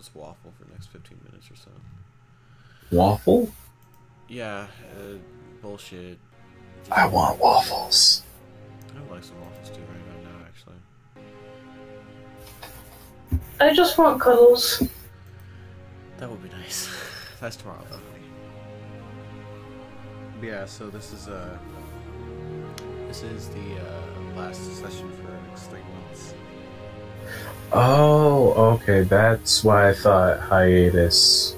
just waffle for the next 15 minutes or so. Waffle? Yeah, bullshit. I want waffles. I would like some waffles too right now, actually. I just want cuddles. That would be nice. That's tomorrow, though. Yeah, so this is the last session for the next 3 months. Oh, okay. That's why I thought hiatus.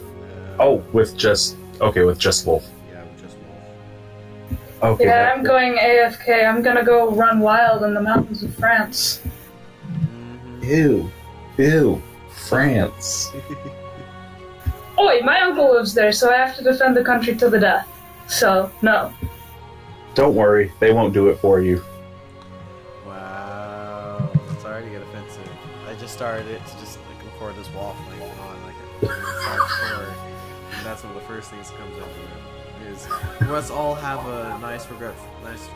With just Wolf. Yeah, with just Wolf. Okay. Yeah, I'm going AFK. I'm gonna go run wild in the mountains of France. Ew, France. Oi, my uncle lives there, so I have to defend the country to the death. So, no. Don't worry, they won't do it for you. Wow, it's already get offensive. I just started it to just like record this waffling on like a hardcore, and that's one of the first things that comes up with it. Is let's all have a nice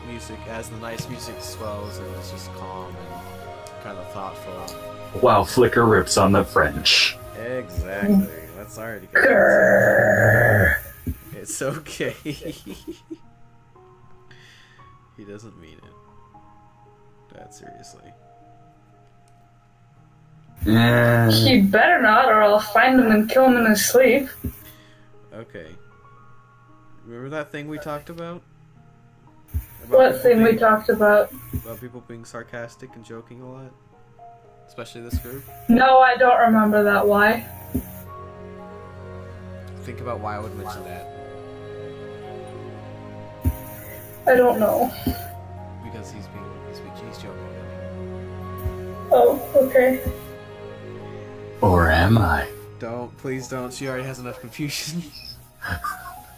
music as the nice music swells and it's just calm and kind of thoughtful. While Flicker rips on the French. Exactly. That's already good. It's okay. He doesn't mean it. That seriously. He better not, or I'll find him and kill him in his sleep. Okay. Remember that thing we talked about? What thing we talked about? About people being sarcastic and joking a lot? Especially this group? No, I don't remember that. Why? Think about why I would mention that. I don't know. Because he's joking. Oh, okay. Or am I? Please don't. She already has enough confusion.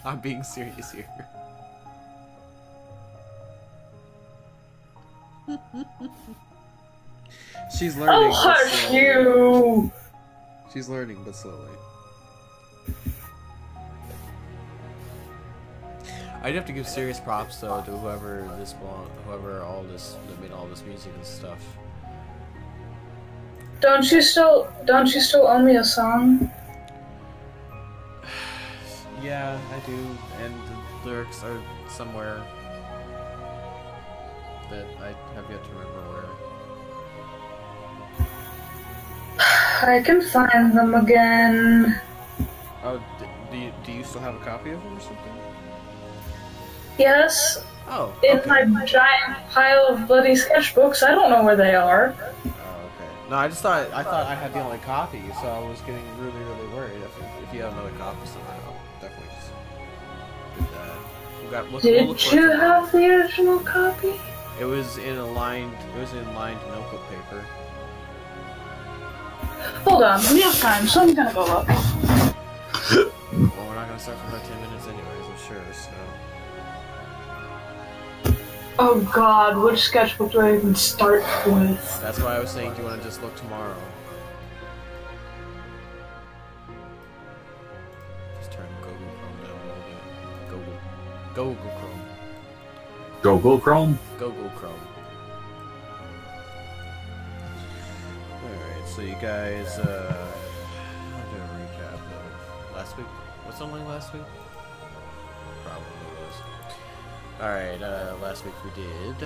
I'm being serious here. She's learning. Oh, hush you! She's learning, but slowly. I'd have to give serious props though to whoever that made all this music and stuff. Don't you still owe me a song? Yeah, I do, and the lyrics are somewhere that I have yet to remember where. I can find them again. Oh, do you still have a copy of them or something? Yes. Oh, in okay. my giant pile of bloody sketchbooks. I don't know where they are. Oh, okay. No, I thought I had the only copy, so I was getting really, really worried. If you have another copy somewhere, I'll definitely just do that. Did you have the original copy? It was in lined notebook paper. Hold on, we have time, so I'm gonna go look. Well, we're not gonna start for about 10 minutes anyways, I'm sure, so... Oh god, which sketchbook do I even start with? That's why I was saying, do you want to just look tomorrow? Just turn Google Chrome down a little bit. Google Chrome. Google Chrome? Google Chrome. Alright, so you guys, I'll do a recap of last week. What's online last week? Probably was. Alright, last week we did...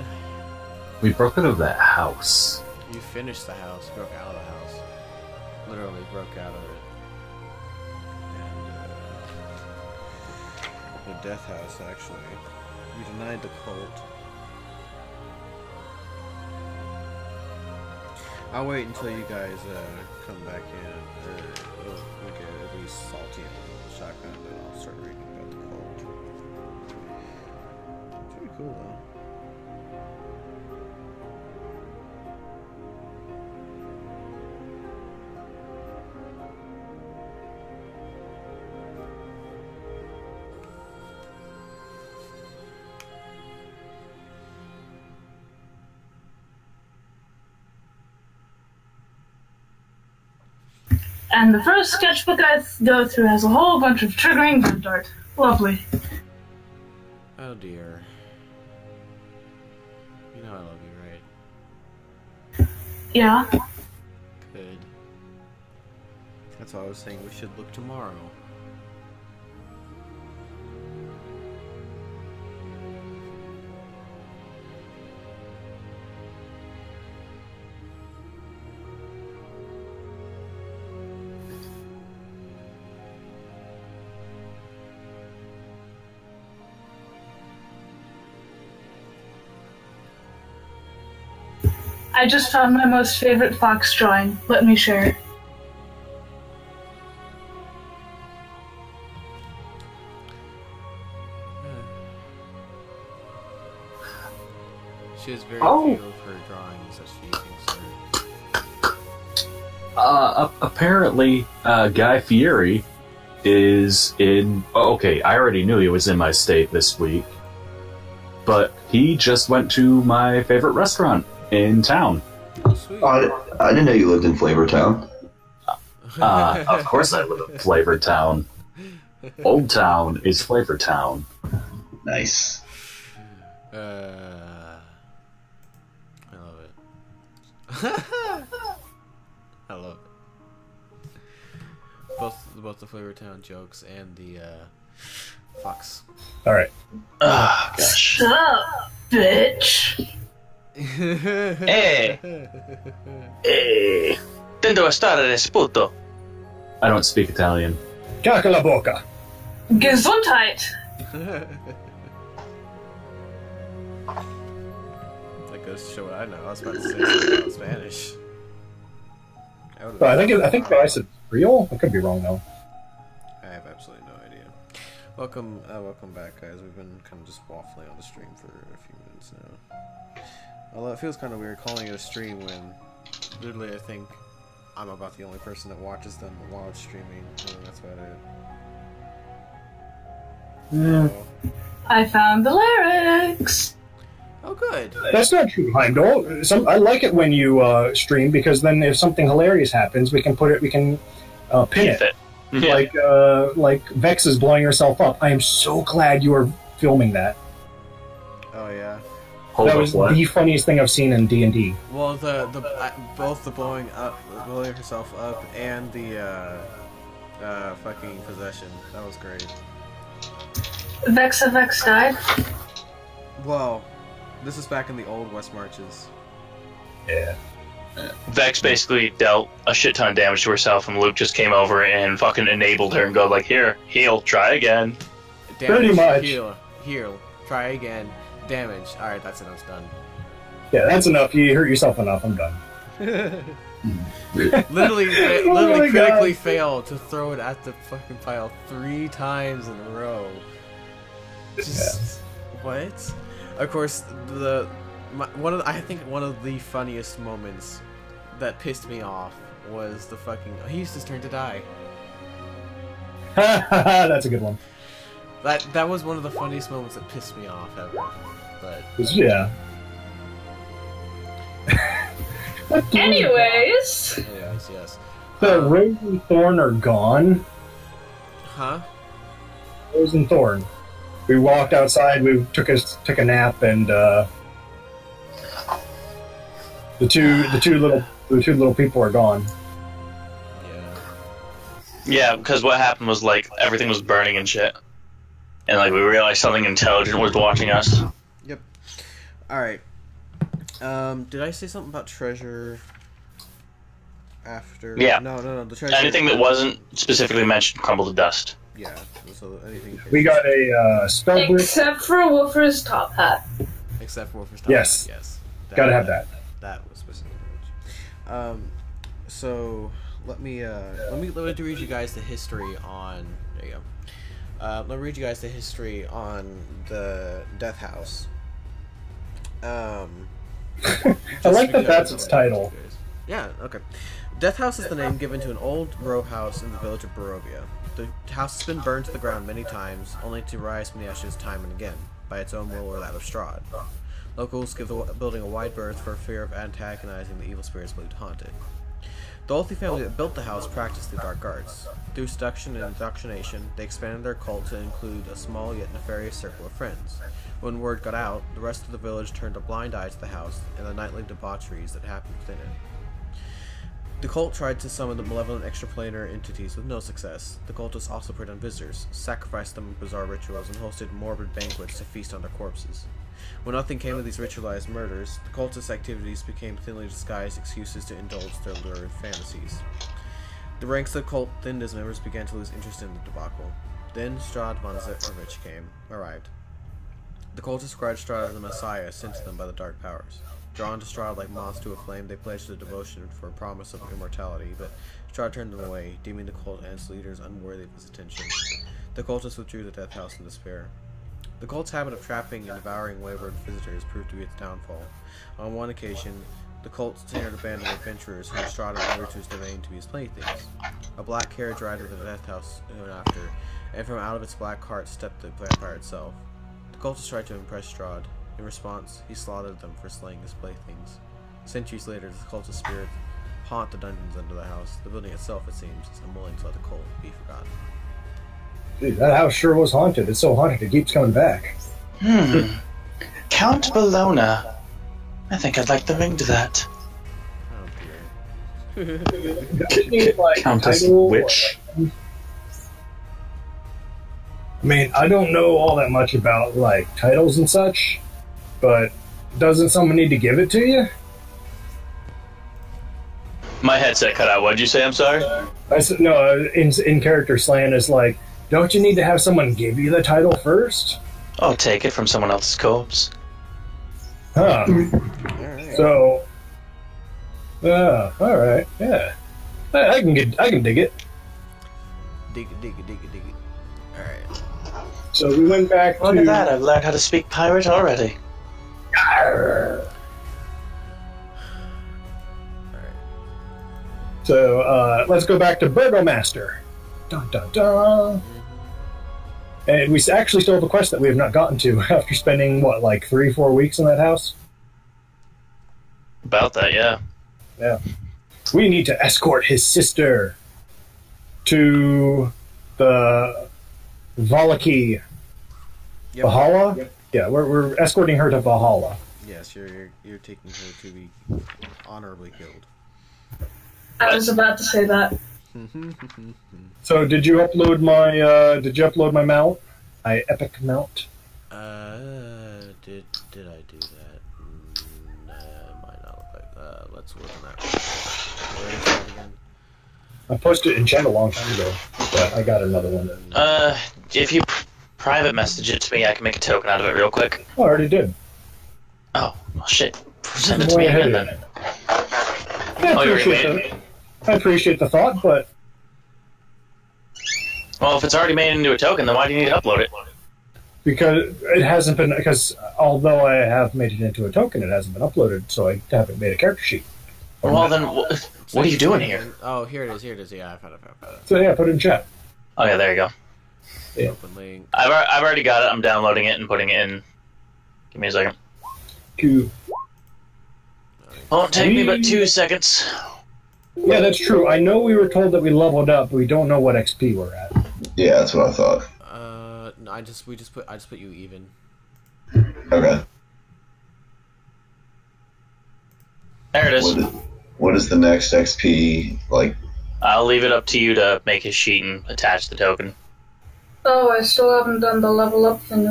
We broke out of that house. You finished the house, broke out of the house. Literally broke out of it. And, the death house, actually. You denied the cult. I'll wait until you guys, come back in, or we get at least Salty and the shotgun, then I'll start reading about the cult. Pretty cool, though. And the first sketchbook I go through has a whole bunch of triggering vent art. Lovely. Oh dear. You know I love you, right? Yeah. Good. That's why I was saying we should look tomorrow. I just found my most favorite fox drawing. Let me share. She has very few of her drawings that she thinks are... Apparently, Guy Fieri is in... Oh, okay, I already knew he was in my state this week. But he just went to my favorite restaurant in town. Oh, sweet. I didn't know you lived in Flavortown. Of course I live in Flavortown. Old Town is Flavortown. Nice. I love it. I love it. Both the Flavortown jokes and the Fox. Alright. Ah, gosh. Shut up, bitch. Hey! Tendo stare sputo. I don't speak Italian. Cacca la bocca. Gesundheit. That goes to show what I know. I was about to say something about Spanish. I think I said real. I could be wrong though. I have absolutely no idea. Welcome back, guys. We've been kind of just waffling on the stream for a few minutes now. Although it feels kind of weird calling it a stream when, literally, I think I'm about the only person that watches them while it's streaming. So that's about it. Yeah. I found the lyrics. Oh, good. That's not true, Heimdall. I like it when you stream because then if something hilarious happens, we can pin it. Like Vex is blowing herself up. I am so glad you are filming that. Oh yeah. That was the funniest thing I've seen in D&D. Well, both the blowing herself up and the fucking possession. That was great. Vex died. Well, this is back in the old West Marches. Yeah. Vex basically dealt a shit ton of damage to herself, and Luke just came over and fucking enabled her and go like, "Here, heal, try again." Damage, Pretty much. Heal, try again. Damage. All right, that's it. I'm done. Yeah, that's enough. You hurt yourself enough. I'm done. literally my critically God. failed to throw it at the fucking pile 3 times in a row. Just what? Of course, I think one of the funniest moments that pissed me off was the fucking. He used his turn to die. That's a good one. That was one of the funniest moments that pissed me off ever. But Yeah. Anyways. yes. The Rose and Thorn are gone. Huh? Rose and Thorn. We walked outside. We took a nap, and the two little people are gone. Yeah, because what happened was like everything was burning and shit, and like we realized something intelligent was watching us. Yep. All right. Did I say something about treasure? After? Yeah. No. The treasure. Anything that wasn't specifically mentioned crumbled to dust. Yeah. So anything. We got a spell brick. Except for Wolfer's top hat. Except for Wolfer's top. Yes. Yes. Gotta have that. That was specific. So let me read you guys the history on. There you go. Let me read you guys the history on the Death House. I like that that's its title. Yeah, okay. Death House is the name given to an old row house in the village of Barovia. The house has been burned to the ground many times, only to rise from the ashes time and again, by its own will or that of Strahd. Locals give the building a wide berth for fear of antagonizing the evil spirits believed to haunt it. The wealthy family that built the house practiced the dark arts. Through seduction and indoctrination, they expanded their cult to include a small yet nefarious circle of friends. When word got out, the rest of the village turned a blind eye to the house and the nightly debaucheries that happened within it. The cult tried to summon the malevolent extraplanar entities with no success. The cultists also preyed on visitors, sacrificed them in bizarre rituals, and hosted morbid banquets to feast on their corpses. When nothing came of these ritualized murders, the cultists' activities became thinly disguised excuses to indulge their lurid fantasies. The ranks of the cult thinned as members began to lose interest in the debacle. Then Strahd von Zerich arrived. The cultists regarded Strahd as the Messiah sent to them by the Dark Powers. Drawn to Strahd like moths to a flame, they pledged their devotion for a promise of immortality, but Strahd turned them away, deeming the cult and its leaders unworthy of his attention. The cultists withdrew to the Death House in despair. The cult's habit of trapping and devouring wayward visitors proved to be its downfall. On one occasion, the cult snared a band of adventurers whom Strahd had lured to his domain to be his playthings. A black carriage arrived at the Death House soon after, and from out of its black cart stepped the vampire itself. The cultists tried to impress Strahd. In response, he slaughtered them for slaying his playthings. Centuries later, the cultist spirits haunt the dungeons under the house. The building itself, it seems, is unwilling to let the cult be forgotten. Dude, that house sure was haunted. It's so haunted it keeps coming back. Count Bologna. I think I'd like the ring to that. Oh dear. Countess Witch. I mean, I don't know all that much about, like, titles and such, but doesn't someone need to give it to you? My headset cut out. What'd you say? I'm sorry? I said, no, in character slang is like, don't you need to have someone give you the title first? Oh, take it from someone else's corpse. Huh. So, alright, yeah. I can dig it. Dig it. Alright. So we went back to... Look at that, I've learned how to speak pirate already. Arr. So, let's go back to Burgomaster. Dun dun dun. And we actually still have a quest that we have not gotten to after spending, what, like 3-4 weeks in that house? About that, yeah. Yeah. We need to escort his sister to the Valaki. Yep. Valhalla? Yep. Yeah, we're escorting her to Valhalla. Yes, you're taking her to be honorably killed. I was about to say that. So, did you upload my mount? My epic mount? Did I do that? Might not look like. Let's work on that. Where is that again? I posted it in chat a long time ago, but I got another one. If you private message it to me, I can make a token out of it real quick. Oh, I already did. Oh, well, shit. Send it to me again, then. I appreciate the thought, but... Well, if it's already made into a token, then why do you need to upload it? Because it hasn't been... Because although I have made it into a token, it hasn't been uploaded, so I haven't made a character sheet. Well, then, what are you doing here? Oh, here it is. Yeah, I found it. So yeah, put it in chat. Oh, yeah, there you go. Yeah. Open link. I've already got it. I'm downloading it and putting it in. Give me a second. Cool. Won't take me but 2 seconds. Yeah, that's true. I know we were told that we leveled up, but we don't know what XP we're at. Yeah, that's what I thought. No, I just put you even. Okay. There it is. What is the next XP, like? I'll leave it up to you to make his sheet and attach the token. Oh, I still haven't done the level up thing.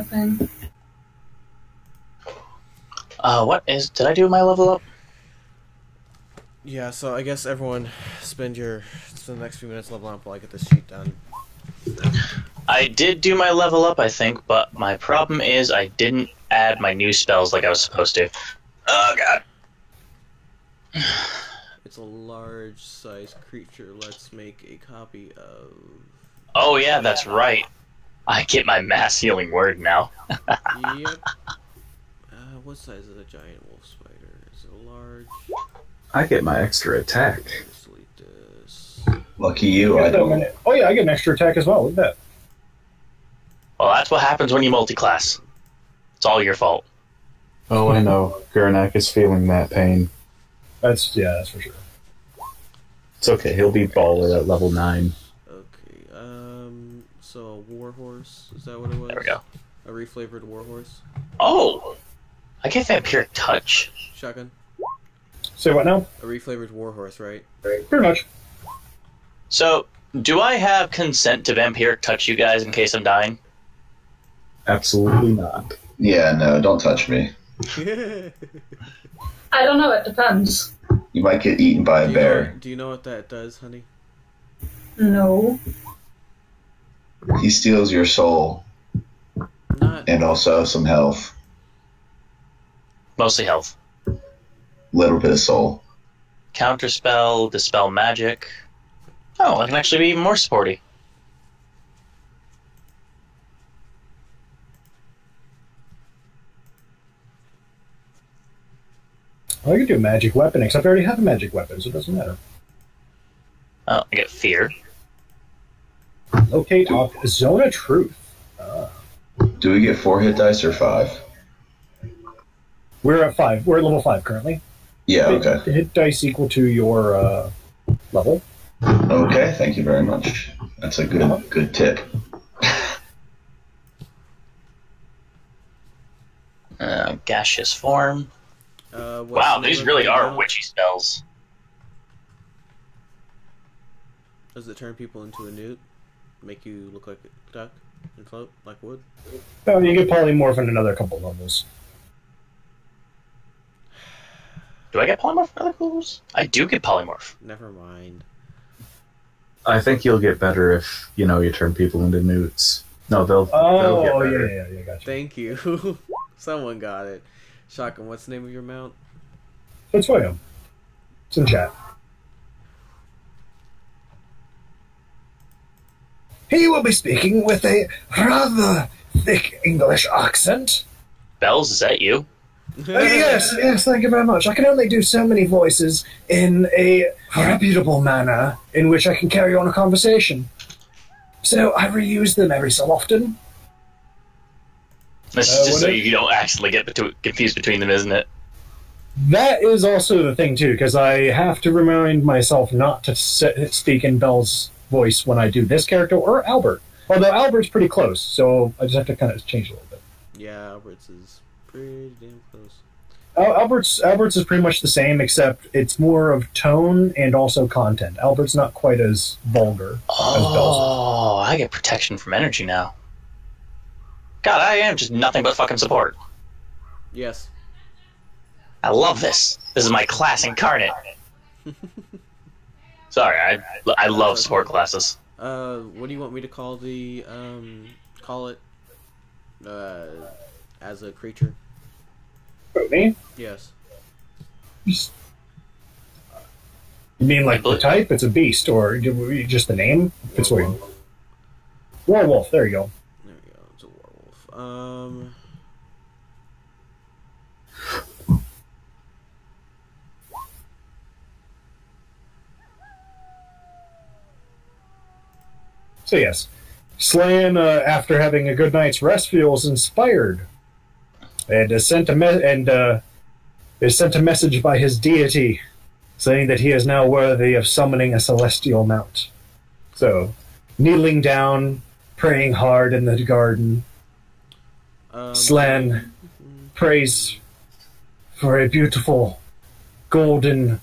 Did I do my level up? Yeah, so I guess everyone spend the next few minutes leveling up while I get this sheet done. I did do my level up, I think, but my problem is I didn't add my new spells like I was supposed to. Oh, God. It's a large-sized creature. Let's make a copy of... Oh, yeah, that's right. I get my mass healing word now. Yep. What size is a giant wolf spider? Is it a large? I get my extra attack. Let's delete this. Lucky you, I don't. Oh yeah, I get an extra attack as well. Look at that. Well, that's what happens when you multi-class. It's all your fault. Oh, I know. Gurnak is feeling that pain. That's for sure. It's okay. He'll be baller at level 9. Okay. So a warhorse. Is that what it was? There we go. A reflavored warhorse. Oh! I get vampiric touch. Shotgun. Say what now? A reflavored warhorse, right? Pretty much. So, do I have consent to vampiric touch you guys in case I'm dying? Absolutely not. Yeah, no, don't touch me. I don't know, it depends. You might get eaten by a bear. Do you know what that does, honey? No. He steals your soul Not. and also some health. Mostly health. Little bit of soul. Counterspell, dispel magic. Oh, that can actually be even more sporty. I could do a magic weapon, except I already have a magic weapon, so it doesn't matter. Oh, I get fear. Locate Zone of Truth. Do we get 4 hit dice or 5? We're at 5. We're at level 5 currently. Yeah, okay. Hit dice equal to your level. Okay, thank you very much. That's a good tip. Gaseous form. What's Wow, the these name really of the are mount? witchy spells. Does it turn people into a newt? Make you look like a duck and float like wood? Oh, you get polymorph in another couple levels. Do I get polymorph for other clues? I do get polymorph. Never mind. I think you'll get better if, you turn people into newts. No, they'll get Oh, better. yeah, gotcha. Thank you. Someone got it. Shotgun, what's the name of your mount? That's William. It's in chat. He will be speaking with a rather thick English accent. Bells, is that you? Yes, thank you very much. I can only do so many voices in a reputable manner in which I can carry on a conversation. So I reuse them every so often. This is just so you don't accidentally get confused between them, isn't it? That is also the thing, too, because I have to remind myself not to speak in Belle's voice when I do this character or Albert. Although Albert's pretty close, so I just have to kind of change a little bit. Yeah, Albert's is pretty damn close. Albert's is pretty much the same, except it's more of tone and also content. Albert's not quite as vulgar as Belle's. Oh, I get protection from energy now. God, I am just nothing but fucking support. Yes. I love this. This is my class incarnate. Sorry, I love support classes. What do you want me to call the, call it, as a creature? Me? Yes. You mean like the type? It's a beast, or just the name? It's weird. Werewolf, there you go. There we go, it's a werewolf. So yes, Slidin, after having a good night's rest, feels inspired, and is sent a message by his deity, saying that he is now worthy of summoning a celestial mount. So, kneeling down, praying hard in the garden, Slidin prays for a beautiful, golden,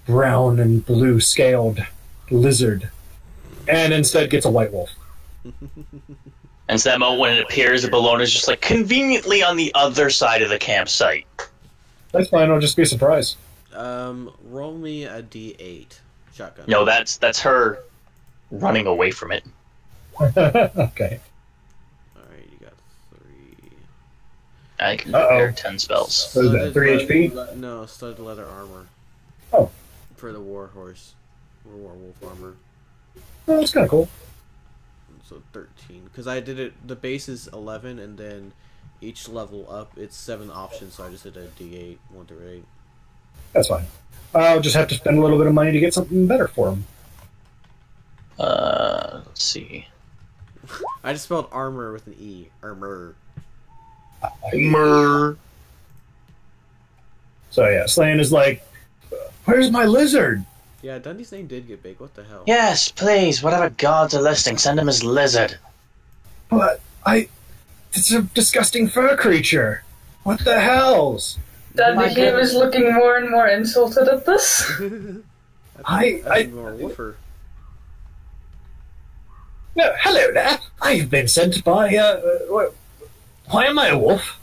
brown, and blue scaled lizard. And instead gets a white wolf. And it's that moment when it appears that Bellona's just like conveniently on the other side of the campsite. That's fine, I'll just be surprised. Roll me a d8. Shotgun. No, that's her running away from it. Okay. Alright, you got 3. I can prepare 10 spells. What is that, 3 HP? No, studded leather armor. Oh. For the warhorse. Or werewolf armor. Oh, that's kind of cool. So 13. Because I did it, the base is 11, and then each level up, it's 7 options, so I just did a d8, 1 through 8. That's fine. I'll just have to spend a little bit of money to get something better for him. Let's see. I just spelled armor with an E. Armor. Armor. So yeah, Slidin is like, where's my lizard? Yeah, Dundee's name did get big. What the hell? Yes, please, whatever gods are listening, send him his lizard. But it's a disgusting fur creature. What the hells? Dundee is looking more and more insulted at this. I'm more woofer. No, hello there. I've been sent by, why am I a wolf?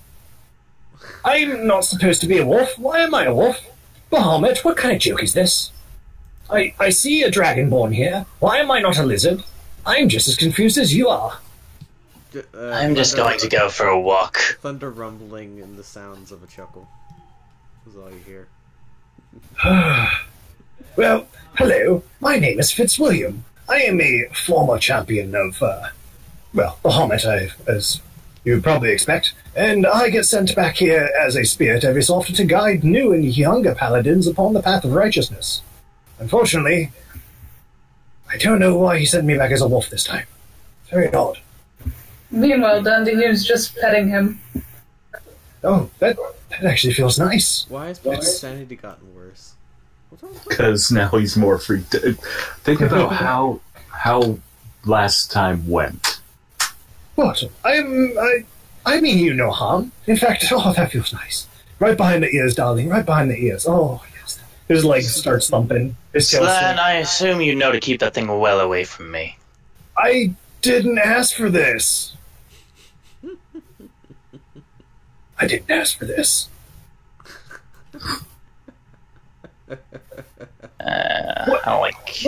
I'm not supposed to be a wolf. Why am I a wolf? Bahamut, what kind of joke is this? I see a dragonborn here. Why am I not a lizard? I'm just as confused as you are. I'm just going to go for a walk. Thunder rumbling and the sounds of a chuckle is all you hear. Well, hello. My name is Fitzwilliam. I am a former champion of, Bahamut, as you probably expect, and I get sent back here as a spirit every so often to guide new and younger paladins upon the path of righteousness. Unfortunately, I don't know why he sent me back as a wolf this time. Very odd. Meanwhile, Dundee's just petting him. Oh, that actually feels nice. Why has my sanity gotten worse? Because now he's more freaked out. Think about how last time went. What? I mean you no harm. In fact, that feels nice. Right behind the ears, darling. Right behind the ears. Oh, yes. His legs start thumping. Slidin, I assume you know to keep that thing well away from me. I didn't ask for this. I didn't ask for this. What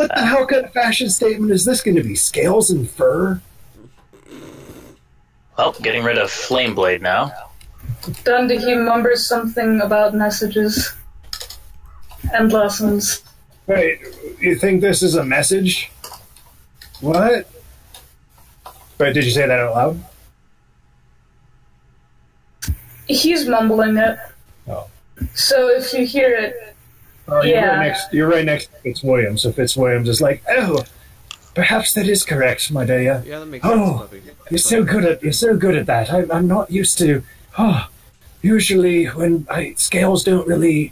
the hell kind of fashion statement is this going to be? Scales and fur? Well, getting rid of Flameblade now. Dundee mumbers something about messages and lessons. Wait, you think this is a message? What? Wait, did you say that out loud? He's mumbling it. Oh. So if you hear it, oh, yeah. You're right next to Fitzwilliam, so Fitzwilliam's is like, oh, perhaps that is correct, my dear. Yeah, that makes sense. Oh, you're so good at that. I'm not used to. Oh, usually when scales don't really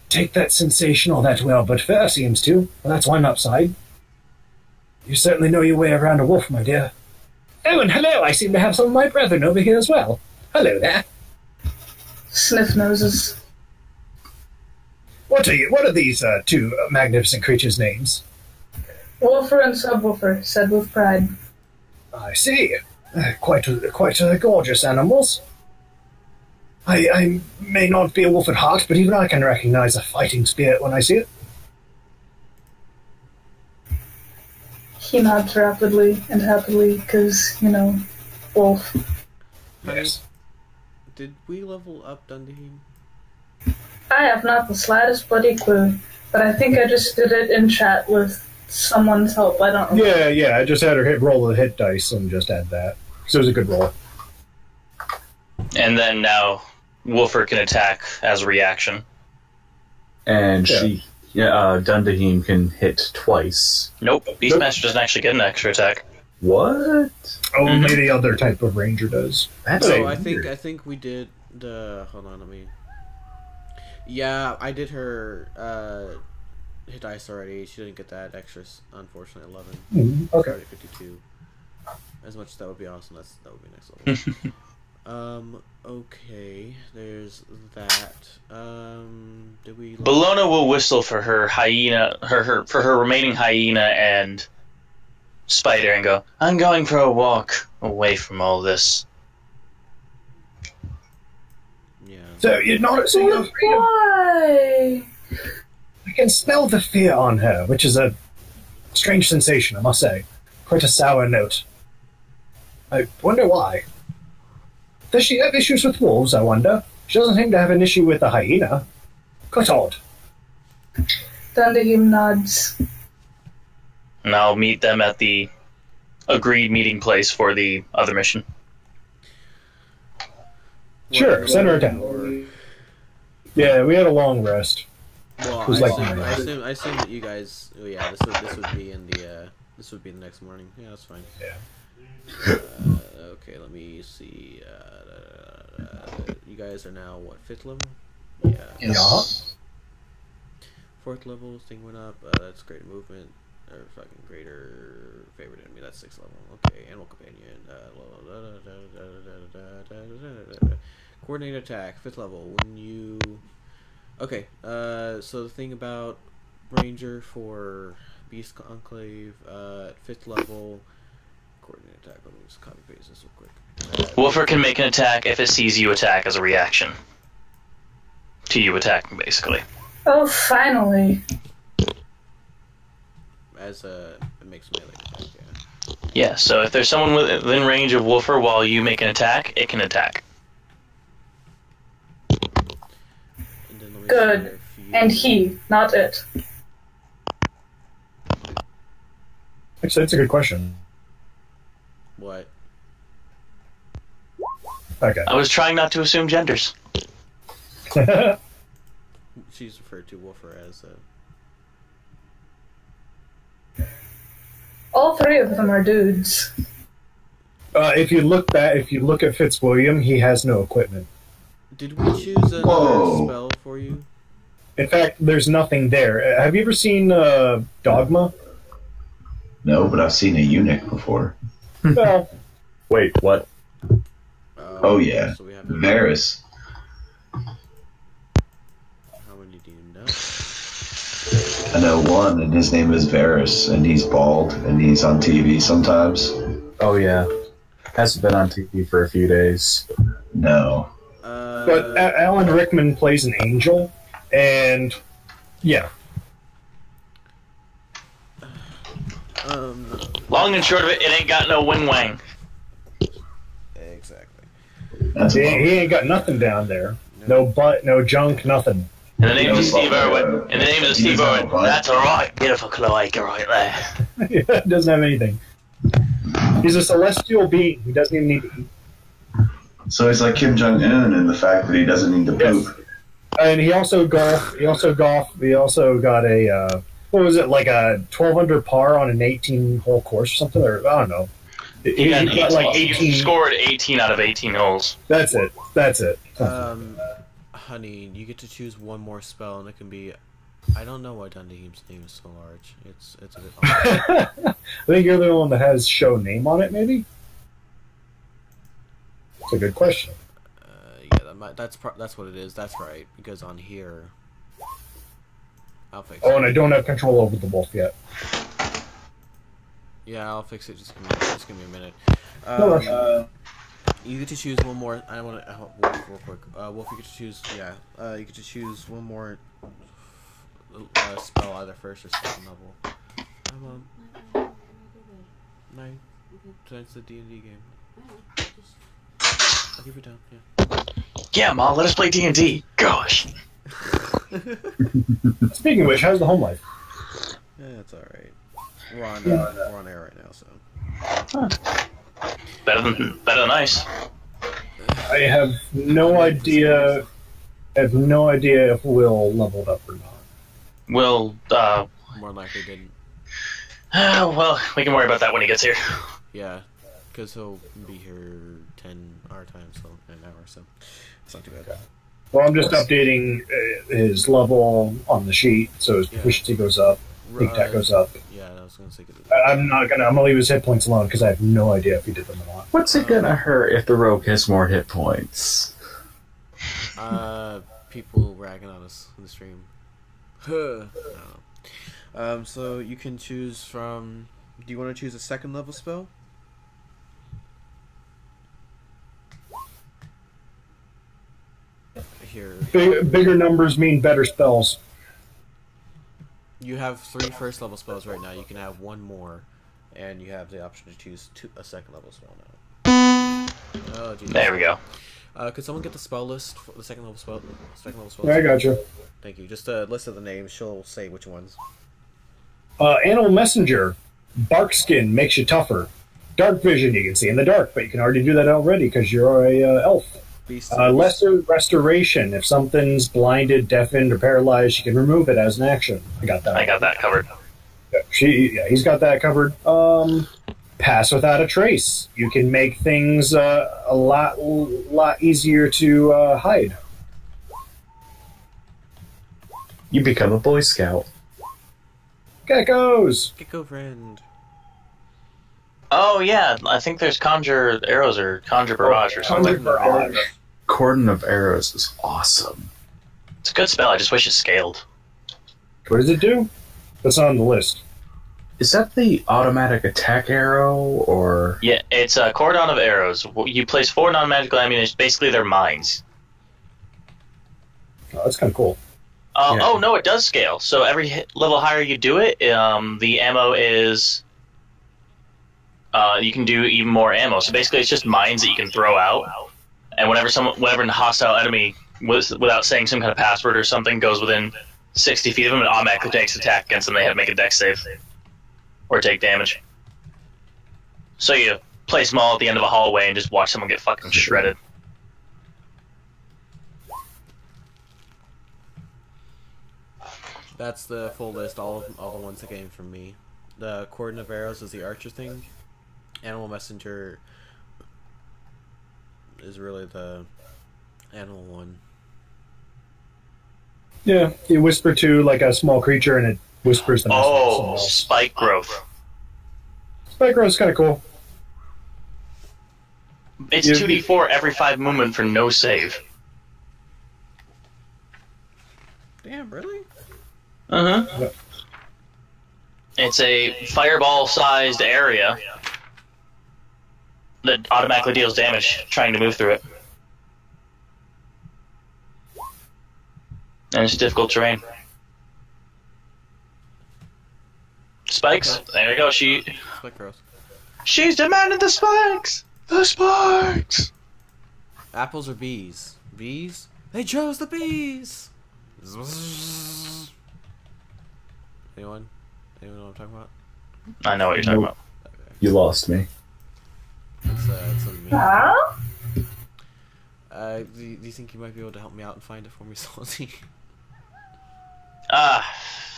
take that sensation all that well, but fur seems to. Well, that's one upside. You certainly know your way around a wolf, my dear. Oh, and hello! I seem to have some of my brethren over here as well. Hello there. Sniff noses. What are these two magnificent creatures' names? Wolfer and Subwoofer, said with pride. I see. Quite gorgeous animals. I may not be a wolf at heart, but even I can recognize a fighting spirit when I see it. He nods rapidly and happily, because, wolf. Yes. Did we level up Dundee? I have not the slightest bloody clue, but I think I just did it in chat with someone's help. I don't know. Yeah, I just had her roll the hit dice and just add that. So it was a good roll. And then now Wolfer can attack as a reaction. And Dundahim can hit twice. Nope, Beastmaster doesn't actually get an extra attack. What? Only the other type of ranger does. That's I think we did the. Hold on, let me. Yeah, I did her hit dice already. She didn't get that extra, unfortunately. 11. Okay. Already 52. As much as that would be awesome, that would be next level. Okay, there's that. Did we? Bologna will whistle for her hyena, for her remaining hyena and spider, and go, "I'm going for a walk away from all this." Yeah. So you're not so you're afraid of... Why? I can smell the fear on her, which is a strange sensation, I must say. Quite a sour note. I wonder why. Does she have issues with wolves, I wonder? She doesn't seem to have an issue with the hyena. Quite odd. Dundee nods. And I'll meet them at the agreed meeting place for the other mission. Sure, send her down. Yeah, we had a long rest. Well, I assume that you guys. Oh yeah, this would be in the this would be the next morning. Yeah, that's fine. Yeah. Okay, let me see. You guys are now what, 5th level? Yeah. Yes. 4th level, thing went up. That's greater movement, or fucking greater favorite enemy. That's 6th level. Okay, animal companion. Coordinated attack, 5th level. When you Okay, so the thing about Ranger for Beast Enclave, at 5th level, coordinate attack, let me just copy paste this real quick. Wolfer can make an attack if it sees you attack as a reaction to you attacking, basically. Oh, finally. It makes melee attack, yeah. Yeah, so if there's someone within range of Wolfer while you make an attack, it can attack. And then let me Good. see if you- And he, not it. Actually, that's a good question. What? Okay. I was trying not to assume genders. She's referred to Wolfer as All three of them are dudes. If you look at Fitzwilliam, he has no equipment. Did we choose another Whoa. spell for you? In fact, there's nothing there. Have you ever seen Dogma? No, but I've seen a eunuch before. Well, Wait, what? Oh, yeah. So we have Varys. how many do you know? I know one, and his name is Varys, and he's bald, and he's on TV sometimes. Oh yeah, hasn't been on TV for a few days. No. but Alan Rickman plays an angel, and yeah. Long and short of it, it ain't got no wing wang. Exactly. That's He a bummer. ain't got nothing down there. No butt, no junk, nothing. In the name of No, Steve but, Irwin. In the name of he Steve doesn't have Irwin. a butt. That's alright. Beautiful cloaca right there. Doesn't have anything. He's a celestial being. He doesn't even need to eat. So he's like Kim Jong-un in the fact that he doesn't need to poop. Yes. And he also golf. He also got a what was it, like a 12 under par on an 18-hole course or something, or I don't know. He got like he 18. scored 18 out of 18 holes. That's it. Honey, you get to choose one more spell, and it can be. I don't know why Dundee's name is so large. It's a bit odd. I think you're the one that has show name on it, maybe. That's a good question. Yeah, that's what it is. That's right, because on here, I'll fix Oh, it. and I don't have control over the wolf yet. Yeah, I'll fix it. Just give me a minute. No rush. You get to choose one more. I want to Wolf real quick. Wolf, you get to choose. Yeah, you get to choose one more spell, either first or second level. Come on. No, tonight's the D&D game. I'll keep it down. Yeah. Yeah, Mom, let us play D&D. Gosh. Speaking of which, how's the home life? Yeah, it's all right. We're on air right now, so. Better than ice. I have no idea. If Will leveled up or not. We'll, More likely didn't. well, we can worry about that when he gets here. Yeah, because he'll be here 10 our time, so in an hour, so it's not too bad. Well, I'm just updating his level on the sheet, so his proficiency goes up, sneak attack goes up. Yeah, I was gonna say. I'm gonna leave his hit points alone because I have no idea if he did them or not. What's it gonna hurt if the rogue has more hit points? People ragging on us in the stream. I don't know. So you can choose from. Do you want to choose a second level spell? Here. Bigger numbers mean better spells. You have 3 first level spells right now. You can have one more, and you have the option to choose a second level spell now. Oh, Jesus. There we go. Could someone get the spell list for the second level spell? I got you. Thank you. Just a list of the names. She'll say which ones. Animal Messenger, Bark Skin makes you tougher. Dark Vision, you can see in the dark, but you can already do that already because you're a elf. Lesser Restoration, if something's blinded, deafened, or paralyzed, you can remove it as an action. I got that covered. He's got that covered. Pass Without a Trace. You can make things a lot easier to hide. You become a Boy Scout. Geckos! Gecko friend. Oh, yeah. I think there's Conjure Arrows or Conjure Barrage or something. Conjure Barrage. Cordon of Arrows is awesome. It's a good spell. I just wish it scaled. What does it do? That's not on the list. Is that the automatic attack arrow, or...? Yeah, it's a cordon of arrows. You place 4 non-magical ammunition. Basically, they're mines. Oh, that's kind of cool. Yeah. Oh, no, it does scale. So every level higher you do it, the ammo is... you can do even more ammo. So basically, it's just mines that you can throw out. And whenever a hostile enemy, without saying some kind of password or something, goes within 60 feet of them, it automatically takes attack against them. They have to make a dex save. Or take damage. So you place them all at the end of a hallway and just watch someone get fucking shredded. That's the full list, all the ones that came from me. The Cordon of Arrows is the archer thing. Animal Messenger is really the animal one. Yeah, you whisper to like a small creature and it whispers the message. Oh, spike growth. Spike growth's kind of cool. It's 2d4 every 5 movement for no save. Damn, really? Uh-huh. It's a fireball-sized area that automatically deals damage trying to move through it. And it's difficult terrain. Spikes. There you go. Spike Rose. She's demanding the spikes. The spikes. Apples or bees? Bees? They chose the bees. Anyone? Anyone know what I'm talking about? I know what you're talking about. Okay. You lost me. It's a meme. Huh? Do you think you might be able to help me out and find it for me, Salty?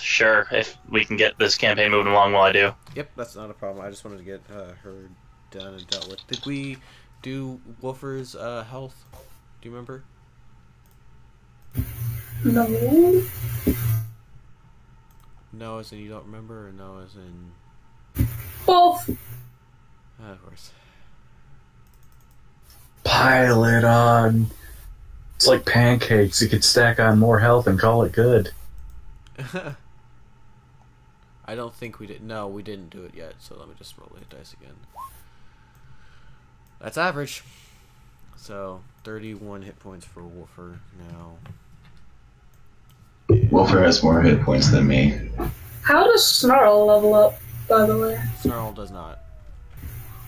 Sure. If we can get this campaign moving along while I do. Yep, that's not a problem. I just wanted to get her done and dealt with. Did we do Wolfer's health? Do you remember? No. No, as in you don't remember, or no, as in... Both. Of course. Pile it on. It's like pancakes. You could stack on more health and call it good. I don't think we did. No, we didn't do it yet, so let me just roll the dice again. That's average. So, 31 hit points for Wolfer now. Wolfer has more hit points than me. How does Snarl level up, by the way? Snarl does not.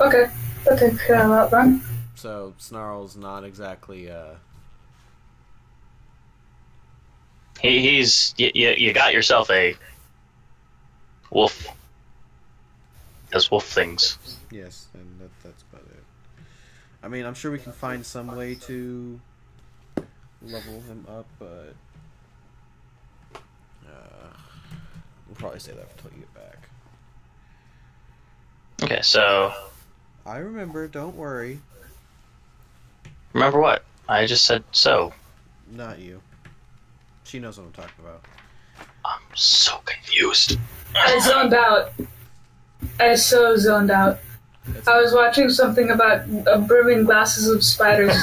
Okay. That takes care of that then. So, Snarl's not exactly, You got yourself a wolf. Does wolf things. Yes, and that's about it. I mean, I'm sure we can find some way to level him up, but we'll probably say that until you get back. Okay, so I remember, don't worry. remember what? I just said so. Not you. She knows what I'm talking about. I'm so confused. I zoned out. I so zoned out. I was watching something about brimming glasses of spiders.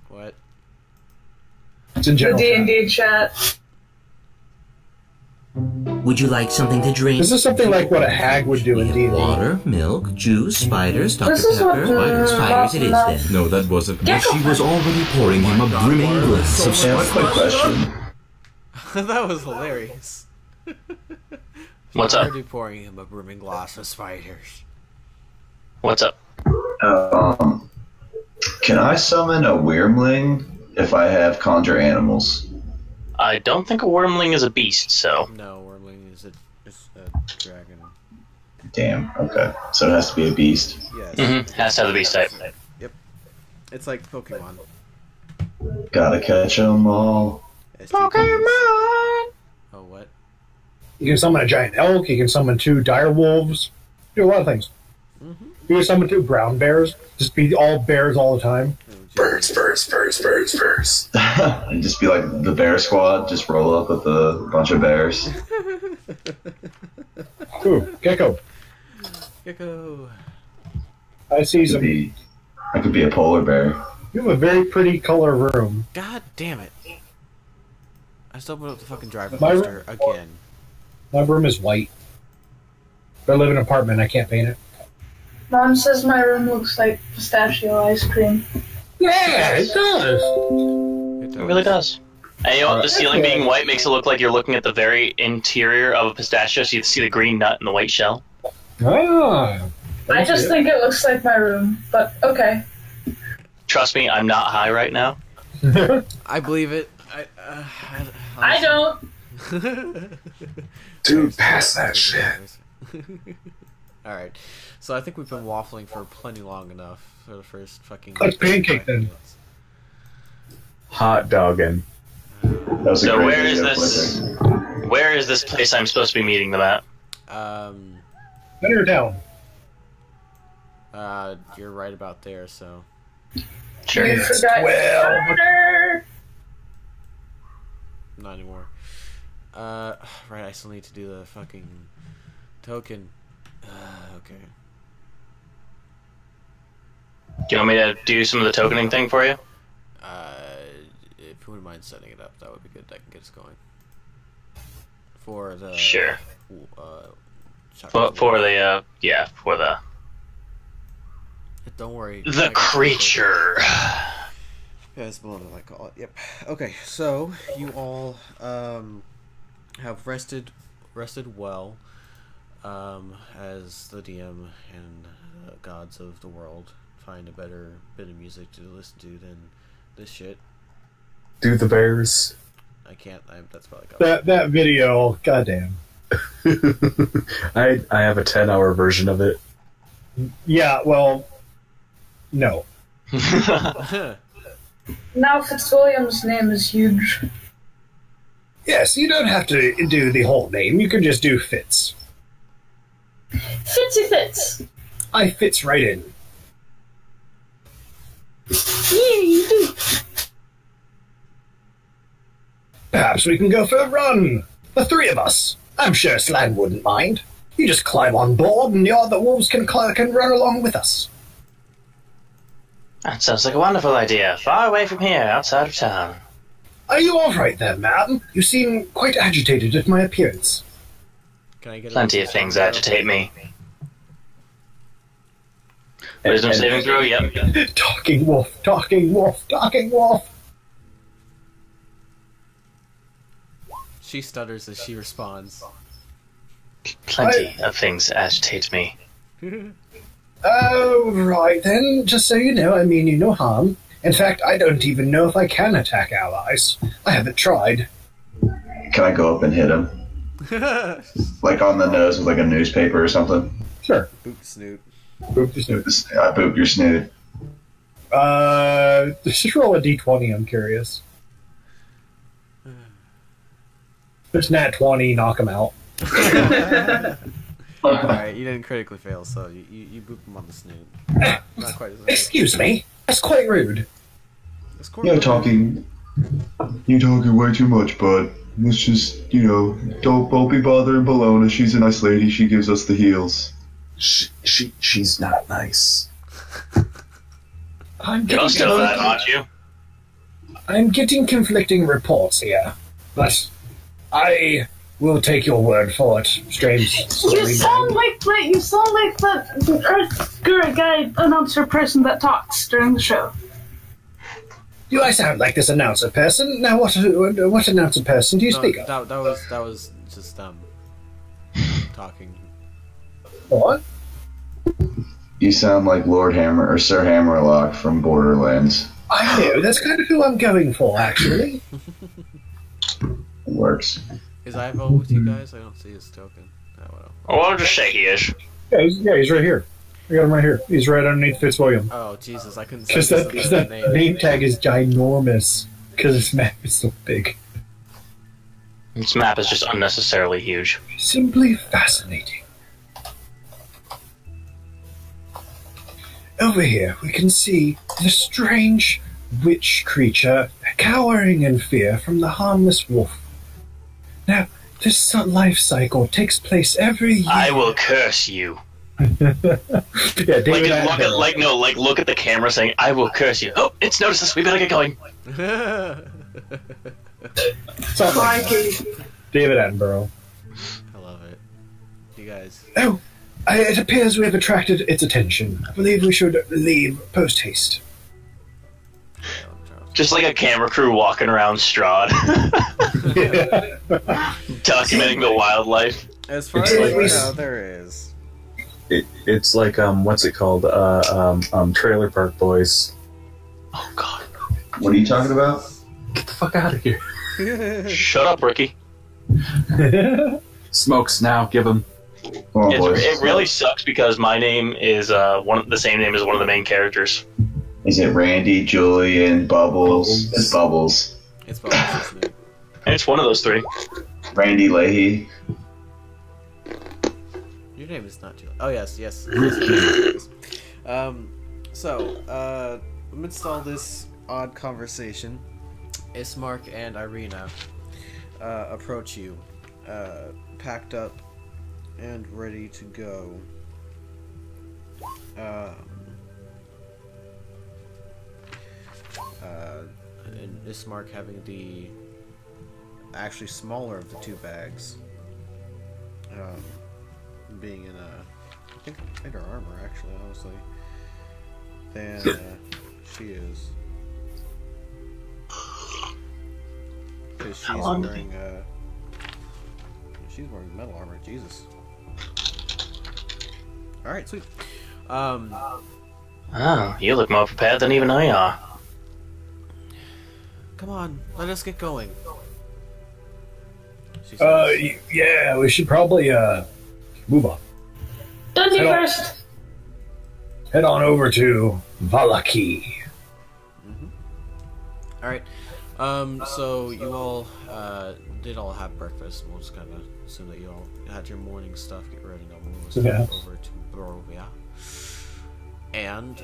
What? It's in The general. D&D chat. Would you like something to drink? This is something like what a hag would do We in have D&D. water, milk, juice, spiders, Dr. This is what Pepper. Spiders it is then. No, that wasn't. Get She was already pouring him a brimming glass of Yeah, that's my question. That was hilarious. What's up? Already pouring him a brimming glass of spiders. What's up? Can I summon a Wyrmling if I have conjure animals? I don't think a wormling is a beast, so No, Wormling is a dragon. Damn, okay. So it has to be a beast. Yes. has to have the beast type. Yep. It's like Pokemon. Gotta catch 'em all. Pokemon! Oh, what? You can summon a giant elk. You can summon 2 dire wolves. Do a lot of things. Mm-hmm. You can summon 2 brown bears. Just be all bears all the time. Birds. And just be like the bear squad, just roll up with a bunch of bears. Ooh, gecko. Gecko. I see some. I could be a polar bear. You have a very pretty color room. God damn it. I still put up the fucking driver My poster again. My room is white. But I live in an apartment. I can't paint it. Mom says my room looks like pistachio ice cream. Yeah, it does. It really does. And you know, the ceiling being white makes it look like you're looking at the very interior of a pistachio, so you see the green nut and the white shell. Ah. I just think it looks like my room, but okay. Trust me, I'm not high right now. I believe it. I don't. Dude, pass that shit. Alright, so I think we've been waffling for plenty long enough for the first fucking... Let's pancake then. Hot dogging. So where is this? Where is this place I'm supposed to be meeting them at? Center town. You're right about there, so... Sure. You forgot murder. Not anymore. Right, I still need to do the fucking token. Okay. Do you want me to do some of the tokening thing for you? If you wouldn't mind setting it up, that would be good. That can get us going. For the... Sure. For the, Don't worry. The creature. Yeah, that's the one I call it. Yep. Okay, so you all have rested well as the DM and gods of the world find a better bit of music to listen to than this shit. Do the bears. I can't. That's probably that video. Goddamn. I have a 10-hour version of it. Yeah. Well. No. Now Fitzwilliam's name is huge. Yes, you don't have to do the whole name. You can just do Fitz. Fitzy Fitz. I fits right in. Yeah, you do. Perhaps we can go for a run. The three of us. I'm sure Slidin wouldn't mind. You just climb on board and the other wolves can run along with us. That sounds like a wonderful idea. Far away from here, outside of town. Are you all right there, ma'am? You seem quite agitated at my appearance. Can I get Plenty of things agitate me. Wisdom saving throw, yep. Talking wolf, talking wolf, talking wolf. She stutters as she responds. Plenty of things agitate me. Oh, right then. Just so you know, I mean you no harm. In fact, I don't even know if I can attack allies. I haven't tried. Can I go up and hit him? Like on the nose with like a newspaper or something? Sure. Boop the snoot. Boop the snoot. I boop your snoot. Just roll a d20, I'm curious. There's nat 20, knock him out. Alright, you didn't critically fail, so you boop him on the snoot. Not quite as nice. Excuse me? That's quite rude. You're talking way too much, bud. Let's just, don't be bothering Bologna. She's a nice lady. She gives us the heals. She's not nice. You're still that, aren't you? I'm getting conflicting reports here, but I will take your word for it. Strange. You sound like the Earth Guru guy announcer person that talks during the show. Do I sound like this announcer person? Now, what announcer person do you speak of? That was just talking. What? You sound like Lord Hammer or Sir Hammerlock from Borderlands. I know. That's kind of who I'm going for, actually. It works. Is Ivo with you guys? I don't see his token. Oh, I'll just say he is. Yeah, he's right here. I got him right here. He's right underneath Fitzwilliam. Oh, Jesus, I couldn't see Because that name tag is ginormous. Because this map is so big. This map is just unnecessarily huge. Simply fascinating. Over here, we can see the strange witch creature cowering in fear from the harmless wolf. Now, this life cycle takes place every year. I will curse you. Yeah, David look at the camera saying, I will curse you. Oh, it's noticed us, we better get going. Something like that. David Attenborough. I love it. You guys. Oh, it appears we have attracted its attention. I believe we should leave post-haste. Just like a camera crew walking around Strahd. Documenting the wildlife. As far as I know, there is. It's like, what's it called? Trailer Park Boys. Oh, God. What are you talking about? Get the fuck out of here. Shut up, Ricky. Smokes now, give him. Come on, boys. It really sucks because my name is the same name as one of the main characters. Is it Randy, Julian, Bubbles? It's Bubbles. It's Bubbles, isn't it? And it's one of those three. Randy Leahy. Your name is not Julian. Oh, yes. So, amidst all this odd conversation, Ismark and Irina approach you, packed up and ready to go. And Ismark having the actually smaller of the two bags, being in I think lighter armor actually, honestly, than she is, because she's wearing metal armor. Jesus. All right, sweet. Oh, you look more prepared than even I are. Come on, let us get going. Yeah, we should probably move on. Don't you first? Head on over to Valaki. All right. So you all did all have breakfast. We'll just kind of assume that you all had your morning stuff. Get ready to move us over to Barovia. And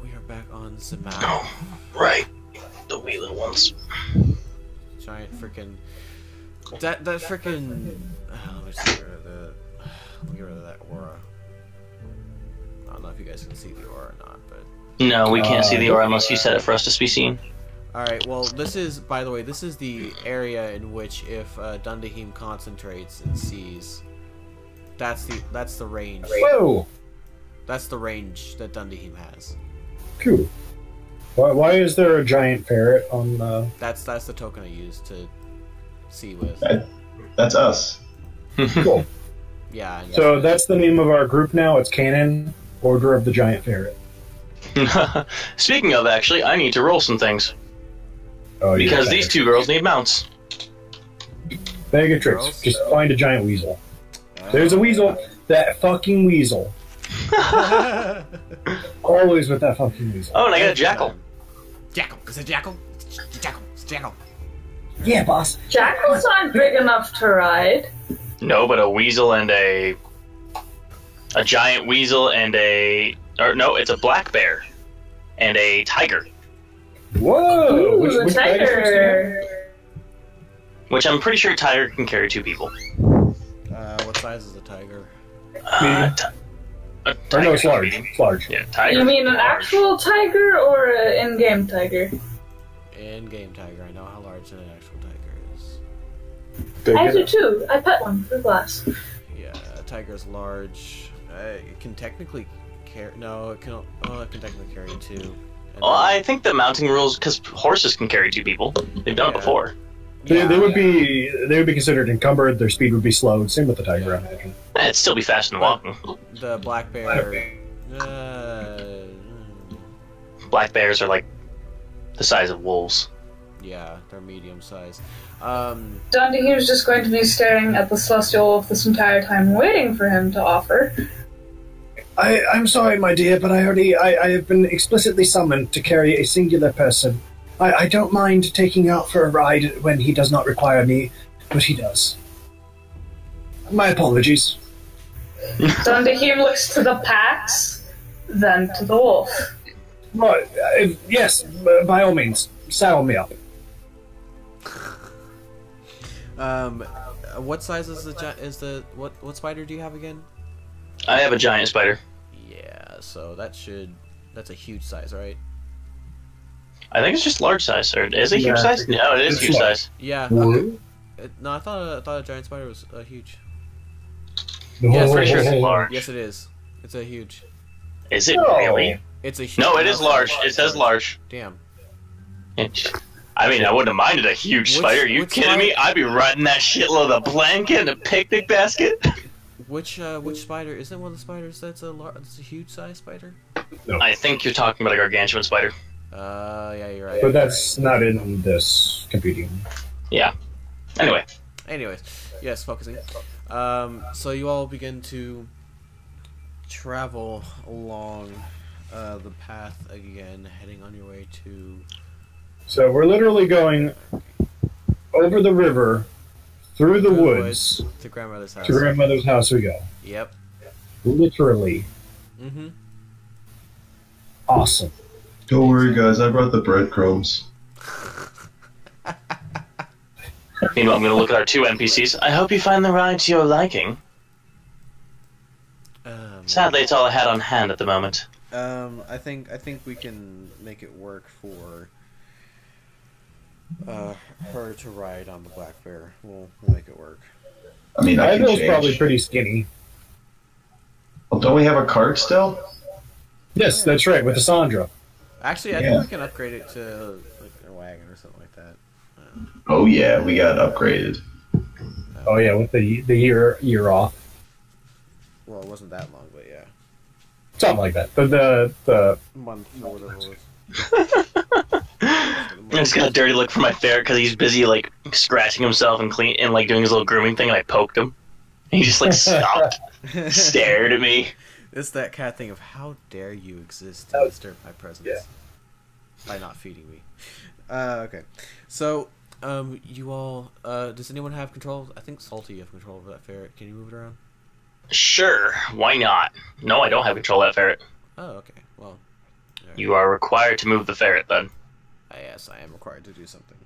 we are back on the map. Oh, right. The wee little ones. Giant freaking that freaking. Let me just get rid of the. Let me get rid of that aura. I don't know if you guys can see the aura or not, but. No, we can't see the aura unless you set it for us to be seen. Alright, well, this is, by the way, this is the area in which if Dundahim concentrates and sees, that's the range. Whoa! That's the range that Dundahim has. Cool. Why is there a giant ferret on That's the token I use to see with. That's us. Cool. Yeah. So that's the name of our group now. It's Canon Order of the Giant Ferret. Speaking of, actually, I need to roll some things. Oh, because these two girls need mounts. Bag of tricks. Just find a giant weasel. There's a weasel. That fucking weasel. Always with that fucking weasel. Oh, and I got a jackal. Jackal. Is it jackal? Jackal. It's jackal. Yeah, boss. Jackals aren't big enough to ride. No, but a weasel and a giant weasel and it's a black bear and a tiger. Whoa! Ooh, Which tiger. Which I'm pretty sure tiger can carry two people. What size is a tiger? A Or tiger no, it's can large. be- It's large. Yeah, tiger. You mean an actual tiger or an in-game tiger? In-game tiger. I know how large an actual tiger is. Big I do enough. too. I pet one for glass. Yeah, a tiger's large. It can technically carry. No, it can. Oh, it can technically carry two. And Well, I think the mounting rules, because horses can carry two people. They've done it before. They would be considered encumbered. Their speed would be slowed. Same with the tiger, I imagine. It'd still be faster than walking. The black bear. Black bears are like the size of wolves. Yeah, they're medium size. Dundahim's just going to be staring at the Celestial Wolf this entire time, waiting for him to offer. I'm sorry, my dear, but I have been explicitly summoned to carry a singular person. I don't mind taking you out for a ride when he does not require me, but he does. My apologies. Dundahim looks to the packs, then to the wolf. Right, yes, by all means, saddle me up. What size is what spider do you have again? I have a giant spider. Yeah, so that's a huge size, right? I think it's just large size, or is it huge size? No, it is huge size. Yeah. What? No, I thought a giant spider was huge. Yeah, pretty sure it's large. Yes, it is. It's a huge. Is it really? It's a huge. No, it is large. It says large. Damn. I mean, I wouldn't have minded a huge spider. Are you kidding me? I'd be riding that shitload of blanket and a picnic basket. Which spider? Isn't one of the spiders that's a huge size spider? No. I think you're talking about a gargantuan spider. Yeah, you're right. But that's not in this computing. Yeah. Anyway. Anyways, yes, focusing. So you all begin to travel along the path again, heading on your way to... So we're literally going over the river, through the woods, to grandmother's house. To grandmother's house we go. Yep. Literally. Mm-hmm. Awesome. Don't worry, guys. I brought the breadcrumbs. Meanwhile, I'm going to look at our 2 NPCs. I hope you find the ride to your liking. Sadly, it's all I had on hand at the moment. I think we can make it work for her to ride on the black bear. We'll make it work. I mean, Ivan's probably pretty skinny. Well, don't we have a cart still? Yes, that's right, with the Sandra. Actually, I think we can upgrade it to like a wagon or something like that. Oh yeah, we got upgraded. Oh yeah, with the year off. Well, it wasn't that long, but yeah. Something like that. But the month or whatever it was. I just got a dirty look for my ferret because he's busy like scratching himself and like doing his little grooming thing, and I poked him. And he just like stopped, stared at me. It's that cat thing of how dare you exist to disturb my presence by not feeding me. Okay, so you all does anyone have control? I think Salty, you have control over that ferret. Can you move it around? Sure, why not? No, I don't have control of that ferret. Oh, okay. Well, right. You are required to move the ferret, then. Yes, I am required to do something.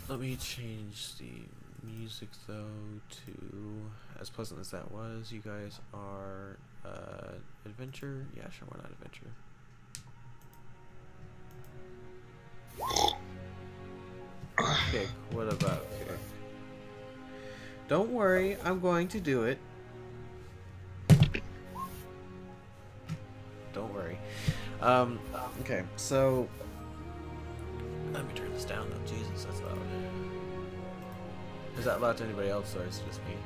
Let me change the music though to as pleasant as that was. You guys are adventure. Yeah, sure. Why not adventure? Kick. What about kick? Don't worry, I'm going to do it. Don't worry. Okay, so let me turn this down though. Jesus, that's loud. Is that loud to anybody else, or is it just me?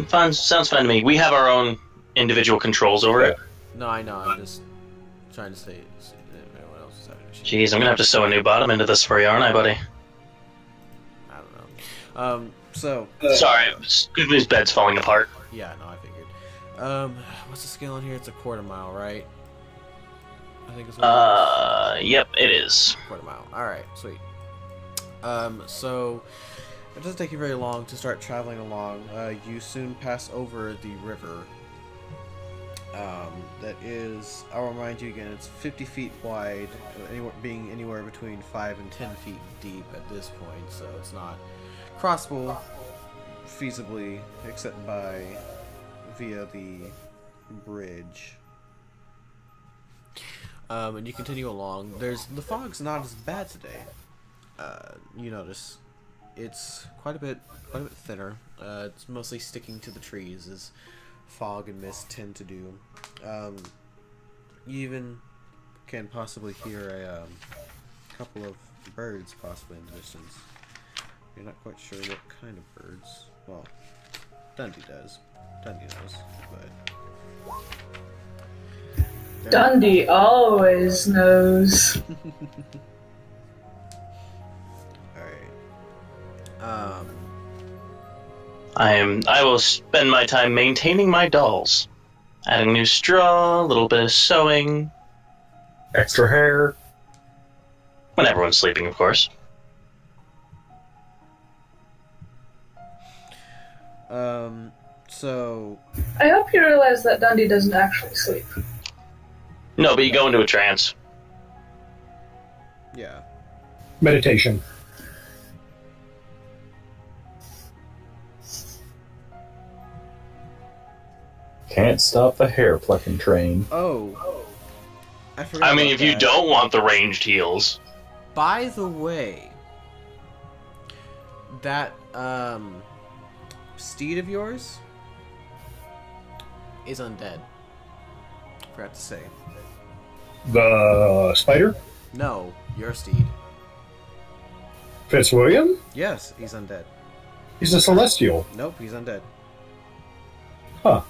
Fun, sounds fun to me. We have our own individual controls over it. No, I know. I'm just trying to see if anyone else is having an issue. Jeez, I'm gonna have to sew a new bottom into this for you, aren't I, buddy? I don't know. So sorry, his bed's falling apart. Yeah, no, I figured. What's the scale on here? It's a quarter mile, right? I think it's. Yep, it is. Quarter mile. All right, sweet. So it doesn't take you very long to start traveling along. You soon pass over the river. That is, I'll remind you again, it's 50 feet wide, being anywhere between 5 and 10 feet deep at this point, so it's not crossable feasibly except via the bridge. And you continue along. The fog's not as bad today. You notice it's quite a bit thinner. It's mostly sticking to the trees, as fog and mist tend to do. You even can possibly hear a couple of birds possibly in the distance. You're not quite sure what kind of birds. Well, Dundee does. Dundee knows, but Dundee always knows. Alright. I will spend my time maintaining my dolls. Adding new straw, a little bit of sewing. Extra hair. When everyone's sleeping, of course. So I hope you realize that Dundee doesn't actually sleep. No, but you go into a trance. yeah. meditation. Can't stop the hair plucking train. Oh, forgot. I mean, about if you that. don't want the ranged heals. By the way, that steed of yours is undead. Forgot to say. The spider? No, your steed. Fitzwilliam? Yes, he's undead. He's a celestial. Nope, he's undead. Huh.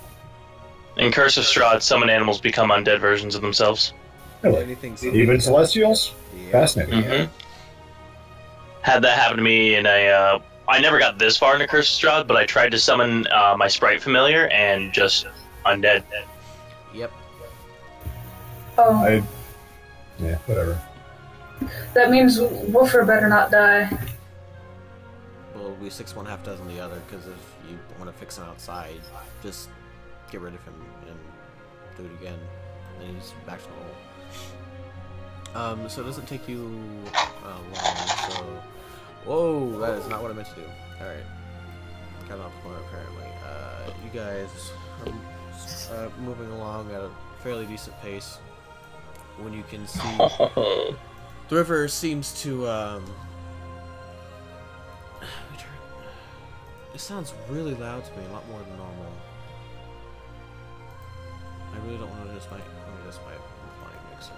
In Curse of Strahd, summon animals become undead versions of themselves. Really? Anything Even celestials? Yeah. Fascinating. Mm-hmm. Had that happen to me in a... I never got this far into Curse of Strahd, but I tried to summon my sprite familiar and just undead. Yep. Oh, Yeah, whatever. that means Woofer better not die. Well, we 6 1 half dozen the other, because if you want to fix him outside, just get rid of him and do it again. Then he's back to normal. So it doesn't take you long, so... Whoa, that is not what I meant to do. Alright. Got off the corner, apparently. You guys are moving along at a fairly decent pace. When you can see... The river seems to, It sounds really loud to me, a lot more than normal. I really don't want to just my flying mixer.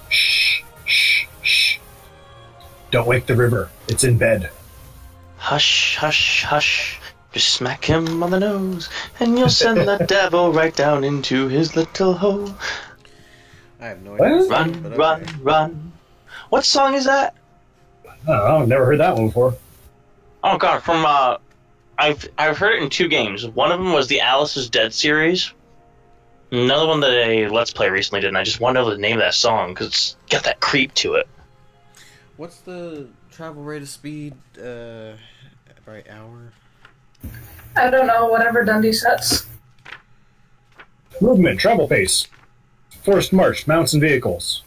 Shh, shh, shh. Don't wake the river. It's in bed. Hush, hush, hush. Just smack him on the nose, and you'll send that devil right down into his little hole. I have no idea. What? Run, But okay. run, run. What song is that? I don't know. I've never heard that one before. Oh god, from I've heard it in 2 games. One of them was the Alice is Dead series. Another one that a Let's Play recently did, and I just want to know the name of that song because it's got that creep to it. What's the travel rate of speed, by hour? I don't know, whatever Dundee sets. Movement, travel pace. Forced march, mounts and vehicles.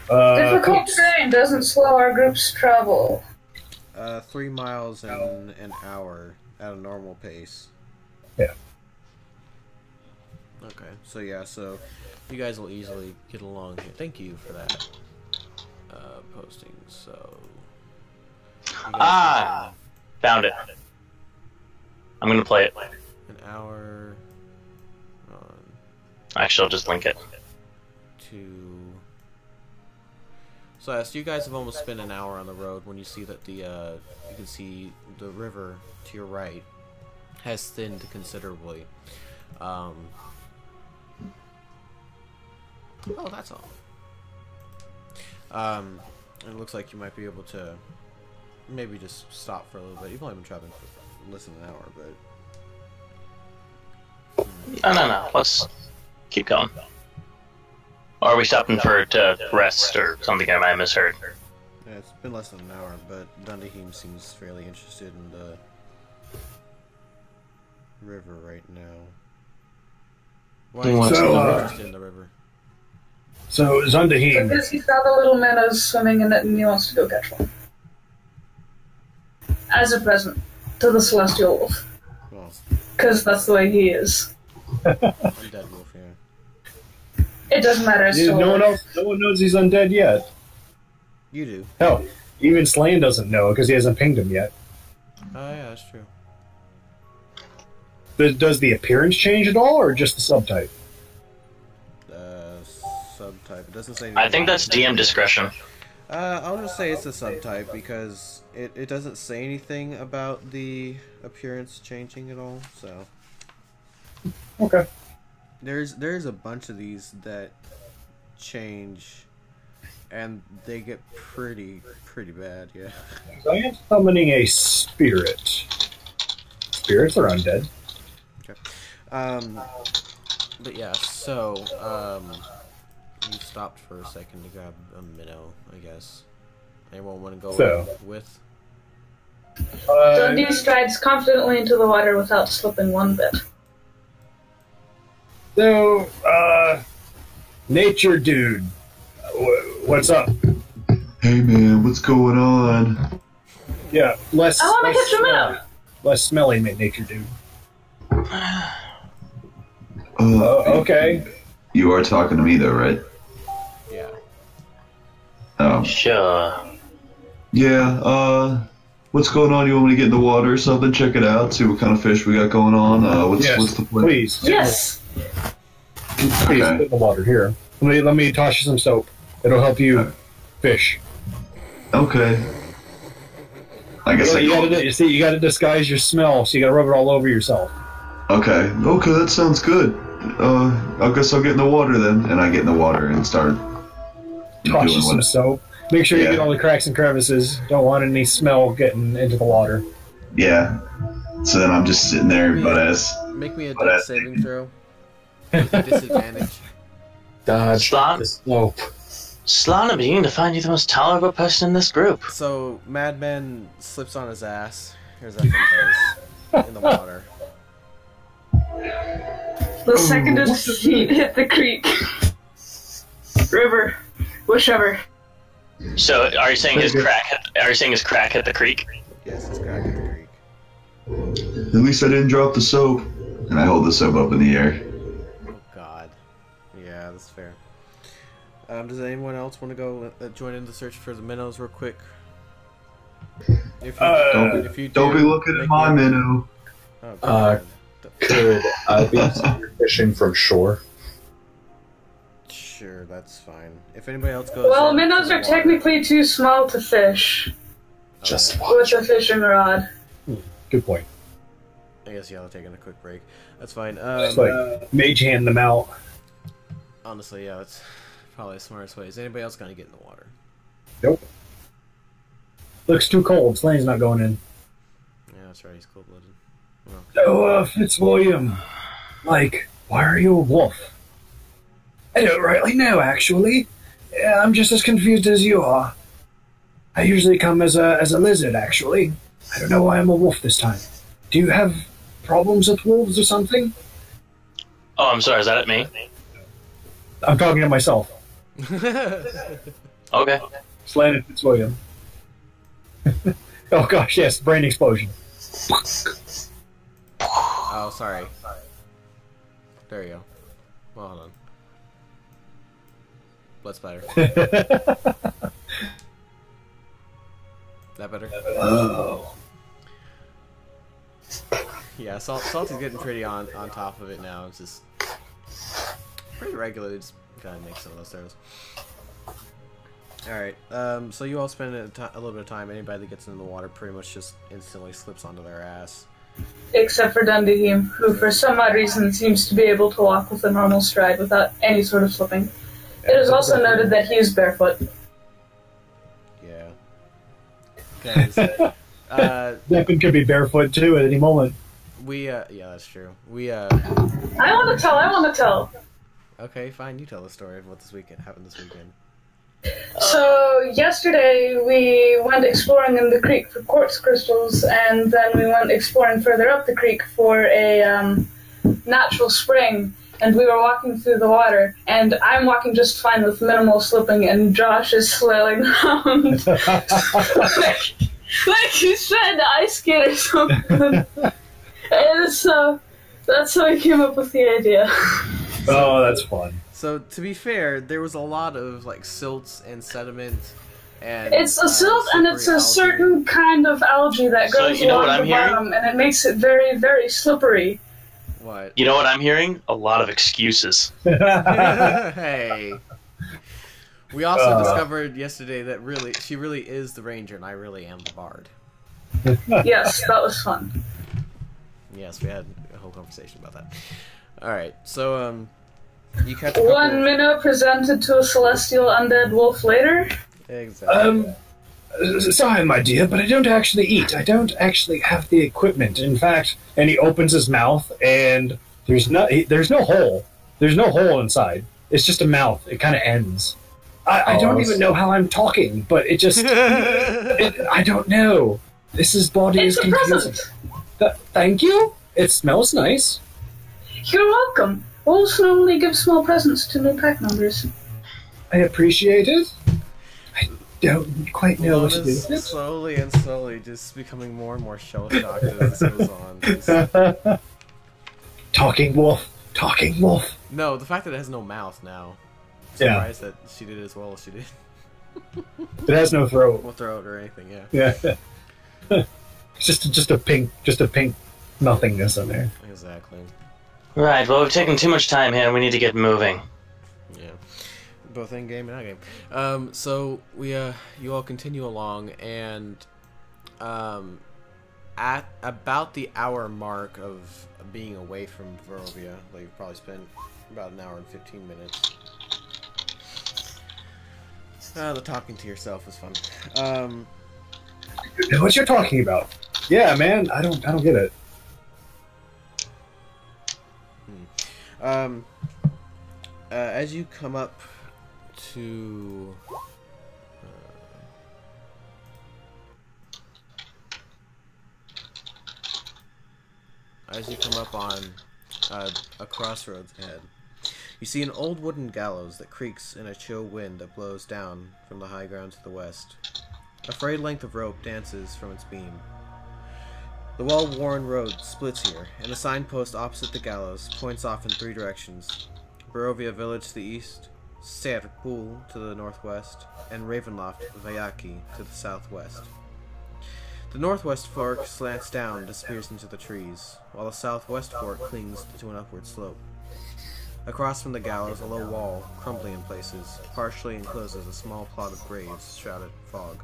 Difficult terrain doesn't slow our group's travel. 3 miles in an hour at a normal pace. Yeah. Okay, so yeah, so you guys will easily get along here. Thank you for that posting. So Found it. I'm gonna play it. an hour on Actually, I'll just link it. 2. So yes, you guys have almost spent an hour on the road when you see that the you can see the river to your right has thinned considerably. Oh, that's all. It looks like you might be able to maybe just stop for a little bit. You've only been traveling for less than an hour, but No. Let's keep going. Or are we stopping to rest or something I might have misheard? yeah, it's been less than an hour. But Dundahim seems fairly interested in the river right now. Why is he So, interested in the river? So, Zundahim. Because he saw the little minnows swimming in it and he wants to go catch one. As a present to the Celestial Wolf. Well, Because that's the way he is. undead wolf, yeah. It doesn't matter. It's still No one knows he's undead yet. You do. Hell, even Slane doesn't know because he hasn't pinged him yet. Oh yeah, that's true. Does the appearance change at all, or just the subtype? Subtype. It doesn't say anything. I think that's DM discretion. I'll just say it's a subtype because it doesn't say anything about the appearance changing at all. So Okay. there's a bunch of these that change, and they get pretty bad. Yeah. So I am summoning a spirit. Spirits are undead. Okay. But yeah. So you stopped for a second to grab a minnow, I guess. Anyone want to go with? Dundee strides confidently into the water without slipping one bit. So, nature dude, what's up? Hey man, what's going on? Yeah, less. I wanna less catch a minnow. Less smelly, nature dude. Okay. You are talking to me though, right? Yeah. Sure. Yeah, what's going on? You want me to get in the water or something? Check it out, see what kind of fish we got going on. What's the plan? Please. Yes. Please, get in the water here. Let me toss you some soap. It'll help you fish. Okay. I guess you gotta disguise your smell, so you gotta rub it all over yourself. Okay, that sounds good. I guess I'll get in the water then. And I get in the water and start Toss you some soap. Make sure you get all the cracks and crevices. Don't want any smell getting into the water. Yeah. So then I'm just sitting there, Make me a dex saving throw. Disadvantage. Dodge the slope. Slidin, I'm beginning to find you the most tolerable person in this group. So, Madman slips on his ass. Here's that face in the water. The second his feet hit the creek, river, whichever. So, are you saying his crack? Are you saying his crack hit the creek? Yes, his crack hit the creek. At least I didn't drop the soap. And I hold the soap up in the air. Oh God. Yeah, that's fair. Does anyone else want to go join in the search for the minnows real quick? If you don't be looking at my minnow. Oh, God. Could I be fishing from shore? Sure, that's fine. If anybody else goes... Well, minnows are technically too small to fish. Just with a fishing rod. Good point. I guess y'all are taking a quick break. That's fine. Just mage hand them out. Honestly, yeah, that's probably the smartest way. Is anybody else going to get in the water? Nope. Looks too cold. Slane's not going in. Yeah, that's right. He's cold-blooded. So, Fitzwilliam, why are you a wolf? I don't rightly know, actually. I'm just as confused as you are. I usually come as a lizard, actually. I don't know why I'm a wolf this time. Do you have problems with wolves or something? Oh, I'm sorry, is that me? I'm talking to myself. Okay. Slane and Fitzwilliam. Oh gosh, yes, brain explosion. Oh, sorry. There you go. Well, hold on. Blood splatter. That better? Oh. Yeah, Salty's getting pretty on top of it now. It's just pretty regulated. Just gotta make some of those throws. Alright, so you all spend a little bit of time. Anybody that gets into the water pretty much just instantly slips onto their ass. Except for Dundahim, who for some odd reason seems to be able to walk with a normal stride without any sort of slipping. It is also noted that he is barefoot. Yeah. Deppin could be barefoot too at any moment. Yeah, that's true. I want to tell. Okay, fine, you tell the story of what happened this weekend. So, yesterday we went exploring in the creek for quartz crystals, and then we went exploring further up the creek for a natural spring, and we were walking through the water, and I'm walking just fine with minimal slipping, and Josh is flailing around. like he's trying to ice skate or something. And so, that's how I came up with the idea. Oh, that's fun. So, to be fair, there was a lot of, silts and sediment, and... It's a silt, and it's a certain kind of algae that goes along the bottom, and it makes it very, very slippery. What? You know what I'm hearing? A lot of excuses. Hey. We also discovered yesterday that she really is the ranger, and I really am the bard. Yes, that was fun. Yes, we had a whole conversation about that. Alright, so, you catch one minnow presented to a celestial undead wolf later? Exactly. Sorry, my dear, but I don't actually eat. I don't actually have the equipment. In fact, and he opens his mouth, and there's no hole. There's no hole inside. It's just a mouth. It kind of ends. I don't even know how I'm talking, but it just... I don't know. This body is confusing. Thank you. It smells nice. You're welcome. Wolves normally give small presents to new pack members. I appreciate it. I don't quite know what to do with it. Slowly and slowly just becoming more and more shell-shocked as this goes on. Talking wolf. No, the fact that it has no mouth now. I'm surprised that she did as well as she did. It has no throat. No throat or anything. Yeah. Yeah. just a pink nothingness in there. Exactly. Right. Well, we've taken too much time here. We need to get moving. Yeah. Both in game and out game. So we you all continue along, and at about the hour mark of being away from Barovia, like you've probably spent about an hour and 15 minutes. The talking to yourself is fun. What you're talking about? Yeah, man, I don't get it. As you come up to on a crossroads ahead, you see an old wooden gallows that creaks in a chill wind that blows down from the high ground to the west. A frayed length of rope dances from its beam. The well-worn road splits here, and a signpost opposite the gallows points off in 3 directions. Barovia Village to the east, Strahd to the northwest, and Ravenloft Vayaki to the southwest. The northwest fork slants down and disappears into the trees, while the southwest fork clings to an upward slope. Across from the gallows, a low wall, crumbling in places, partially encloses a small plot of graves shrouded in fog.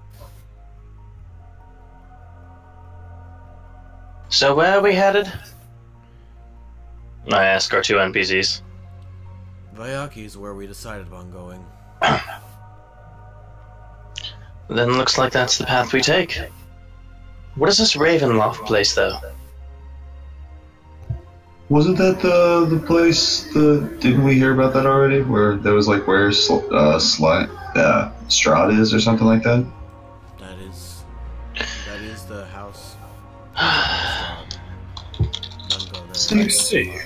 So where are we headed? I ask our 2 NPCs. Vayaki is where we decided on going. Then looks like that's the path we take. What is this Ravenloft place, though? Wasn't that the place? Didn't we hear about that already? Where there was like where Strahd is or something like that. That is the house. Let's see.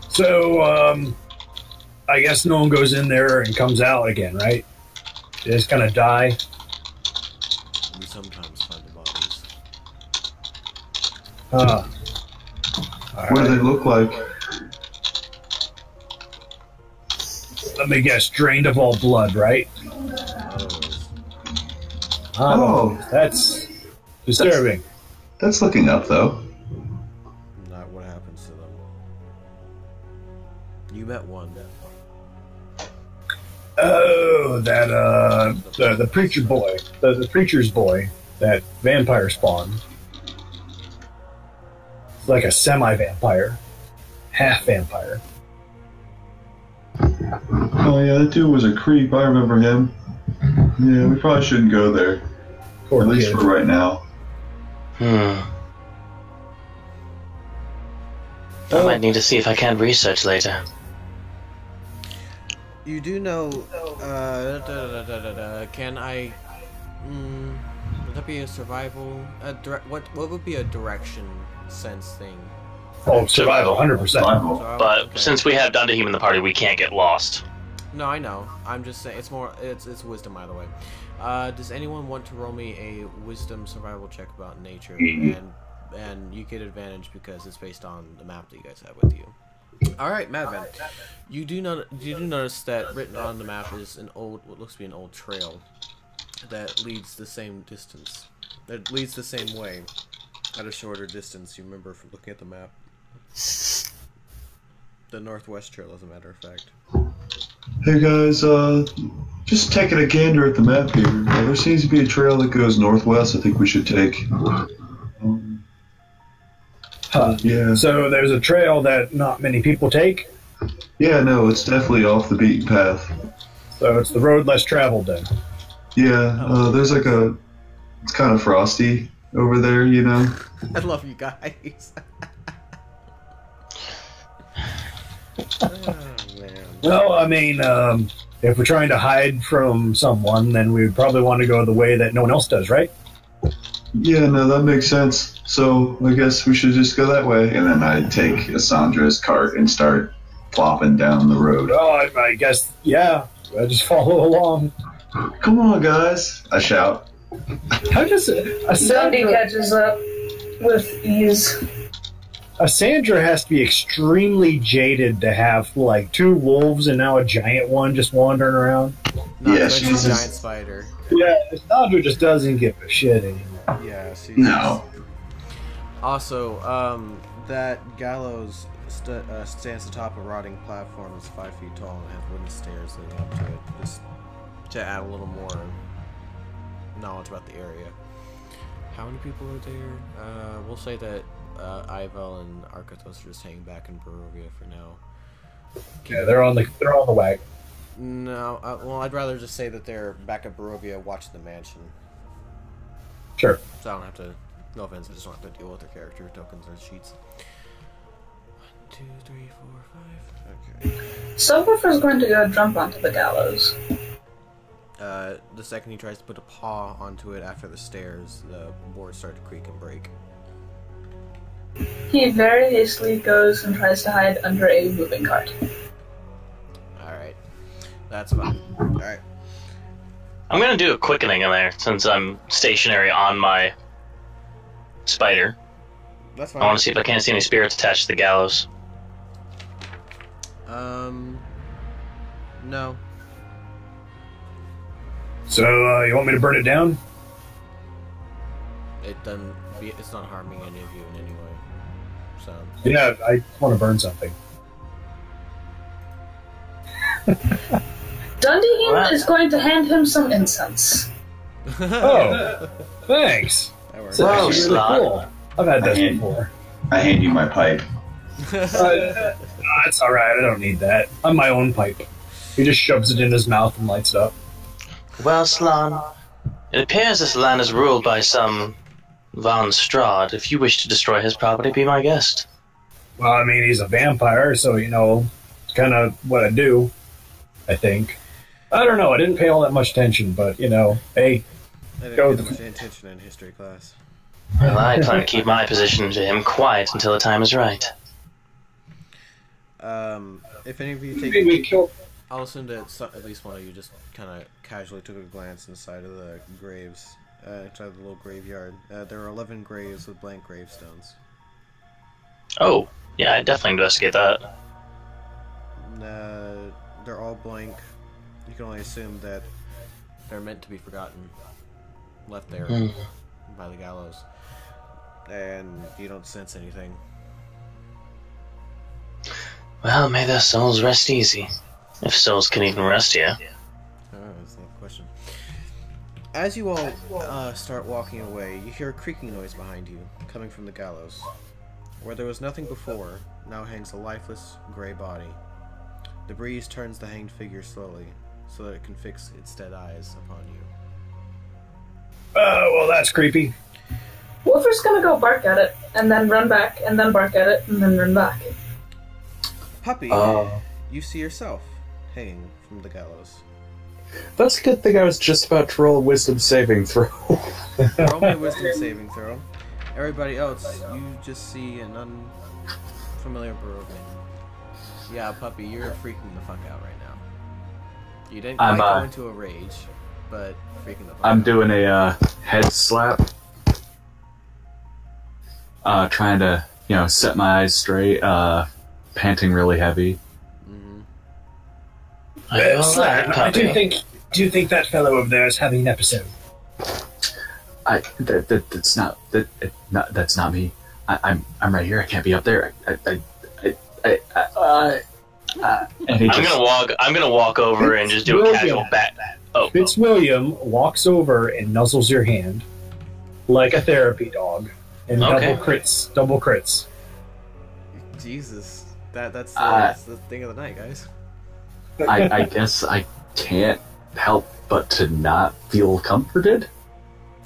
So, I guess no one goes in there and comes out again, right? They just kind of die. We sometimes find the bodies. What do they look like? Let me guess, drained of all blood, right? Oh, that's disturbing. That's looking up, though. Not what happens to them. You met one. Oh, that the preacher boy, the preacher's boy, that vampire spawn. It's like a semi-vampire, half vampire. Oh yeah, that dude was a creep. I remember him. Yeah, we probably shouldn't go there. Poor At least kid. for right now. I might need to see if I can research later. You do know, can I, would that be a survival, what would be a direction sense thing? Oh, survival, 100%. But Okay. since we have Dundahim in the party, we can't get lost. No, I know, I'm just saying, it's wisdom either way. Does anyone want to roll me a wisdom survival check about nature, and you get advantage because it's based on the map that you guys have with you. Alright, Madman. You do notice that written on the map is what looks to be an old trail that leads the same distance. That leads the same way at a shorter distance, you remember from looking at the map. The northwest trail, as a matter of fact. Hey guys, just taking a gander at the map here. There seems to be a trail that goes northwest I think we should take. Yeah. So there's a trail that not many people take? Yeah, no, it's definitely off the beaten path. So it's the road less traveled then? Yeah, there's like it's kind of frosty over there, you know? I love you guys. Oh, man. Well, I mean, if we're trying to hide from someone, then we would probably want to go the way that no one else does, right? Yeah, no, that makes sense. So I guess we should just go that way. And then I take Assandra's cart and start plopping down the road. Oh, I guess, yeah. I just follow along. Come on, guys, I shout. How does Dundee catches up with ease. a Sandra has to be extremely jaded to have like 2 wolves and now a giant one just wandering around. Yeah, she's a giant spider. Yeah, Sandra just doesn't give a shit anymore. Yeah, she's... No. Also, that gallows stands atop a rotting platform that's 5 feet tall and has wooden stairs leading up to it, just to add a little more knowledge about the area. How many people are there? We'll say that Ivel and Arkatos are just hanging back in Barovia for now. Yeah, they're on the wagon. No, well, I'd rather just say that they're back at Barovia watching the mansion. Sure. So I don't have to, no offense, I just don't have to deal with their character tokens or sheets. 1, 2, 3, 4, 5. Okay. Subwoofer's going to go jump onto the gallows. The second he tries to put a paw onto it after the stairs, the boards start to creak and break. He very hastily goes and tries to hide under a moving cart. Alright. That's fine. Alright. I'm gonna do a quickening in there since I'm stationary on my spider. That's fine. I want to see if I can't see any spirits attached to the gallows. No. So, you want me to burn it down? It doesn't. It's not harming any of you in any way. So. Yeah, I want to burn something. Dundee is going to hand him some incense. Oh, thanks. That works. That's actually really cool. I've had that before. I hand you my pipe. That's alright, I don't need that. I'm my own pipe. He just shoves it in his mouth and lights it up. Well, Slan, it appears this land is ruled by some Von Strahd. If you wish to destroy his property, be my guest. Well, I mean, he's a vampire, so, you know, it's kind of what I do, I think. I don't know, I didn't pay all that much attention, but, you know, hey, I didn't go pay much attention in history class. Well, I plan to keep my position to him quiet until the time is right. If any of you take... Maybe we kill... I'll assume that at least one of you just kind of casually took a glance inside of the graves, inside the little graveyard. There are 11 graves with blank gravestones. Oh, yeah, I definitely investigate that. They're all blank. You can only assume that they're meant to be forgotten, left there by the gallows, and you don't sense anything. Well, may their souls rest easy. If souls can even rest here. Oh, that's not the question. As you all start walking away, you hear a creaking noise behind you, coming from the gallows. Where there was nothing before, now hangs a lifeless, gray body. The breeze turns the hanged figure slowly, so that it can fix its dead eyes upon you. Oh, well, that's creepy. Wolfer's gonna go bark at it, and then run back, and then bark at it, and then run back. Puppy, you see yourself hanging from the gallows. That's a good thing I was just about to roll a wisdom saving throw. Roll me a wisdom saving throw. Everybody else, you just see an unfamiliar Barovian. Yeah, Puppy, you're freaking the fuck out right now. You didn't quite go into a rage, but freaking the fuck out. I'm doing a head slap. Trying to, you know, set my eyes straight, panting really heavy. Slad, do you think that fellow over there is having an episode? That's not me. I'm right here. I can't be up there. And I'm gonna walk over and just do a casual bat. Fitzwilliam walks over and nuzzles your hand like a therapy dog, and double crits. Jesus, that's the thing of the night, guys. I guess I can't help but to not feel comforted.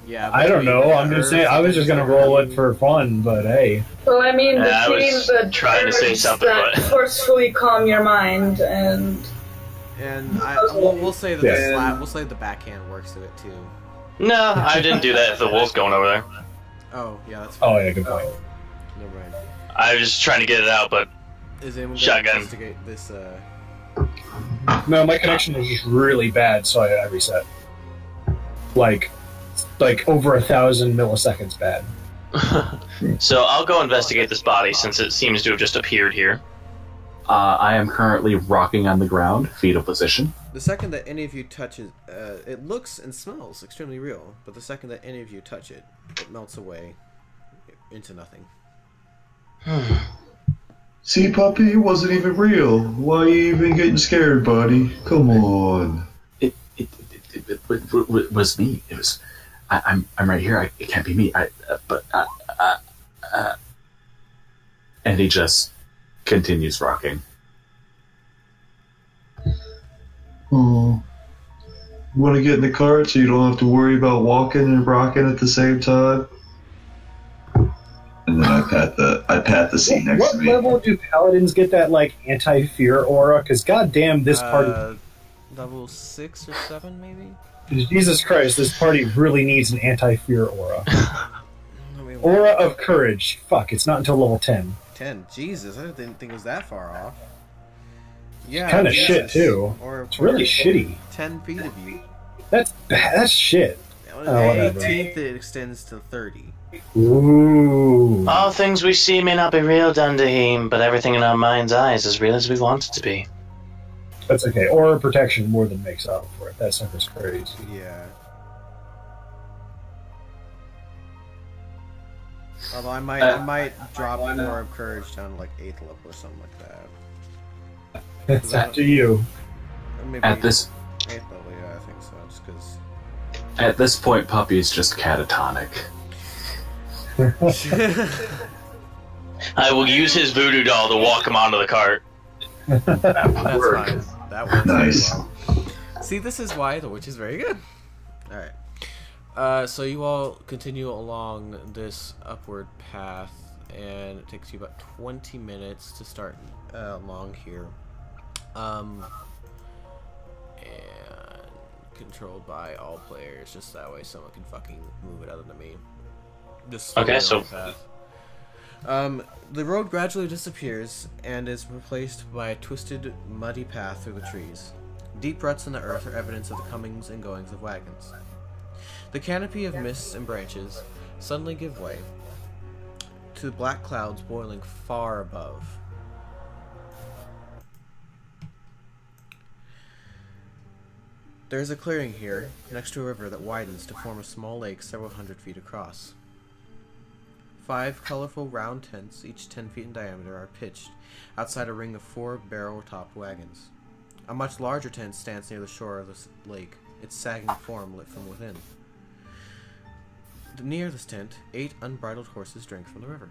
Yeah, I don't know. I'm just saying. I was just gonna roll it for fun, but hey. Well, I mean, I was the trying to say something, that but forcefully calm your mind and. We'll say that the slap. We'll say the backhand works to it too. no, I didn't do that. If the wolf's going over there, Oh yeah, that's fine. Oh yeah, good point. Never mind. I was just trying to get it out, but Is anyone going to Shotgun. investigate this? No, my connection is just really bad, so I reset. Like over 1,000 milliseconds bad. So I'll go investigate this body since it seems to have just appeared here. I am currently rocking on the ground, fetal position. The second that any of you touch it, it looks and smells extremely real, but the second that any of you touch it, it melts away into nothing. See, puppy, it wasn't even real. Why are you even getting scared, buddy? Come on. It was me. It was. I'm right here. It can't be me. And he just continues rocking. Oh. Want to get in the cart so you don't have to worry about walking and rocking at the same time? And then I pat the seat next to me. What level do paladins get that like anti-fear aura? Because goddamn, this party. Level 6 or 7, maybe. Jesus Christ, this party really needs an anti-fear aura. Aura of courage. Fuck, it's not until level 10. 10. Jesus, I didn't think it was that far off. Yeah, Kind of shit too. Or It's really shitty. 10 feet of you. That's shit. On Oh, the whatever. 18th, it extends to 30. Ooh. All things we see may not be real, Dundahim, but everything in our mind's eye is as real as we want it to be. That's okay. Aura protection more than makes up for it. That stuff is crazy. Yeah. Although I might drop more of courage down to like 8th level or something like that. It's up to you. Maybe At this 8th level, yeah, I think so. Just because. At this point, Puppy is just catatonic. I will use his voodoo doll to walk him onto the cart. That's fine. That works Nice. very well. See, this is why the witch is very good. Alright. So you all continue along this upward path, and it takes you about 20 minutes to start along here. And controlled by all players, just that way someone can fucking move it other than me. Just Okay, slowly so- along the path. The road gradually disappears and is replaced by a twisted, muddy path through the trees. Deep ruts in the earth are evidence of the comings and goings of wagons. The canopy of mists and branches suddenly give way to the black clouds boiling far above. There is a clearing here, next to a river that widens to form a small lake several hundred feet across. 5 colorful round tents, each 10 feet in diameter, are pitched outside a ring of 4 barrel-topped wagons. A much larger tent stands near the shore of the lake, its sagging form lit from within. Near this tent, 8 unbridled horses drink from the river.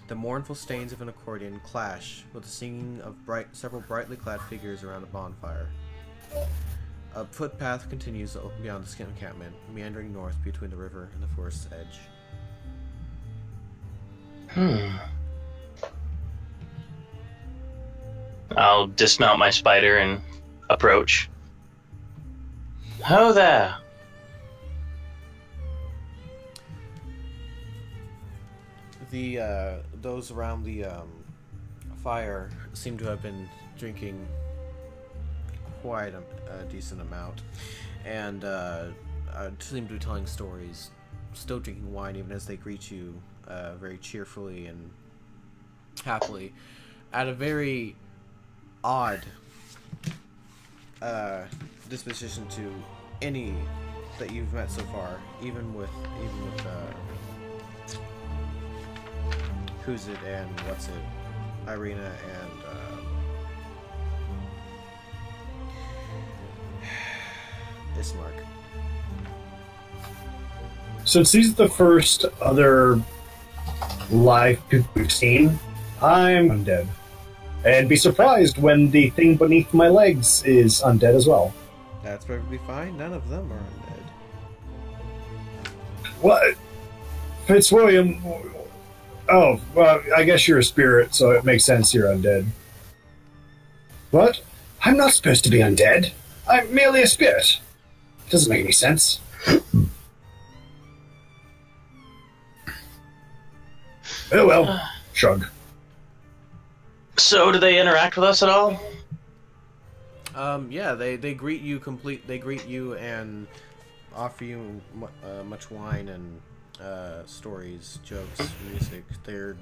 The mournful stains of an accordion clash with the singing of several brightly clad figures around a bonfire. A footpath continues to open beyond the encampment, meandering north between the river and the forest's edge. I'll dismount my spider and approach. Ho there! Those around the fire seem to have been drinking quite a decent amount, and seem to be telling stories, still drinking wine even as they greet you very cheerfully and happily, at a very odd disposition to any that you've met so far, even with Who's It and What's It, Irina and Ismark. Since these are the first other live people we've seen, I'm undead. And be surprised when the thing beneath my legs is undead as well. That's perfectly fine. None of them are undead. What? Fitzwilliam... Oh, well, I guess you're a spirit, so it makes sense you're undead. What? I'm not supposed to be undead. I'm merely a spirit. Doesn't make any sense. Oh well. Shrug. So, do they interact with us at all? Yeah, they greet you They greet you and offer you much wine and stories, jokes, music. They're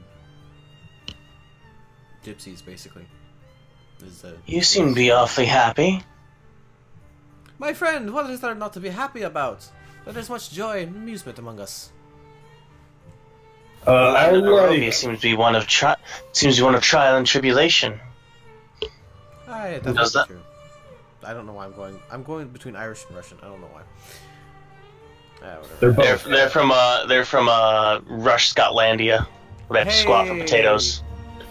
gypsies, basically. You seem to be awfully happy. My friend, what is there not to be happy about? There is much joy and amusement among us. Arabia seems to be one of trial and tribulation. Aye, Does that? True. I don't know why I'm going between Irish and Russian. I don't know why. Whatever. They're from Rush, Scotlandia. Where they have to squat for potatoes.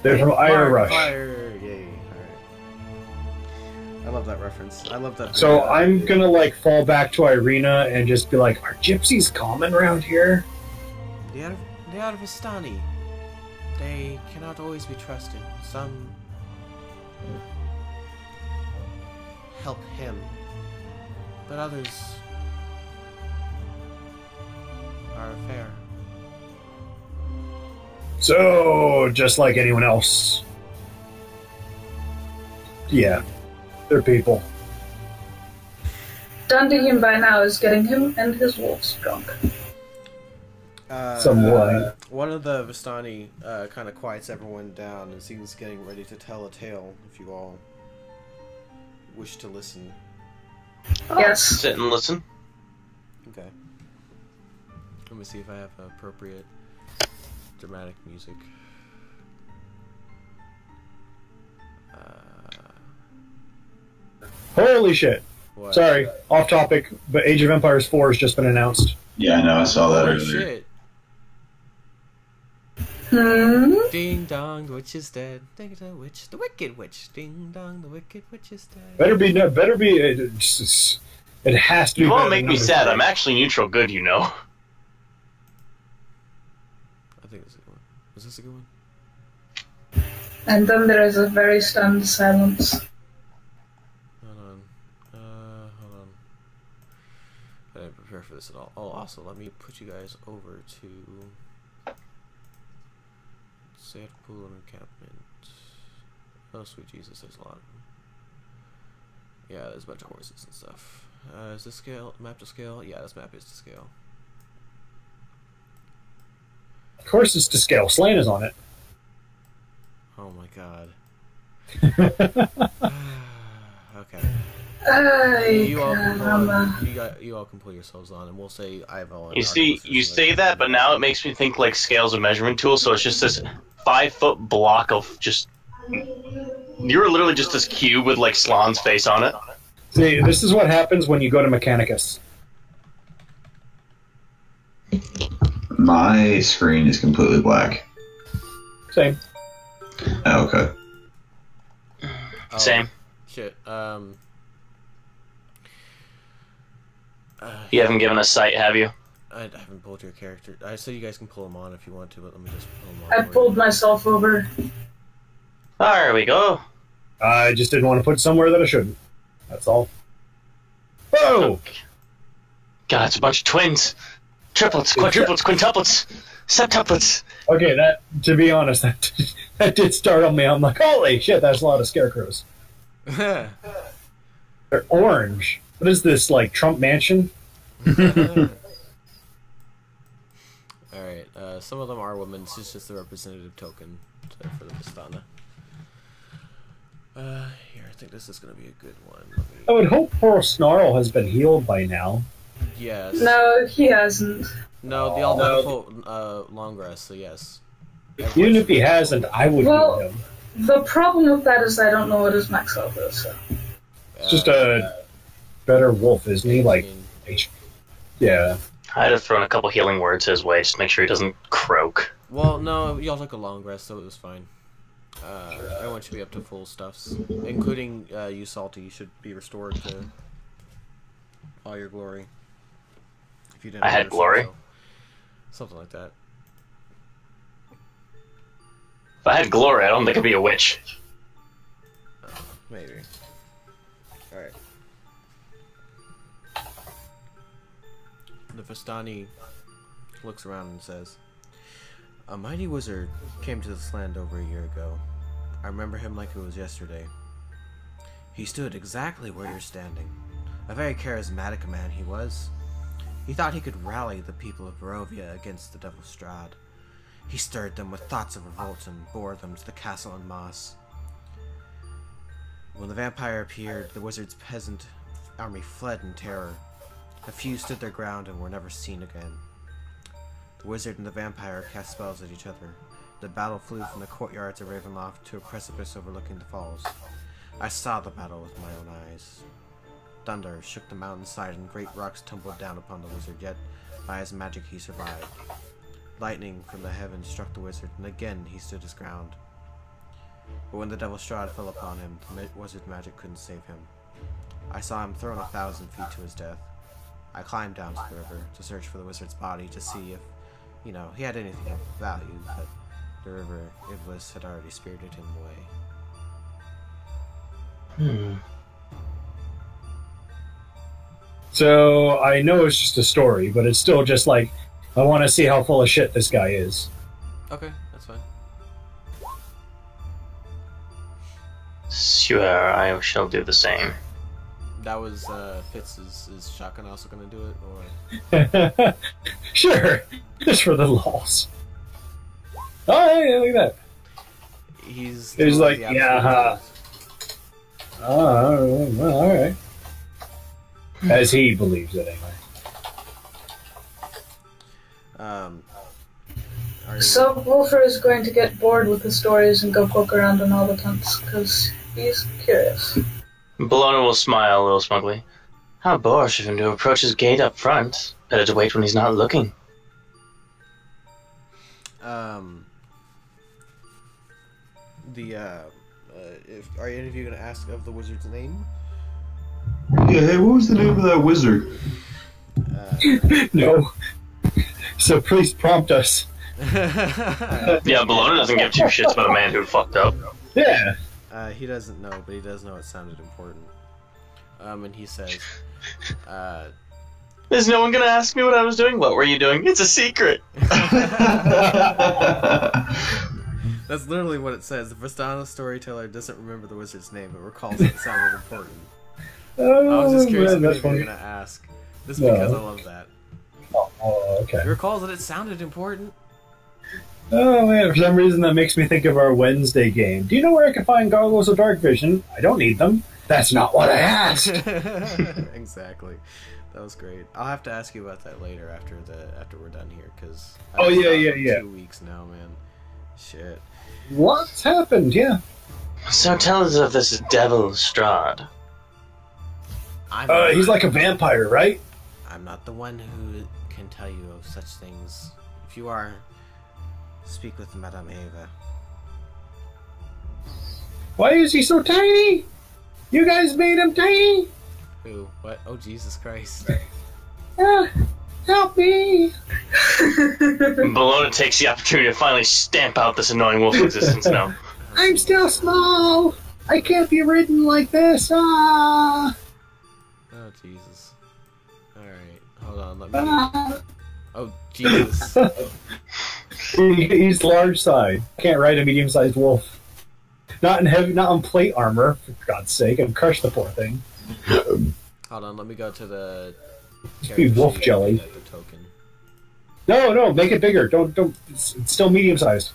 They're from Irish. Yay! Alright. I love that reference. I love that. So I'm gonna like fall back to Irina and just be like, "Are gypsies common around here?" They are Vistani. They cannot always be trusted. Some help him, but others are fair. So, just like anyone else. Yeah, they're people. Dundee him by now is getting him and his wolves drunk. Somewhat. One of the Vistani kind of quiets everyone down and seems getting ready to tell a tale, if you all wish to listen. Yes. Sit and listen. Okay. Let me see if I have appropriate dramatic music. Holy shit. What? Sorry, off topic, but Age of Empires 4 has just been announced. Yeah, I know. I saw that Holy earlier. shit. Ding dong, the witch is dead. Ding dong, the witch, the wicked witch. Ding dong, the wicked witch is dead. It has to be. You won't better make than me number sad. 3. I'm actually neutral good, you know. I think this is a good one. Is this a good one? And then there is a very stunned silence. Hold on. Hold on. I didn't prepare for this at all. Oh, also, let me put you guys over to Sad Pool and Encampment. Oh, sweet Jesus, there's a lot of them. Yeah, there's a bunch of horses and stuff. Is this map to scale? Yeah, this map is to scale. Of course it's to scale. Slane is on it. Oh my god. Okay. You all can pull yourselves on, and we'll say Ivo. You see, you say that, but now it makes me think like scale's a measurement tool. So it's just this 5-foot block of just. You're literally just this cube with like Slan's face on it. See, this is what happens when you go to Mechanicus. My screen is completely black. Same. Oh, okay. Oh, Same. Shit. You haven't given us sight, have you? I haven't pulled your character. I said you guys can pull them on if you want to, but let me just pull them on. I pulled myself over. There we go. I just didn't want to put it somewhere that I shouldn't. That's all. Oh! God, it's a bunch of twins. Triplets, quadruplets, quintuplets, septuplets. Okay, that, to be honest, that did startle me. I'm like, holy shit, that's a lot of scarecrows. They're orange. What is this, like Trump Mansion? Alright, some of them are women. It's just the representative token for the Vistana. Here, I think this is going to be a good one. I would hope poor Snarl has been healed by now. Yes. No, he hasn't. No, they all have full long rest, so yes. Even if he hasn't, I would heal him. The problem with that is I don't know what his max health is. So. It's just a better wolf, isn't he? Like, yeah. I'd have thrown a couple healing words his way just to make sure he doesn't croak. Well, no, y'all took a long rest, so it was fine. Everyone should be up to full stuffs, including you, Salty. You should be restored to all your glory. If you didn't, I had glory. So. Something like that. If I had glory, I don't think I'd be a witch. Maybe. Alright. The Vistani looks around and says, "A mighty wizard came to this land over a year ago. I remember him like it was yesterday. He stood exactly where you're standing. A very charismatic man he was. He thought he could rally the people of Barovia against the devil Strahd. He stirred them with thoughts of revolt and bore them to the castle in Moss. When the vampire appeared, the wizard's peasant army fled in terror. A few stood their ground and were never seen again. The wizard and the vampire cast spells at each other. The battle flew from the courtyards of Ravenloft to a precipice overlooking the falls. I saw the battle with my own eyes. Thunder shook the mountainside and great rocks tumbled down upon the wizard, yet by his magic he survived. Lightning from the heavens struck the wizard, and again he stood his ground. But when the devil Strahd fell upon him, the wizard's magic couldn't save him. I saw him thrown 1,000 feet to his death. I climbed down to the river to search for the wizard's body to see if, he had anything of value, but the river Iblis had already spirited him away. So, I know it's just a story, but it's still just like, I want to see how full of shit this guy is. Okay, that's fine. Sure, I shall do the same. That was, Fitz, is Shotgun also gonna do it, or? Sure, just for the lols. Oh, yeah, look at that. He's like, yeah, oh, well, alright. As he believes it, anyway. Subwoofer is going to get bored with the stories and go poke around in all the tents, because he's curious. Bologna will smile a little smugly. How boorish of him to approach his gate up front. Better to wait when he's not looking. Are any of you gonna ask of the wizard's name? Yeah, hey, what was the name of that wizard? No. So please prompt us. Yeah, Bologna doesn't give two shits about a man who fucked up. Yeah. He doesn't know, but he does know it sounded important. And he says, Is no one gonna ask me what I was doing? What were you doing? It's a secret! That's literally what it says. The Vistana storyteller doesn't remember the wizard's name, but recalls that it sounded important. I was just curious if you were going to ask. Just because I love that. Oh, okay. He recalls that it sounded important. Oh, man, for some reason that makes me think of our Wednesday game. Do you know where I can find goggles of dark vision? I don't need them. That's not what I asked. Exactly. That was great. I'll have to ask you about that later after we're done here, because... Oh, yeah. 2 weeks now, man. Shit. What's happened? Yeah. So tell us of this devil Strahd. He's like a vampire, right? I'm not the one who can tell you of such things. If you are, speak with Madame Eva. Why is he so tiny? You guys made him tiny? Who? What? Oh, Jesus Christ. Help me! Bologna takes the opportunity to finally stamp out this annoying wolf existence now. I'm still small! I can't be ridden like this! Ah! Oh, Jesus. Alright, hold on, let me... Oh, Jesus. He's large size. Can't ride a medium-sized wolf. Not in plate armor, for God's sake, and crush the poor thing. Hold on, let me go to the... Be wolf jelly. The token. No, make it bigger. Don't. It's still medium-sized.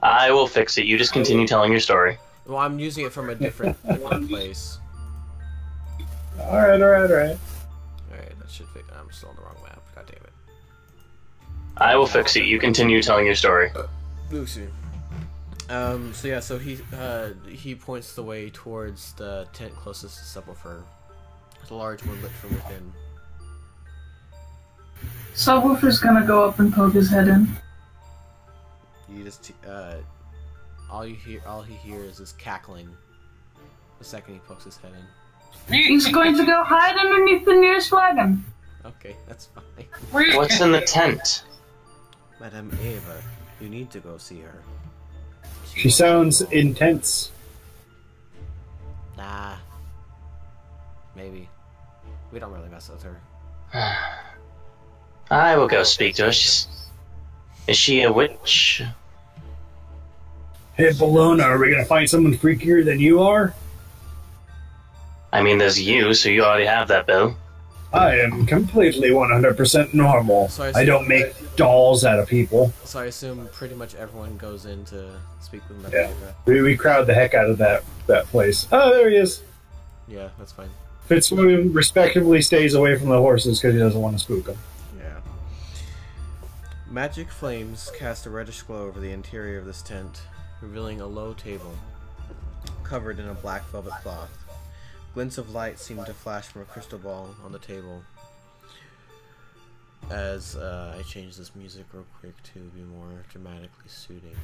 I will fix it. You just continue telling your story. Well, I'm using it from a different place. Alright. Alright, that should fix... I'm still on the wrong map. God damn it. I will fix it. You continue telling your story. Lucy. So he points the way towards the tent closest to Subwoofer. It's a large one lit from within. Subwoofer's gonna go up and poke his head in. You just all he hears is cackling the second he pokes his head in. He's going to go hide underneath the nearest wagon. Okay, that's fine. What's in the tent? Madame Eva, you need to go see her. She sounds intense. Nah. Maybe. We don't really mess with her. I will go speak to her. Is she a witch? Hey, Bologna, are we gonna find someone freakier than you are? I mean, there's you, so you already have that, Bill. I am completely 100% normal. So I don't make dolls out of people. So I assume pretty much everyone goes in to speak with him. Yeah. We crowd the heck out of that place. Oh, there he is. Yeah, that's fine. Fitzwilliam respectively stays away from the horses because he doesn't want to spook them. Yeah. Magic flames cast a reddish glow over the interior of this tent, revealing a low table covered in a black velvet cloth. Glints of light seemed to flash from a crystal ball on the table. As I change this music real quick to be more dramatically suiting.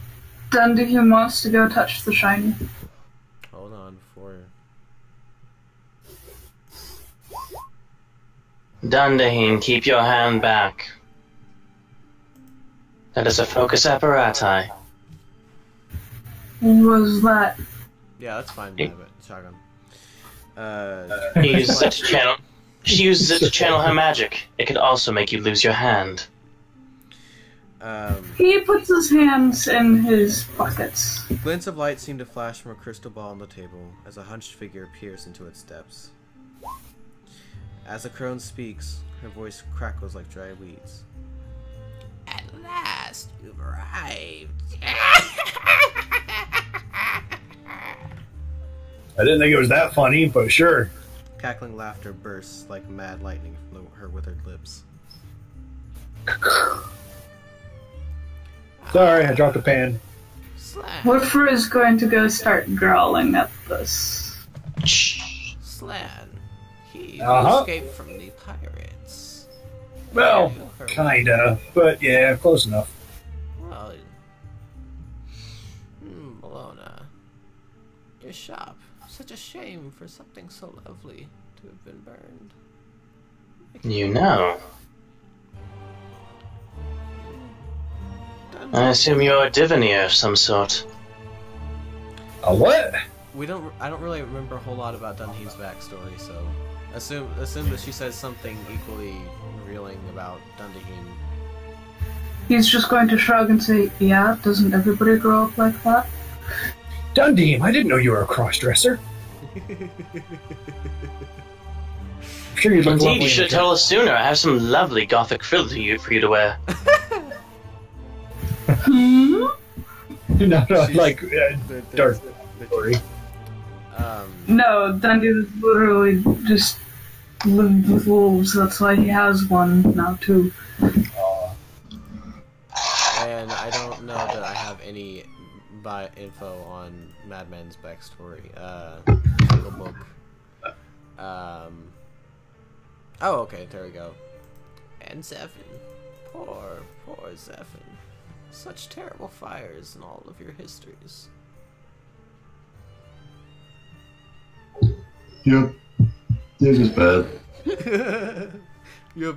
Dundee wants to go touch the shiny. Hold on before. Dundaheen, keep your hand back. That is a focus apparati. What was that? Yeah, that's fine. Shotgun. She uses it to channel. She uses it to channel her magic. It could also make you lose your hand. He puts his hands in his pockets. Glints of light seem to flash from a crystal ball on the table as a hunched figure peers into its depths. As the crone speaks, her voice crackles like dry weeds. At last, you've arrived. I didn't think it was that funny, but sure. Cackling laughter bursts like mad lightning from her withered lips. Sorry, I dropped a pan. Woodford is going to go start growling at this. Slan, he Uh-huh. escaped from the pirates. Well, kinda, but yeah, close enough. Well, Bologna, your shop. Such a shame for something so lovely to have been burned. You know. I assume you're a diviner of some sort. A what? I don't really remember a whole lot about Dunheem's backstory, so assume that she says something equally revealing about Dundeheem. He's just going to shrug and say, yeah, doesn't everybody grow up like that? Dundeem, I didn't know you were a cross-dresser. I'm sure you look Indeed, lovely you should have told us sooner. I have some lovely gothic frill for you to wear. Hmm? No, like, dark story. No, Dundee was literally just lived with wolves, that's why he has one now, too. And I don't know that I have any info on Madman's backstory. Single book. Oh, okay, there we go. And Zephin. Poor Zephin. Such terrible fires in all of your histories. Yep. It was bad. Yep.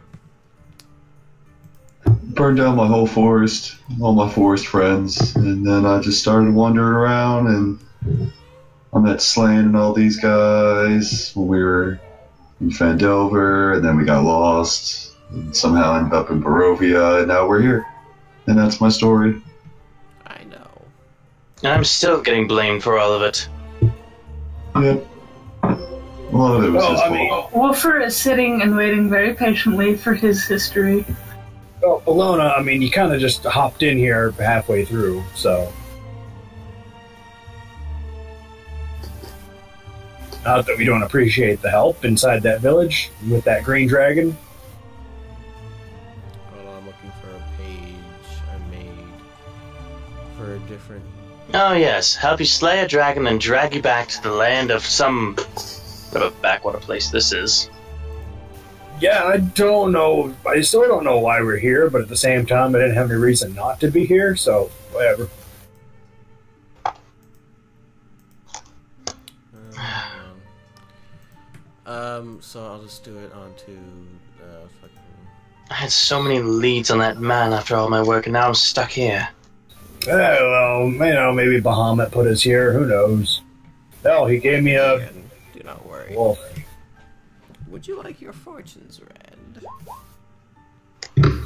Burned down my whole forest, all my forest friends, and then I just started wandering around, and I met Slane and all these guys when we were in Fandelver, and then we got lost, and somehow ended up in Barovia, and now we're here. And that's my story. I know. And I'm still getting blamed for all of it. Yep. A lot of it was his fault. Wolfer is sitting and waiting very patiently for his history. Well, Bologna, I mean, you kind of just hopped in here halfway through, so. Not that we don't appreciate the help inside that village with that green dragon. Hold on, I'm looking for a page I made for a different... Oh yes, help you slay a dragon and drag you back to the land of some... whatever backwater place this is. Yeah, I don't know. I still don't know why we're here, but at the same time, I didn't have any reason not to be here, so whatever. So I'll just do it onto, I had so many leads on that man after all my work, and now I'm stuck here. Well, you know, maybe Bahamut put us here, who knows. Hell, he gave me a... Do not worry. Wolf. Would you like your fortunes read?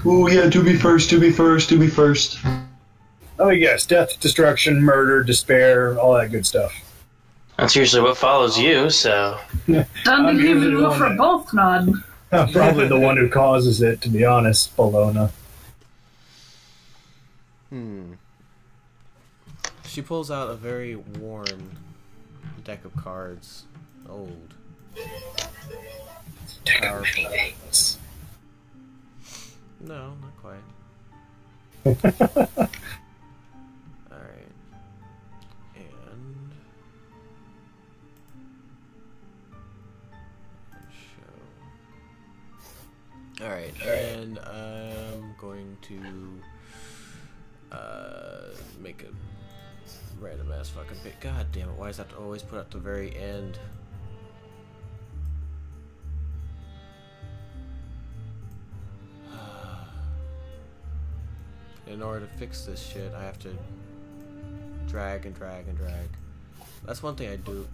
Ooh, yeah, do me first, do me first, do me first. Oh yes, death, destruction, murder, despair, all that good stuff. That's usually what follows you, so... Don't you even look for both, Nod? I'm probably the one who causes it, to be honest, Bologna. She pulls out a very worn deck of cards. Old. Powerful. No, not quite. Alright. And... show. Alright, and I'm going to make a random ass fucking pick. God damn it, why does that have to always put at the very end? In order to fix this shit, I have to drag and drag and drag. That's one thing I do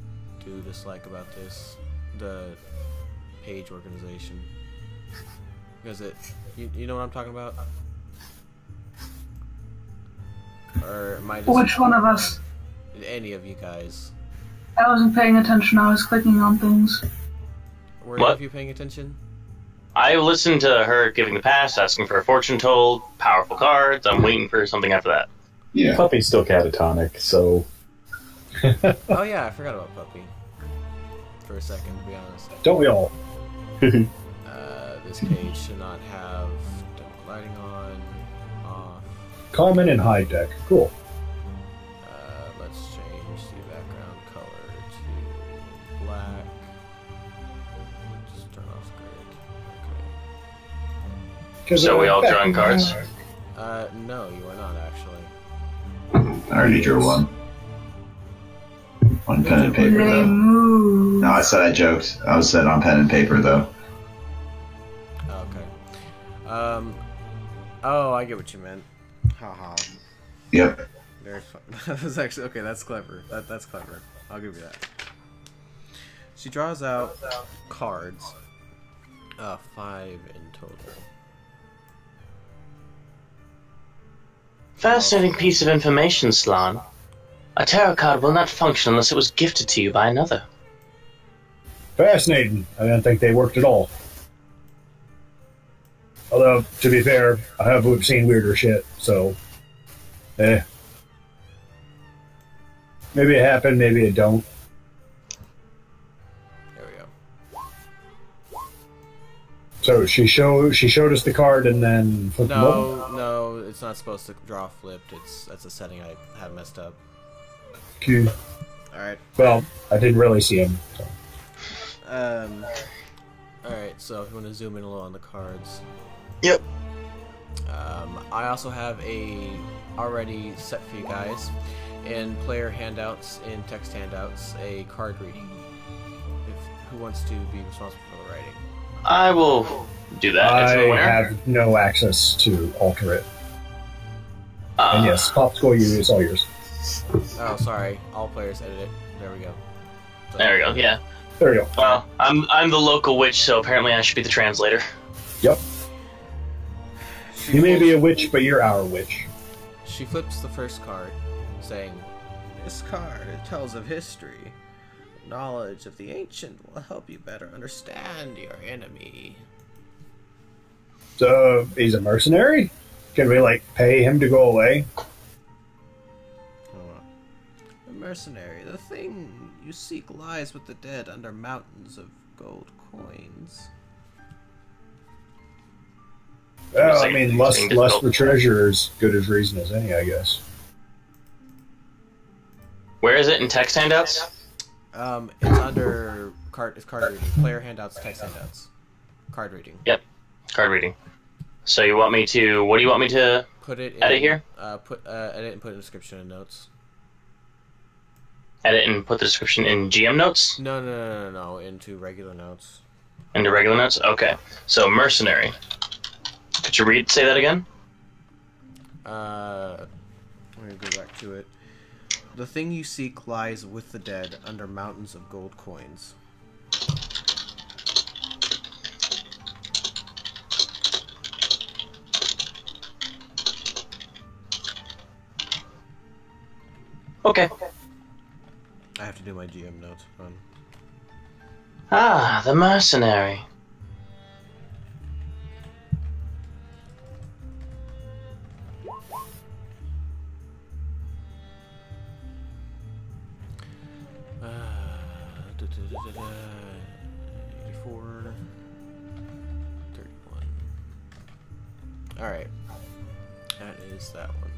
dislike about this, the page organization. Because you know what I'm talking about? Or am I just... Which one of us? Any of you guys. I wasn't paying attention, I was clicking on things. Were any of you paying attention? I listened to her giving the pass, asking for a fortune told, powerful cards. I'm waiting for something after that. Yeah. Puppy's still catatonic, so... Oh yeah, I forgot about Puppy. For a second, to be honest. Don't we all? This page should not have lighting on, off. Common and high deck. Cool. Let's change the background color to black. Just turn off grid. So we all drawing cards? No, you are not actually. I already drew one. On pen and paper, though. No, I said I joked. I was said on pen and paper, though. Okay. Oh, I get what you meant. Haha. Yep. Very fun. That was actually okay. That's clever. That's clever. I'll give you that. She draws out cards. 5 in total. Fascinating piece of information, Slan. A tarot card will not function unless it was gifted to you by another. Fascinating. I didn't think they worked at all. Although, to be fair, I have seen weirder shit, so... Maybe it happened, maybe it don't. There we go. So she showed us the card and then flipped them over? No, it's not supposed to draw flipped. That's a setting I have messed up. Okay. Alright. Well, I didn't really see him. So. Alright, so if you want to zoom in a little on the cards. Yep. I also have already set for you guys in player handouts, in text handouts, a card reading. Who wants to be responsible for the writing? I will do that. I have no access to alter it. And yes, Popsicle is all yours. Oh, sorry. All players edit it. There we go. So, there we go. Yeah. There we go. Well, I'm the local witch, so apparently I should be the translator. Yep. You may be a witch, but you're our witch. She flips the first card, saying, "This card tells of history. Knowledge of the ancient will help you better understand your enemy." So, he's a mercenary? Can we, pay him to go away? A mercenary. The thing you seek lies with the dead under mountains of gold coins. Well, I mean, lust for treasure is good as reason as any, I guess. Where is it in text handouts? It's under card reading. Player handouts, text handouts. Card reading. Yep. Card reading. So you want me to... What do you want me to put it in, edit here? Edit and put a description in notes. Edit and put the description in GM notes? No. Into regular notes. Into regular notes? Okay. So, mercenary. Could you say that again? Let me go back to it. The thing you seek lies with the dead under mountains of gold coins. Okay. I have to do my GM notes. Ah, the mercenary. Da, da, da, da, da. 84, 31. Alright. That is that one.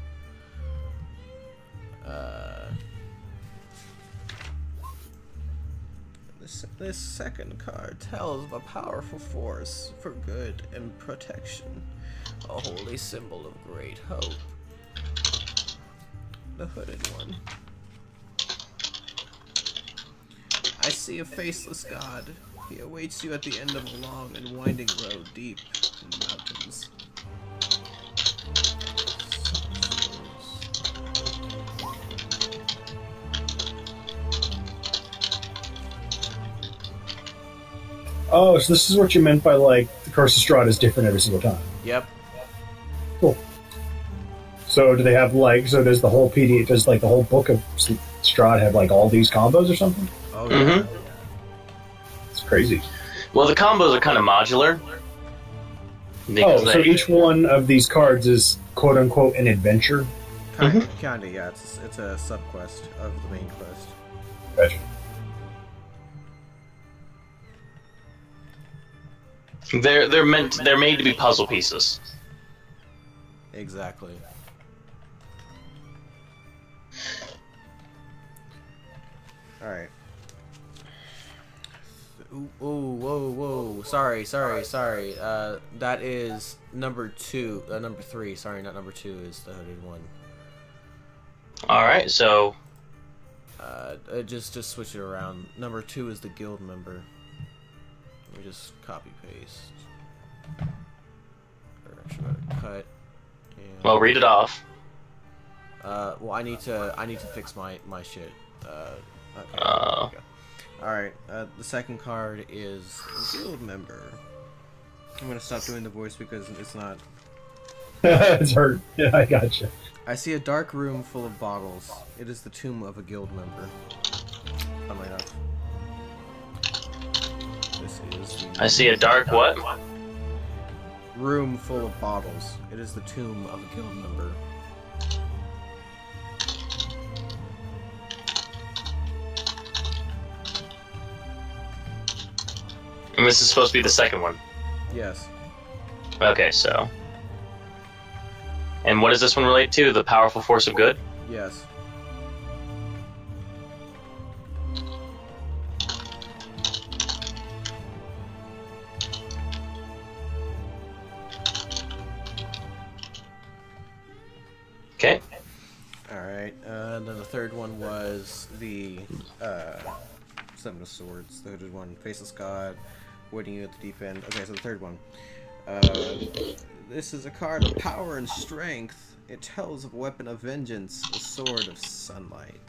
This second card tells of a powerful force for good and protection, a holy symbol of great hope. The hooded one. I see a faceless god. He awaits you at the end of a long and winding road deep in the mountains. Oh, so this is what you meant by, like, the Curse of Strahd is different every single time. Yep. Cool. So do they have, like, so does the whole PD, does, like, the whole book of Strahd have, like, all these combos or something? Oh, yeah. It's crazy. Well, the combos are kind of modular. Oh, so each one of these cards is quote-unquote an adventure? Kinda, yeah. It's a sub-quest of the main quest. Gotcha. They're made to be puzzle pieces. Exactly. Alright. Ooh, whoa. Sorry. That is number 2. Number 3. Sorry, not number 2 is the hooded one. Alright, so... just switch it around. Number 2 is the guild member. Let me just copy-paste. Or actually, I'm gonna cut. And, well, read it off. well, I need to fix my shit. Okay. Alright, the second card is guild member. I'm gonna stop doing the voice because it's not... It's hurt. Yeah, I gotcha. I see a dark room full of bottles. It is the tomb of a guild member. Funnily enough. This is the... I see a dark what? room full of bottles. It is the tomb of a guild member. And this is supposed to be the second one. Yes. Okay, so... And what does this one relate to? The powerful force of good? Yes. Okay. Alright, then the third one was the, Seven of Swords, the hooded one, Faceless God, waiting you at the deep end. Okay, so the third one. This is a card of power and strength. It tells of a weapon of vengeance, the sword of sunlight.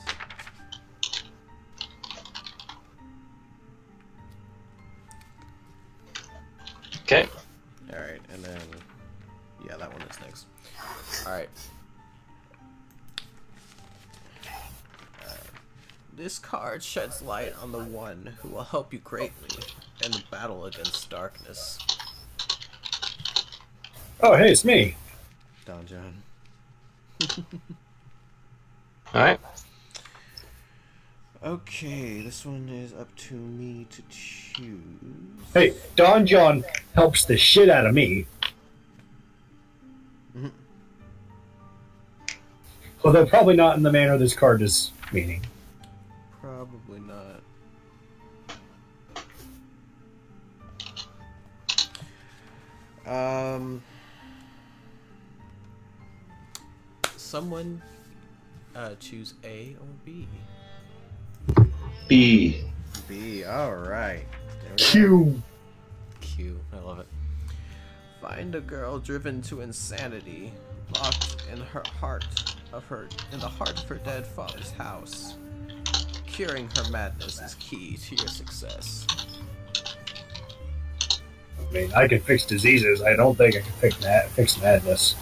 Okay. Alright, and then... yeah, that one is next. Alright. This card sheds light on the one who will help you greatly in the battle against darkness. Oh, hey, it's me. Don John. Alright. Okay, this one is up to me to choose. Hey, Don John helps the shit out of me. Although probably not in the manner this card is meaning. Probably not. Someone choose A or B. B. B, alright. Q. Q, I love it. Find a girl driven to insanity, locked in her heart in the heart of her dead father's house. Curing her madness is key to your success. I mean, I can fix diseases. I don't think I can fix madness.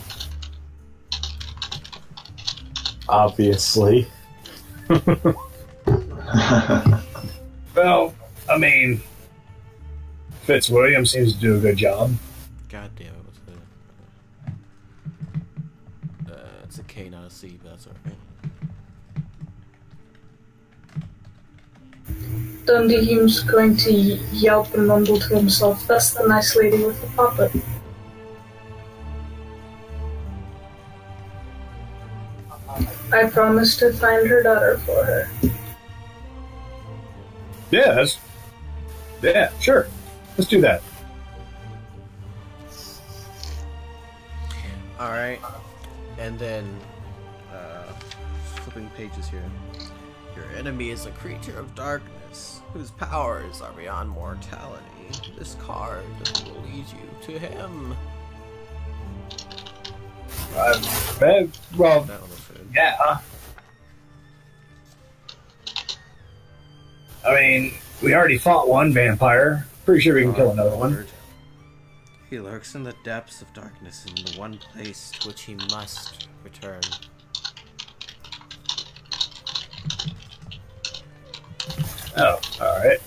Obviously. Well, I mean, Fitzwilliam seems to do a good job. God damn it, what's the... it's a K, not a C, but that's alright. Dundee's going to yelp and mumble to himself. That's the nice lady with the puppet. I promised to find her daughter for her. Yeah, sure. Let's do that. Alright. And then, flipping pages here. Your enemy is a creature of darkness, whose powers are beyond mortality. This card will lead you to him. Well, That one looks good. yeah. I mean, we already fought one vampire. Pretty sure we can kill another one. He lurks in the depths of darkness in the one place to which he must return. Oh, alright.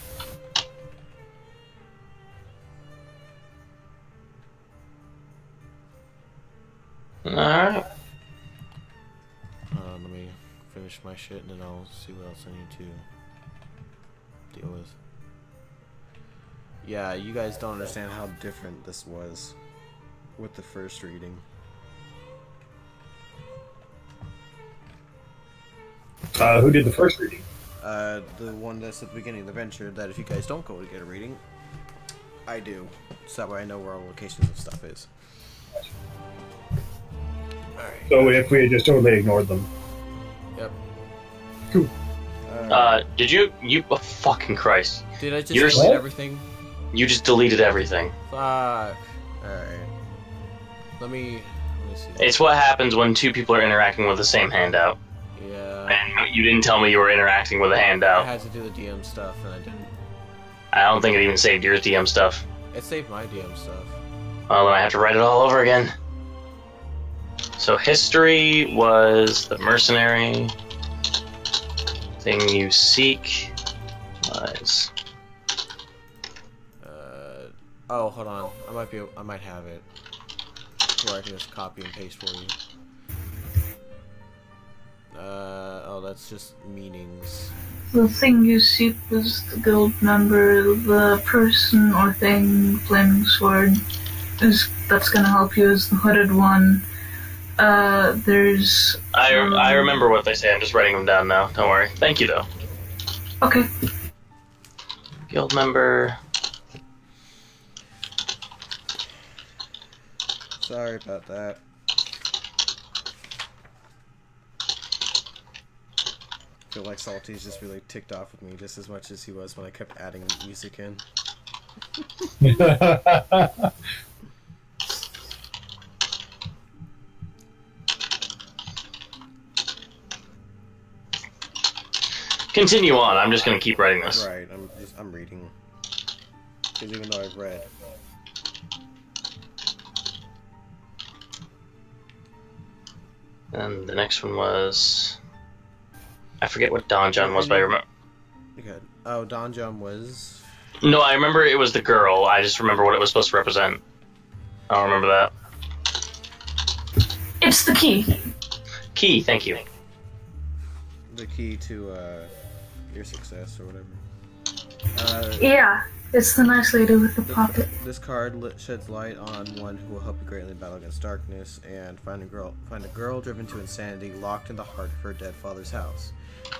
Alright. Let me finish my shit and then I'll see what else I need to deal with. Yeah, you guys don't understand how different this was with the first reading. Who did the first reading? The one that's at the beginning of the venture, that if you guys don't go to get a reading, I do. So that way I know where all locations of stuff is. Alright. So if we had just totally ignored them. Yep. Cool. Did you oh, fucking Christ. Did I just You're- delete everything? You just deleted everything. Fuck. Alright. Let me see. It's what happens when two people are interacting with the same handout. Yeah. And you didn't tell me you were interacting with a I handout. had to do the DM stuff and I didn't. I don't think it even saved your DM stuff. It saved my DM stuff. Well, then I have to write it all over again. So history was the mercenary. Thing you seek was... Oh, hold on. I might have it. Where I can just copy and paste for you. Oh, that's just meanings. The thing you seek was the guild member, the person or thing, flaming sword, that's gonna help you is the hooded one. There's... I remember what they say, I'm just writing them down now. Don't worry. Thank you, though. Okay. Guild member... Sorry about that. I feel like Salty's just really ticked off with me just as much as he was when I kept adding music in. Continue on, I'm just gonna keep writing this. Right, I'm reading. Because even though I've read. And the next one was... I forget what Donjon was, but I remember... Good. Oh, Donjon was... No, I remember it was the girl. I just remember what it was supposed to represent. I don't remember that. It's the key. Key, thank you. The key to, your success or whatever. Yeah, it's the nice lady with the puppet. This card sheds light on one who will help you greatly battle against darkness and find a girl driven to insanity, locked in the heart of her dead father's house.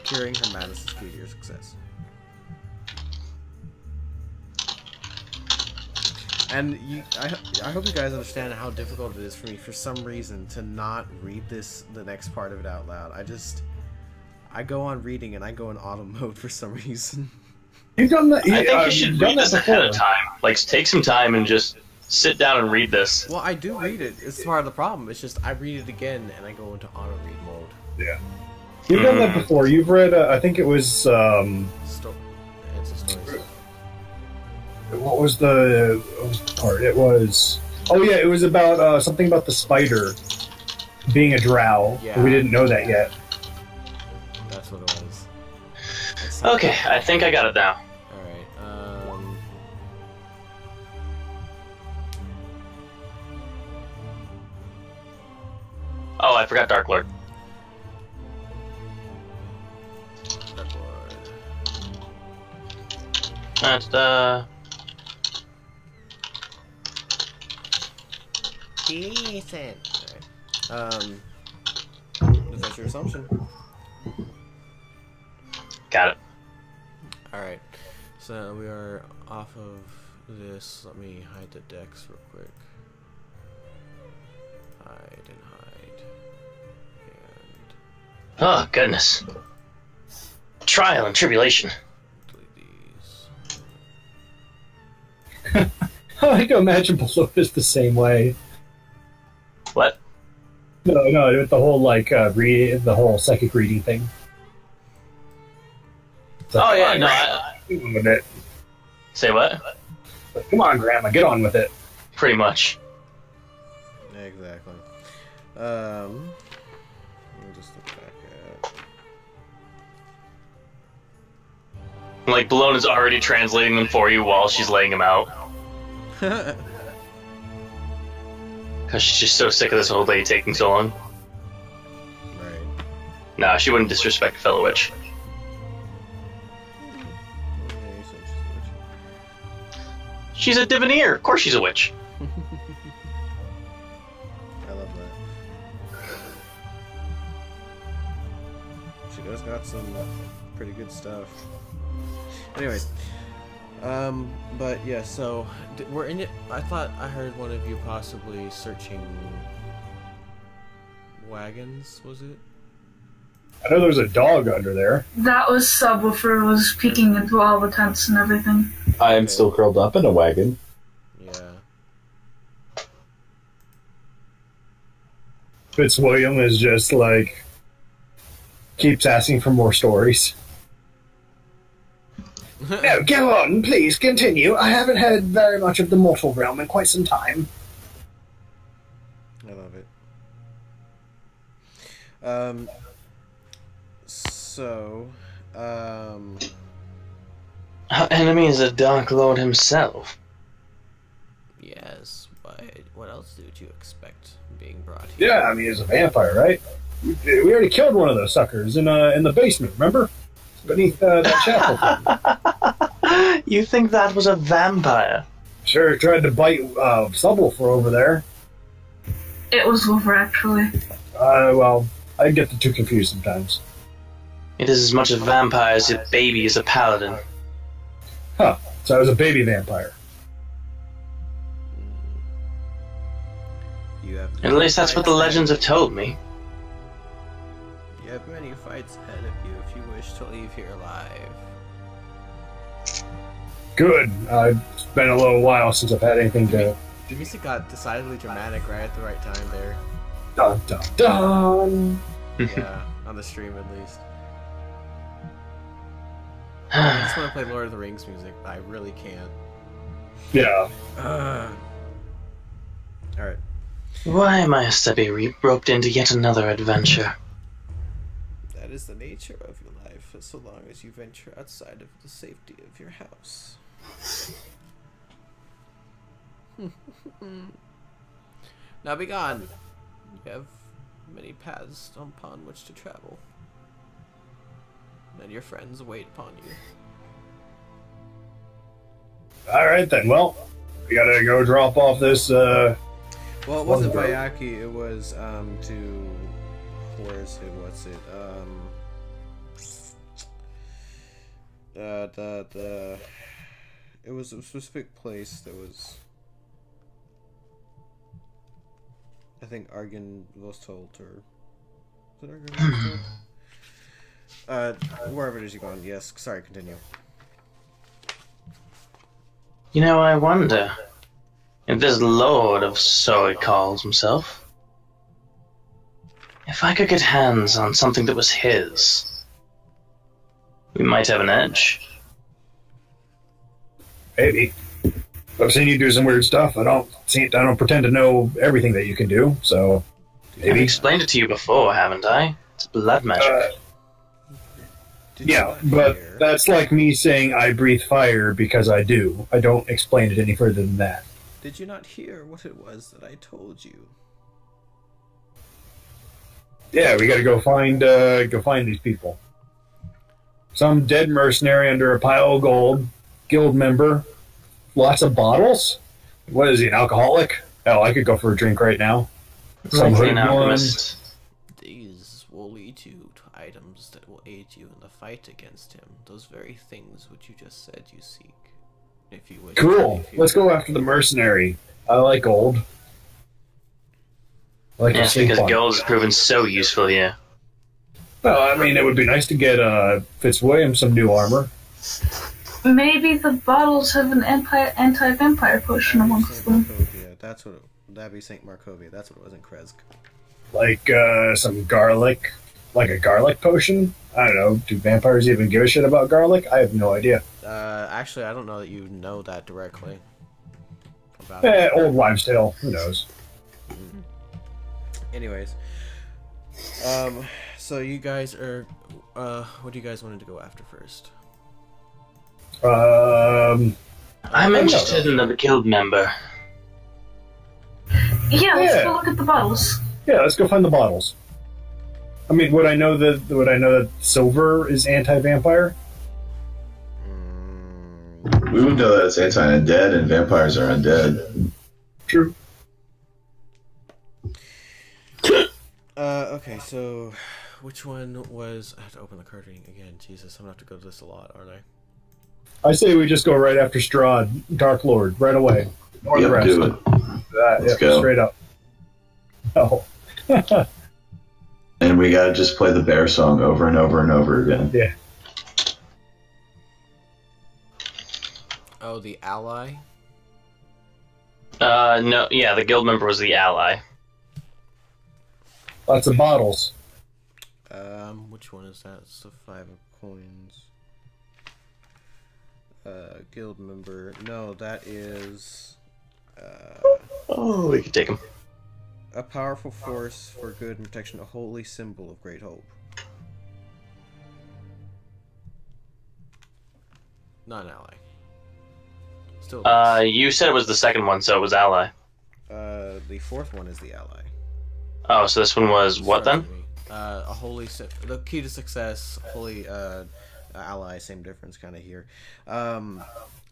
Curing her madness is key to your success. And I hope you guys understand how difficult it is for me, for some reason, to not read the next part of it out loud. I go on reading and I go in auto mode for some reason. You've done that. I think you should read this ahead before. of time. Like, take some time and just sit down and read this. Well, I do read it. It's part of the problem. It's just I read it again and I go into auto read mode. Yeah. You've done that before. You've read, I think it was, It's a story. what was the part? It was, oh yeah, it was about, something about the spider being a drow. Yeah. We didn't know that yet. That's what it was. Okay, I think I got it now. Alright, Oh, I forgot Dark Lord. Dark Lord. That's Decent. Alright. Is that your assumption? got it. Alright. So we are off of this. Let me hide the decks real quick. Hide and hide. And Oh, goodness. Trial and tribulation. delete these. I can imagine below is the same way. What? No, with the whole the whole psychic reading thing. It's like, Oh, yeah, come on, no, Grandma, get on with it. Say what? Like, come on, Grandma, get on with it. Pretty much. Exactly. Let me just look back Like, Bellona's already translating them for you while she's laying them out. at. Because she's just so sick of this old lady taking so long. Right. Nah, she wouldn't disrespect a fellow witch. Okay, so she's a witch. She's a divineer. Of course she's a witch. I love that. She does got some pretty good stuff. Anyways, but yeah, so we're in it. I thought I heard one of you possibly searching wagons. Was it? I know there's a dog under there. That was Subwoofer was peeking into all the tents and everything. I am still curled up in a wagon. Yeah. Fitzwilliam is just like keeps asking for more stories. No, go on, please continue. I haven't heard very much of the mortal realm in quite some time. I love it. Our enemy is a Dark Lord himself. Yes, but what else did you expect being brought here? Yeah, I mean, he's a vampire, right? We already killed one of those suckers in the basement, remember? Beneath that chapel thing. You think that was a vampire? Sure, tried to bite Subwoofer over there. It was Wolfer, actually. Well, I get the two confused sometimes. It is as much a vampire as a baby is a paladin. Huh, so I was a baby vampire. You have At least that's what the legends have told me. You have many fights ahead of you if you wish to leave here alive. Good. It's been a little while since I've had anything to... The music got decidedly dramatic right at the right time there. Dun, dun, dun! Yeah, on the stream at least. I just want to play Lord of the Rings music, but I really can't. Yeah. Alright. Why must I be roped into yet another adventure? That is the nature of your life, so long as you venture outside of the safety of your house. Now be gone. You have many paths upon which to travel. And your friends wait upon you. Alright then, well, we gotta go drop off this, Well, it wasn't Wonder- Bayaki, it was, to... Where is it? What's it? It was a specific place that was... I think Argon Vostholt, or... Is it Argon Vostholt? Wherever it is you've gone, yes. Sorry, continue. You know, I wonder if this lord of so he calls himself, if I could get hands on something that was his, we might have an edge. maybe. I've seen you do some weird stuff. I don't pretend to know everything that you can do, so I've maybe. explained it to you before, haven't I? It's blood magic. Yeah, but that's like me saying I breathe fire because I do. I don't explain it any further than that. Did you not hear what it was that I told you? Yeah, we gotta go find these people. Some dead mercenary under a pile of gold, guild member, lots of bottles. What is he, an alcoholic? Oh, I could go for a drink right now. Some hood alchemist. These will lead you to items that will aid you in the fight against him. Those very things which you just said you seek. If you wish. Cool. Let's go after the mercenary. I like gold. I like Yes, because gold has proven so useful here. Well, I mean, it would be nice to get Fitzwilliam some new armor. Maybe the bottles have an anti-vampire potion amongst them. That's what that'd be Saint Markovia. That's what it was in Kresk. Like some garlic, like a garlic potion. I don't know. Do vampires even give a shit about garlic? I have no idea. Actually, I don't know that you know that directly. About old wives' tale. Who knows? Anyways, so you guys are, what do you guys want to go after first? I'm interested in the guild member. Yeah, let's go look at the bottles. Yeah, let's go find the bottles. I mean, would I know that silver is anti-vampire? We would know that it's anti-undead and vampires are undead. True. Okay, so which one was... I have to open the card reading again. Jesus, I'm gonna have to go to this a lot, aren't I? I say we just go right after Strahd, Dark Lord, right away. Or the rest. Do it. Let's go. Straight up. Oh. And we gotta just play the bear song over and over and over again. Yeah. Oh, the ally? No, yeah, the guild member was the ally. Lots of bottles. Which one is that? It's the 5 of coins. Guild member. No, that is... oh, we can take him. A powerful force for good and protection, a holy symbol of great hope. Not an ally. Still. You said it was the second one, so it was ally. The fourth one is the ally. Oh, so this one was what then? A holy, the key to success, holy ally, same difference kind of here.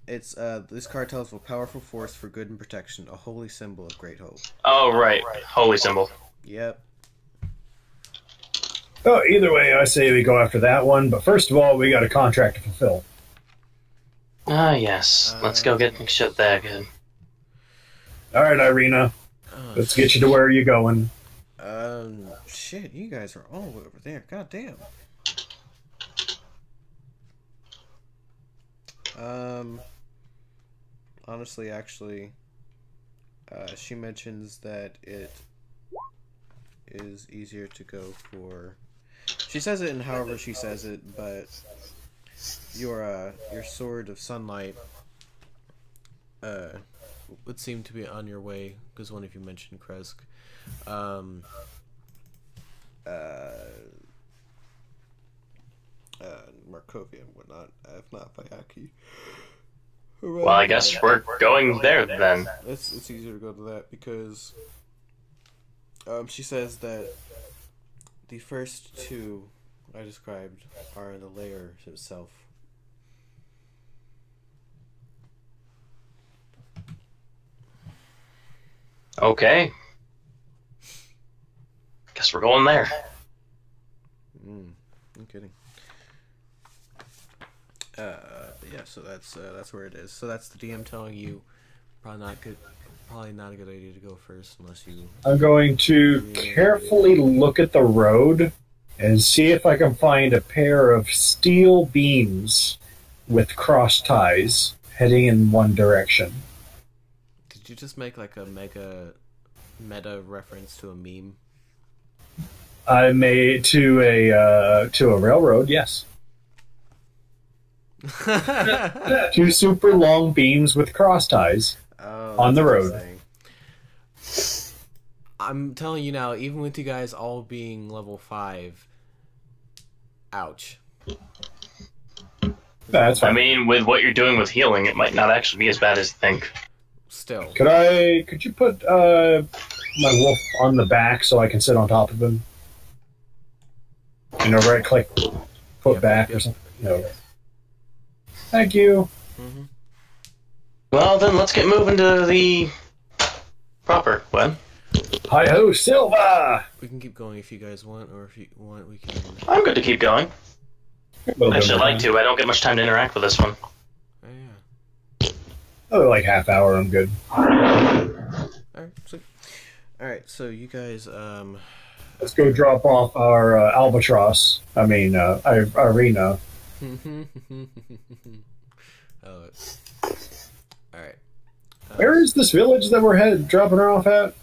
It's this card tells of a powerful force for good and protection, a holy symbol of great hope. Oh, right, holy symbol. Yep. Oh, either way, I say we go after that one. But first of all, we got a contract to fulfill. Ah, yes. Let's go get shit there, good. All right, Irina. Let's get you to where you're going. Shit, you guys are all over there. God damn. Honestly, actually, she mentions that it is easier to go for... She says it in however she says it, but your sword of sunlight would seem to be on your way, because one of you mentioned Kresk. Markovia and whatnot, if not Bayaki. Well, I guess we're going there then. It's easier to go to that because she says that the first two I described are in the lair itself. Okay. Guess we're going there. I'm kidding. Yeah, so that's where it is. So that's the DM telling you probably not a good idea to go first unless you... I'm going to carefully look at the road and see if I can find a pair of steel beams with cross ties heading in one direction. Did you just make like a meta reference to a meme? I made to a railroad, yes. Two super long beams with cross ties on the road. I'm telling you now, even with you guys all being level 5, ouch. That's fine. I mean, with what you're doing with healing, it might not actually be as bad as you think. Still. Could you put my wolf on the back so I can sit on top of him? Right click, put back or something. No. Thank you. Mm-hmm. Well, then let's get moving to the proper one. Hi ho, Silva! We can keep going if you guys want, or if you want, we can. I'm good to keep going. I actually like to. I don't get much time to interact with this one. Oh, yeah. Oh, like half hour, I'm good. Alright, sweet. Alright, so you guys, Let's go drop off our albatross. I mean, arena. Oh, alright. Where is this village that we're dropping her off at?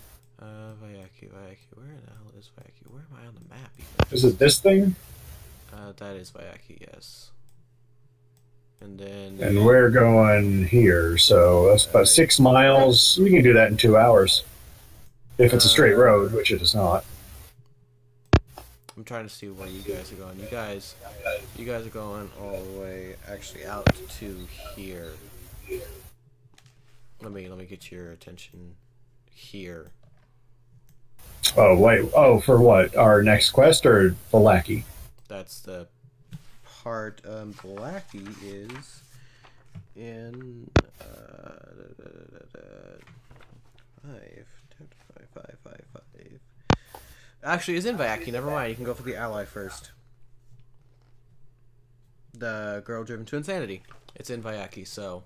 Vyaki. Where the hell is Vyaki? Where am I on the map? Is it this thing? That is Vyaki, yes. And then... And we're going here, so that's about 6 miles. We can do that in 2 hours. If it's a straight road, which it is not. I'm trying to see where you guys are going. You guys are going all the way, actually, out to here. Let me get your attention here. Oh, wait. Oh, for what? Our next quest or Valaki? That's the part. Valaki is in 5. Actually, it's in Vyaki. Never mind. You can go for the ally first. The girl driven to insanity. It's in Vyaki. So.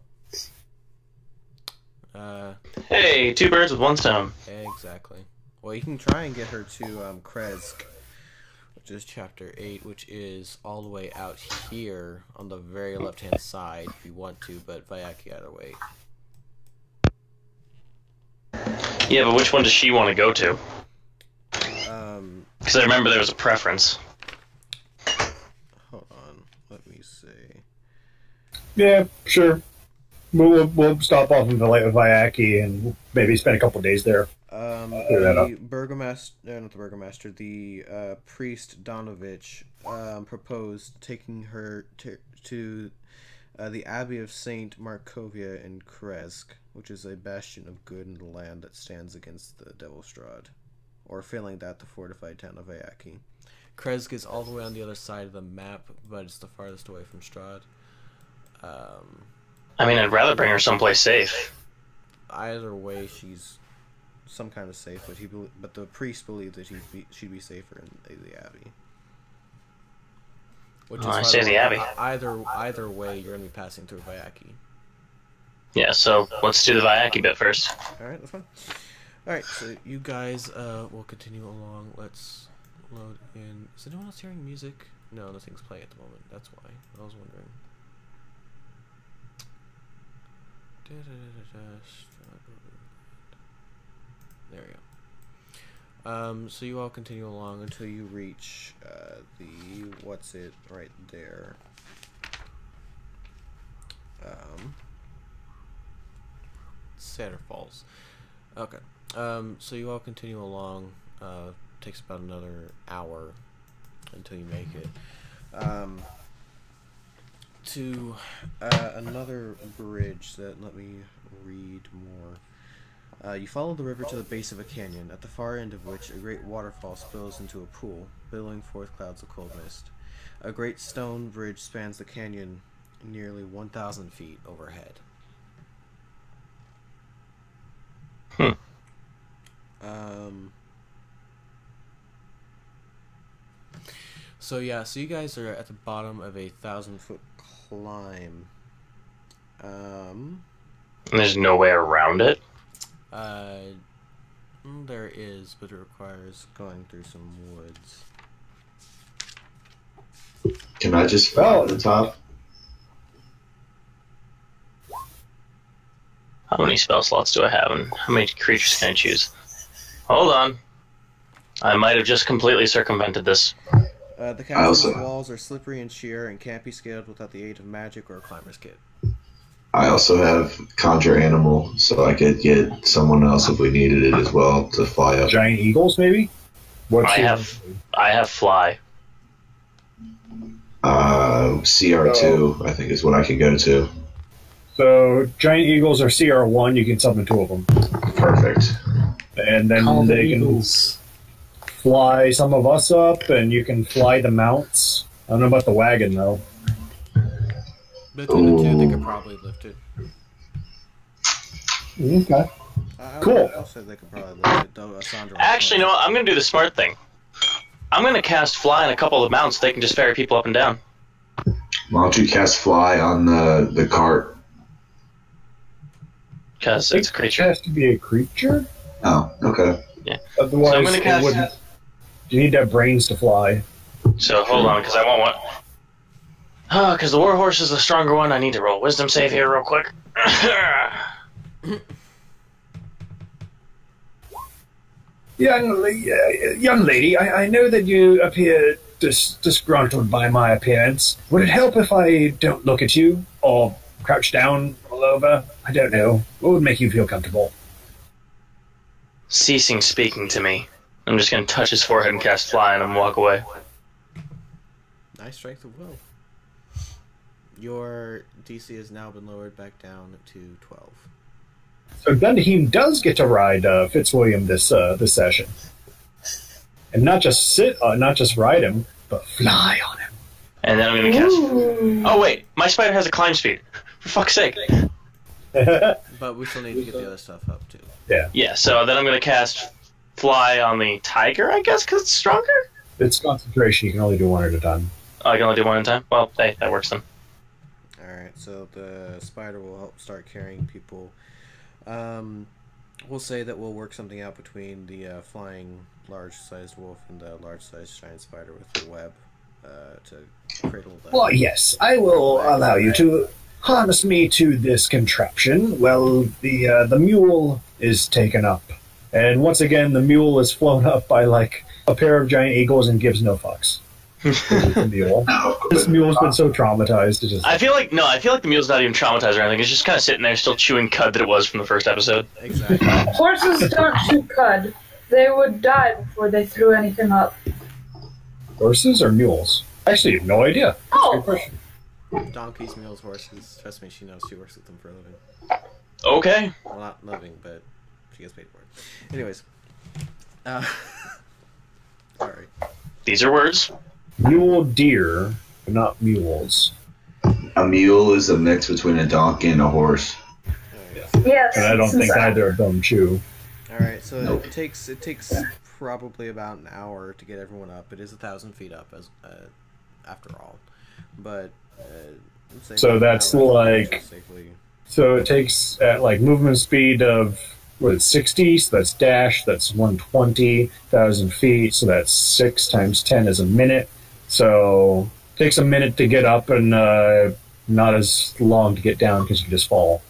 Hey, 2 birds with 1 stone. Exactly. Well, you can try and get her to Kresk, which is chapter 8, which is all the way out here on the very left-hand side if you want to, but Vyaki either way. Yeah, but which one does she want to go to? Because I remember there was a preference. Hold on, let me see. Yeah, sure. We'll stop off in Vyaki and maybe spend a couple days there. The burgomaster, not the burgomaster, the priest Donovich proposed taking her to the Abbey of Saint Markovia in Kresk, which is a bastion of good in the land that stands against the Devil Strahd, or failing that, the fortified town of Vyaki. Kresk is all the way on the other side of the map, but it's the farthest away from Strahd. I mean, I'd rather bring her someplace safe. Either way, she's some kind of safe, but the priest believed that she'd be safer in the Abbey. Which is, I say the Abbey. Either way, you're gonna be passing through Vyaki. Yeah, so let's do the Vyaki bit first. All right, that's fine. All right, so you guys will continue along. Let's load in. Is anyone else hearing music? No, nothing's playing at the moment. That's why I was wondering. There we go. So you all continue along until you reach the what's it right there. Cedar Falls. Okay. So you all continue along. Takes about another hour until you make it. To another bridge that, let me read more. You follow the river to the base of a canyon, at the far end of which a great waterfall spills into a pool, billowing forth clouds of cold mist. A great stone bridge spans the canyon nearly 1,000 feet overhead. So yeah, so you guys are at the bottom of a 1,000-foot climb. There's no way around it? There is, but it requires going through some woods. Can I just fall at the top? How many spell slots do I have, and how many creatures can I choose? Hold on. I might have just completely circumvented this. The castle's walls are slippery and sheer and can't be scaled without the aid of magic or a climber's kit. I also have Conjure Animal, so I could get someone else if we needed it as well to fly up. Giant eagles, maybe? I have Fly. CR2, I think, is what I could go to. So giant eagles are CR1. You can summon 2 of them. Perfect. And then they can fly some of us up, and you can fly the mounts. I don't know about the wagon, though. Between the 2, they could probably lift it. Okay. Cool. I said they could probably lift it, though. Actually, you know what? I'm going to do the smart thing. I'm going to cast Fly on a couple of mounts. They can just ferry people up and down. Why don't you cast Fly on the cart? Because it's a creature. It has to be a creature? Oh, okay. Yeah. Otherwise, so I'm going to cast... You need to have brains to fly. So, hold on, because I want one. Oh, because the warhorse is the stronger one. I need to roll wisdom save here real quick. Young lady, I know that you appear disgruntled by my appearance. Would it help if I don't look at you? Or crouch down, roll over? I don't know. What would make you feel comfortable? Ceasing speaking to me. I'm just going to touch his forehead and cast Fly on him and walk away. Nice strength of will. Your DC has now been lowered back down to 12. So Gundahim does get to ride Fitzwilliam this session, and not just ride him, but fly on him. And then I'm going to cast. Oh wait, my spider has a climb speed. For fuck's sake. But we still need to get the other stuff up too. Yeah. Yeah. So then I'm going to cast Fly on the tiger, I guess, because it's stronger. It's concentration. You can only do one at a time. Oh, I can only do one at a time. Well, hey, that works then. All right. So the spider will help start carrying people. We'll say that we'll work something out between the flying large-sized wolf and the large-sized giant spider with the web to cradle them. Well, yes, I will allow you to harness me to this contraption. Well, the mule is taken up, and once again, the mule is flown up by like a pair of giant eagles and gives no fucks. Mule. This mule's been so traumatized. I feel like the mule's not even traumatized or anything. It's just kind of sitting there, still chewing cud that it was from the first episode. Exactly. Horses don't chew cud. They would die before they threw anything up. Horses or mules? Actually, I have no idea. Oh. Good question. Donkeys, mules, horses. Trust me, she knows. She works with them for a living. Okay. Well, not living, but she gets paid for it. Anyways. Sorry. These are words. Mule deer, but not mules. A mule is a mix between a donkey and a horse. Yes. And I don't think either of them chew. Alright, so Nope. it takes probably about an hour to get everyone up. It is 1,000 feet up as after all. But so that's like so it takes at like movement speed of what is 60, so that's dash, that's 120,000 feet, so that's 6 times 10 is a minute. So it takes a minute to get up and not as long to get down because you just fall.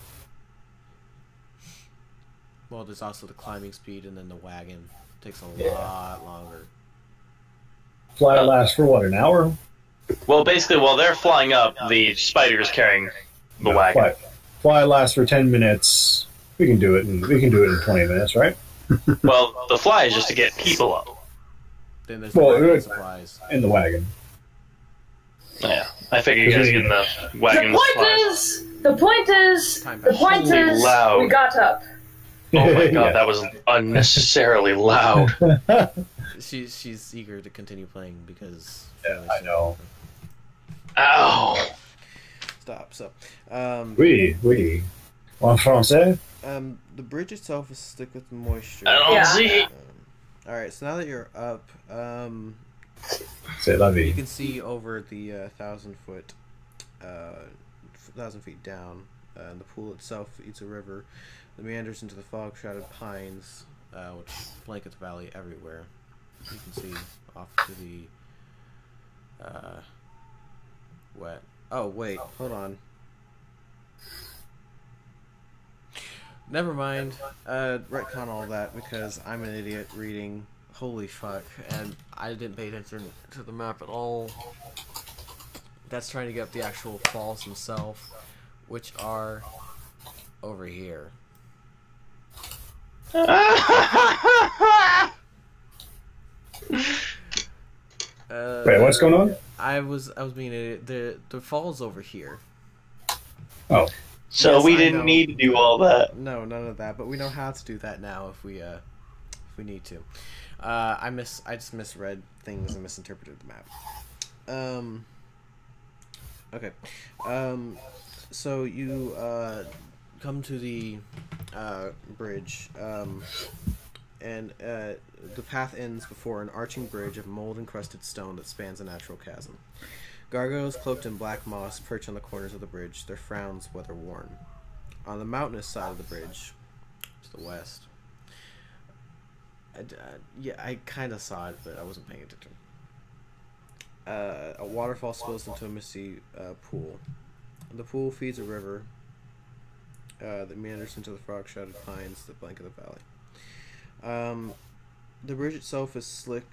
Well, there's also the climbing speed, and then the wagon takes a lot longer. Fly lasts for what, an hour? Well, basically, while they're flying up, the spider is carrying the wagon. Fly lasts for 10 minutes. We can do it in 20 minutes, right? Well, the fly is just to get people up. Then there's the wagon supplies. In the wagon. Yeah, I figure you guys get in the wagon. The point is, loud. we got up. Oh my god, that was unnecessarily loud. She's eager to continue playing because. Yeah, I know. Ow. Stop. So. Oui. En français? The bridge itself is thick with moisture. I don't see. Alright, so now that you're up, C'est la vie. you can see over the 1,000 feet down. The pool itself eats a river. The meanders into the fog-shrouded pines, which blanket the valley everywhere. You can see off to the wet. Oh wait, hold on. Never mind. Retcon all that because I'm an idiot reading. Holy fuck. And I didn't pay attention to the map at all. That's trying to get up the actual falls themselves, which are over here. Wait, what's going on? I was being an idiot. The fall's over here. Oh. So Yes, we I didn't know. need to do all that. No, none of that. But we know how to do that now if we need to. I just misread things and misinterpreted the map. Okay. So you come to the bridge, and the path ends before an arching bridge of mold-encrusted stone that spans a natural chasm. Gargoyles cloaked in black moss perch on the corners of the bridge, their frowns weather-worn. On the mountainous side of the bridge, to the west, I kind of saw it, but I wasn't paying attention. A waterfall spills into a misty pool. The pool feeds a river that meanders into the frog-shrouded pines that blanket the valley. The bridge itself is slick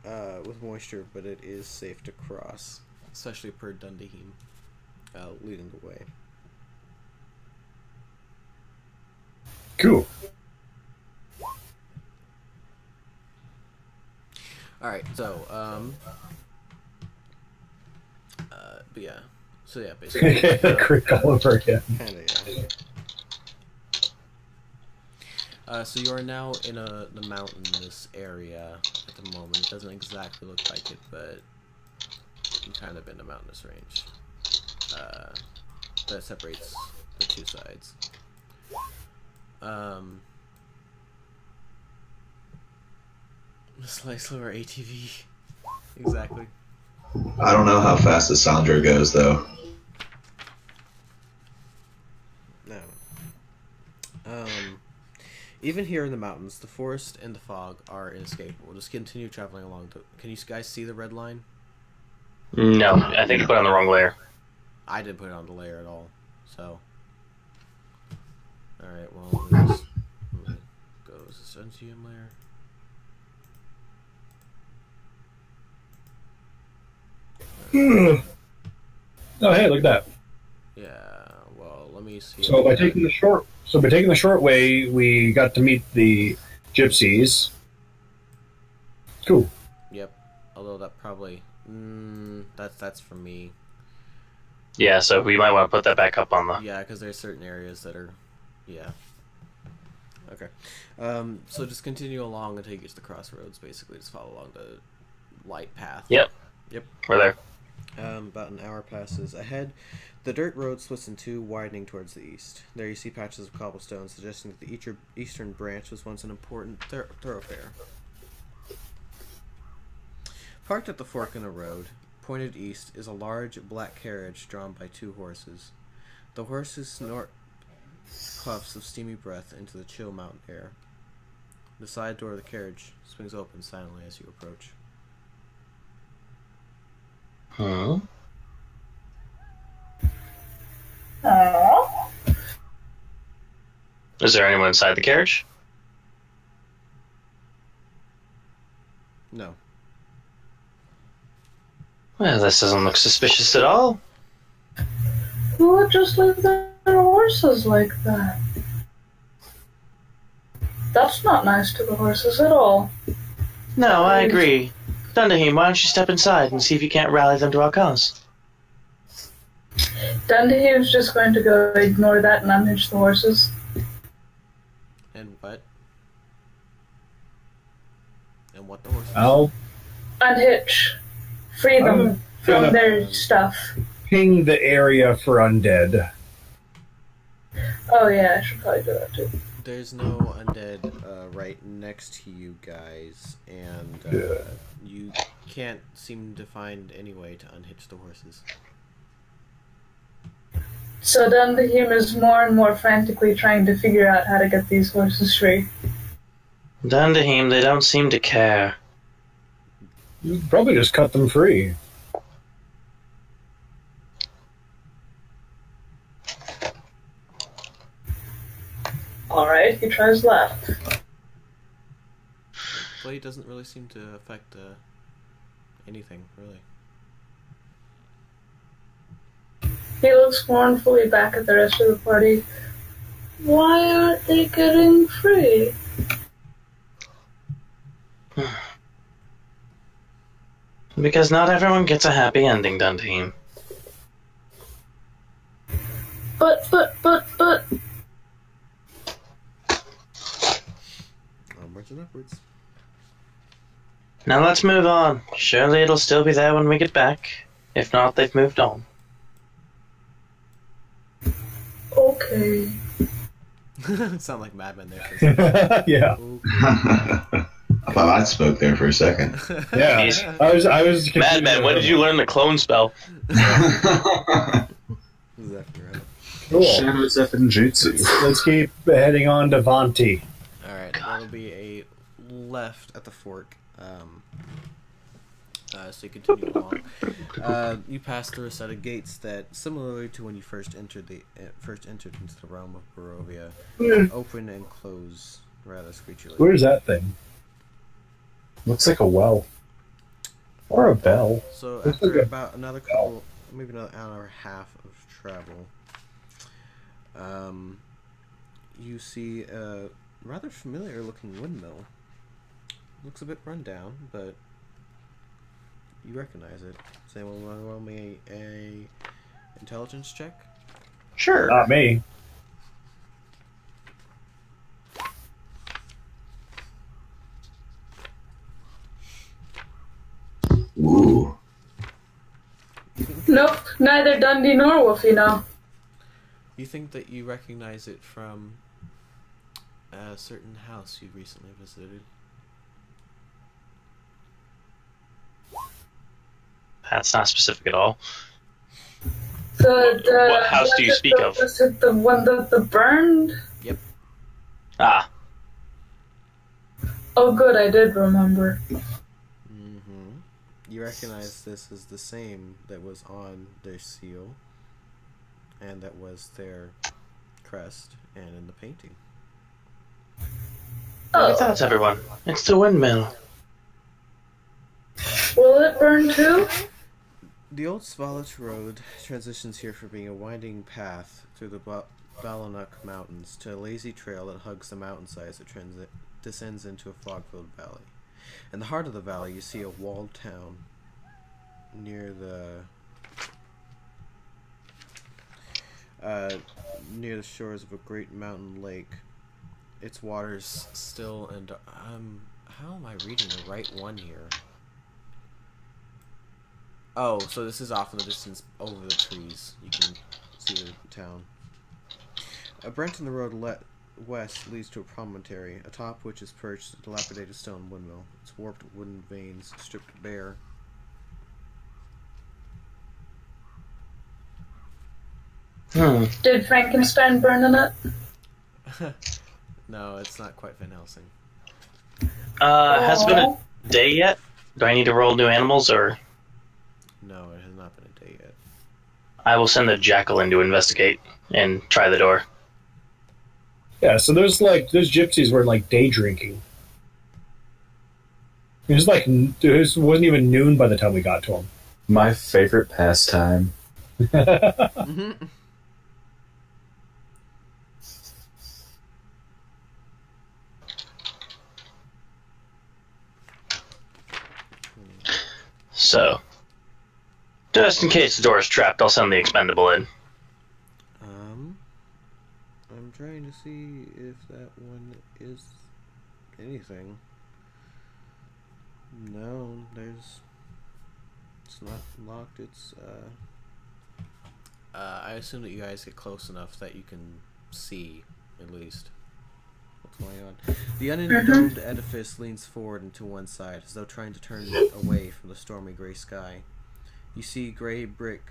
with moisture, but it is safe to cross, especially per Dundahim leading the way. Cool. Alright, so, but yeah. So yeah, basically. The creek all over again. Kinda, yeah. So you are now in the mountainous area at the moment. It doesn't exactly look like it, but you're kind of in a mountainous range. That separates the two sides. Slightly slower ATV. Exactly. I don't know how fast the Sandro goes, though. No. Even here in the mountains, the forest and the fog are inescapable. Just continue traveling along. Can you guys see the red line? No, I think you put it on the wrong layer. I didn't put it on the layer at all. So. Alright, well, let me go to the Suntium layer. Oh, hey, look at that. Yeah, well, let me see. So by taking the short way, we got to meet the gypsies. Cool. Yep. Although that probably that's for me. Yeah, so we might want to put that back up on the... Yeah, because there's certain areas that are... Yeah. Okay. So just continue along until you get to the crossroads, basically. Just follow along the light path. Yep. Yep. We're there. About an hour passes. Ahead, the dirt road splits in two, widening towards the east. There you see patches of cobblestone, suggesting that the eastern branch was once an important thoroughfare. Parked at the fork in the road, pointed east, is a large black carriage drawn by two horses. The horses snort puffs of steamy breath into the chill mountain air. The side door of the carriage swings open silently as you approach. Huh? Is there anyone inside the carriage? No. Well, this doesn't look suspicious at all. Who would just leave their horses like that? That's not nice to the horses at all. No, I agree. Dundahim, why don't you step inside and see if you can't rally them to our cause? Dundahim's just going to go ignore that and unhitch the horses. And what? And what the horses? I'll Unhitch. Free them from their stuff. ping the area for undead. Oh yeah, I should probably do that too. There's no undead right next to you guys, and you can't seem to find any way to unhitch the horses. So Dundahim is more and more frantically trying to figure out how to get these horses free. Dundahim, they don't seem to care. You could probably just cut them free. Alright, he tries left. Blade doesn't really seem to affect anything, really. He looks mournfully back at the rest of the party. Why aren't they getting free? Because not everyone gets a happy ending, Dundee. But. Onwards and upwards. Now let's move on. Surely it'll still be there when we get back. If not, they've moved on. Okay. Sound like Mad Men there for a second. Yeah. Okay. I thought I spoke there for a second. Yeah. Jeez. I was Mad Men, when did you learn the clone spell? This is after, right? Cool. Shadows up in Jutsu. Let's keep heading on to Vanti. Alright, that'll be a left at the fork. So you continue along. You pass through a set of gates that, similarly to when you first entered into the realm of Barovia, open and close rather screechily. Where's that thing? Looks like a well. Or a bell. So Looks after like a about another couple, maybe another hour and a half of travel, you see a rather familiar looking windmill. Looks a bit run down, but you recognize it. Does anyone want to roll me a intelligence check? Sure. Not me. Ooh. Nope, neither Dundee nor Wolfie now. You think that you recognize it from a certain house you recently visited. That's not specific at all. What house do you speak of? Was it the one that burned? Yep. Ah, Oh, good, I did remember. You recognize this as the same that was on their seal, and that was their crest, and in the painting. Oh, that's everyone. It's the windmill. will it burn too? The old Svalich Road transitions here from being a winding path through the Balanuk Mountains to a lazy trail that hugs the mountainsides that descends into a fog-filled valley. In the heart of the valley, you see a walled town near the shores of a great mountain lake. Its waters still and how am I reading the right one here? Oh, so this is off in the distance over the trees. You can see the town. A branch in the road west leads to a promontory, atop which is perched a dilapidated stone windmill. Its warped wooden vanes stripped bare. Did Frankenstein burn in it? No, it's not quite Van Helsing. Has it been a day yet? Do I need to roll new animals, or? No, it has not been a day yet. I will send the jackal in to investigate and try the door. Yeah, so those gypsies were like day drinking. It wasn't even noon by the time we got to them. My favorite pastime. So, just in case the door is trapped, I'll send the expendable in. I'm trying to see if that one is anything. No, it's not locked. It's I assume that you guys get close enough that you can see at least what's going on. The undomed edifice leans forward and to one side, as though trying to turn away from the stormy gray sky. You see gray brick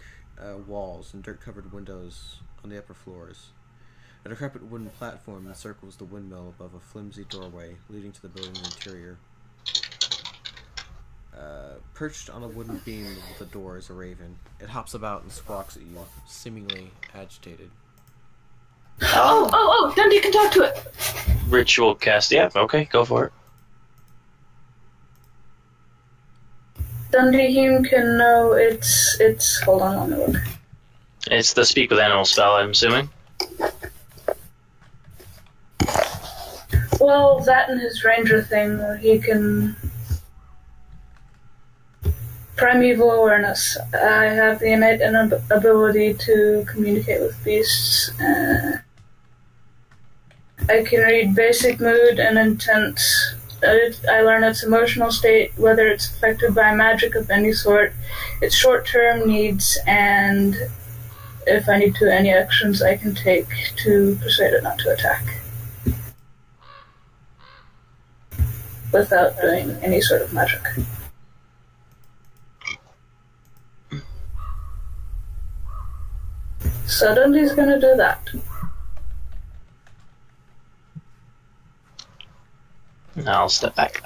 walls and dirt-covered windows on the upper floors. A decrepit wooden platform encircles the windmill above a flimsy doorway leading to the building's interior. Perched on a wooden beam of the door is a raven. It hops about and squawks at you, seemingly agitated. Oh, Dundee can talk to it! Ritual cast. Yeah, okay, go for it. Dundee can know it's hold on, let me look. It's the speak with animal spell, I'm assuming. Well, that and his ranger thing where he can primeval awareness. I have the innate ability to communicate with beasts. I can read basic mood and intent. I learn its emotional state, whether it's affected by magic of any sort, its short-term needs, and if I need to, any actions I can take to persuade it not to attack. Without doing any sort of magic. So Dundee's gonna do that. Now I'll step back.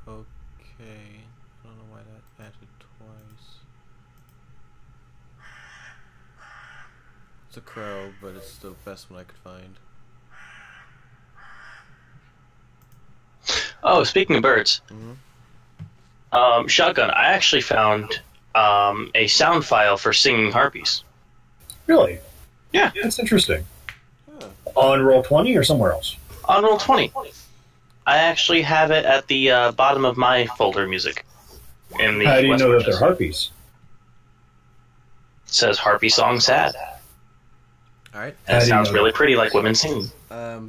Okay. I don't know why that added twice. It's a crow, but it's the best one I could find. Oh, speaking of birds, Shotgun, I actually found a sound file for singing harpies. Really? Yeah. That's interesting. On Roll20 or somewhere else? On Roll20. I actually have it at the bottom of my folder music. In the How do you know that they're harpies? It says harpy song sad. Alright. And it sounds really pretty like women singing.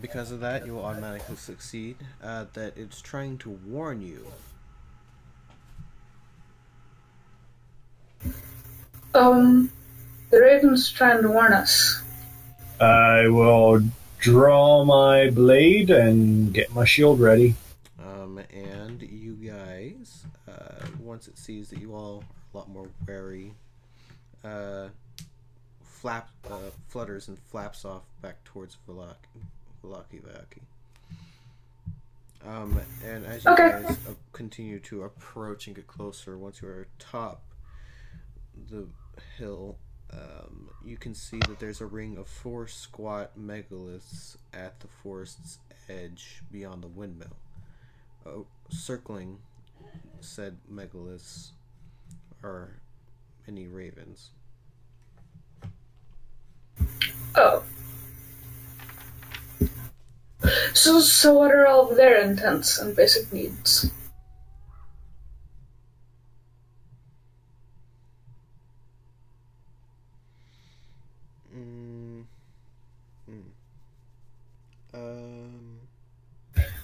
Because of that, you will automatically succeed. That it's trying to warn you. The raven's trying to warn us. I will draw my blade and get my shield ready. And you guys, once it sees that you all are a lot more wary, flutters and flaps off back towards Velaki. And as you guys continue to approach and get closer, once you are atop the hill, you can see that there's a ring of 4 squat megaliths at the forest's edge beyond the windmill. Circling said megaliths are many ravens. Oh. So what are all of their intents and basic needs?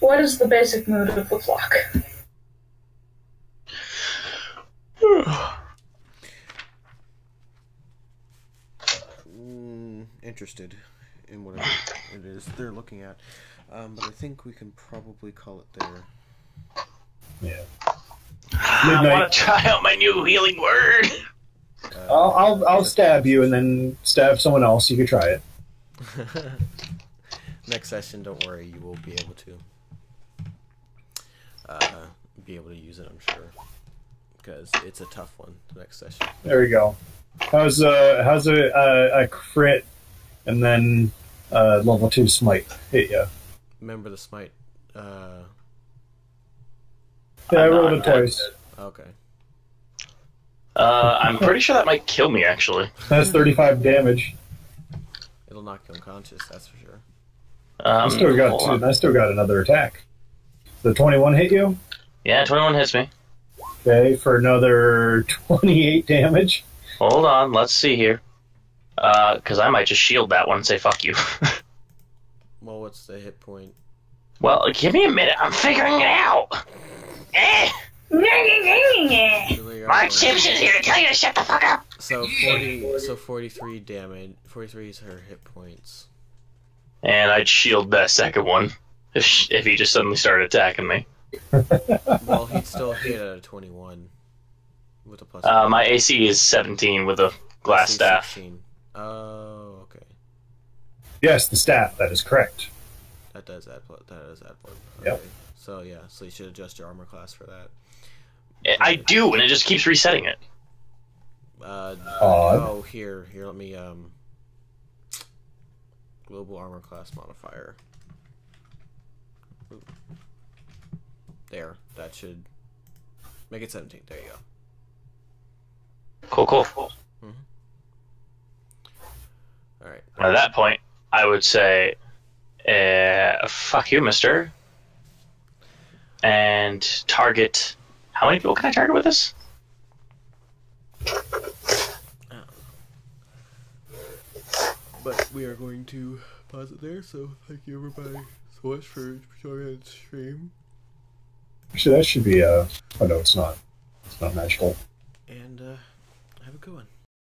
What is the basic mood of the flock? Interested in whatever it is they're looking at, but I think we can probably call it there. Yeah. I want to try out my new healing word. I'll stab you and then stab someone else. You can try it. Next session, don't worry, you will be able to use it, I'm sure, because it's a tough one. The next session. There we go. How's a crit and then level 2 smite hit you? Remember the smite. Yeah, I rolled it twice. Okay. I'm pretty sure that might kill me, actually. That's 35 damage. It'll knock you unconscious, that's for sure. I still got another attack. The 21 hit you? Yeah, 21 hits me. Okay, for another 28 damage. Hold on, let's see here. Because I might just shield that one and say fuck you. Well, what's the hit point? Well, give me a minute, I'm figuring it out! My Chips is here to tell you to shut the fuck up! So 43 damage. 43 is her hit points. And I'd shield that second one if he just suddenly started attacking me. Well, he'd still hit at a 21 with a plus. My AC is 17 with a glass staff. 16. Oh, okay. Yes, the staff. That is correct. That does add one. Okay. Yep. So yeah, so you should adjust your armor class for that. I do, and it just keeps resetting it. Oh, here, let me, global armor class modifier. Ooh. There, that should make it 17. There you go. Cool. Mm-hmm. All right. At that point, I would say, fuck you, mister. And target... How many people can I target with this? But we are going to pause it there, so thank you everybody so much for joining the stream. Actually, that should be, oh no, it's not. It's not magical. And, have a good one.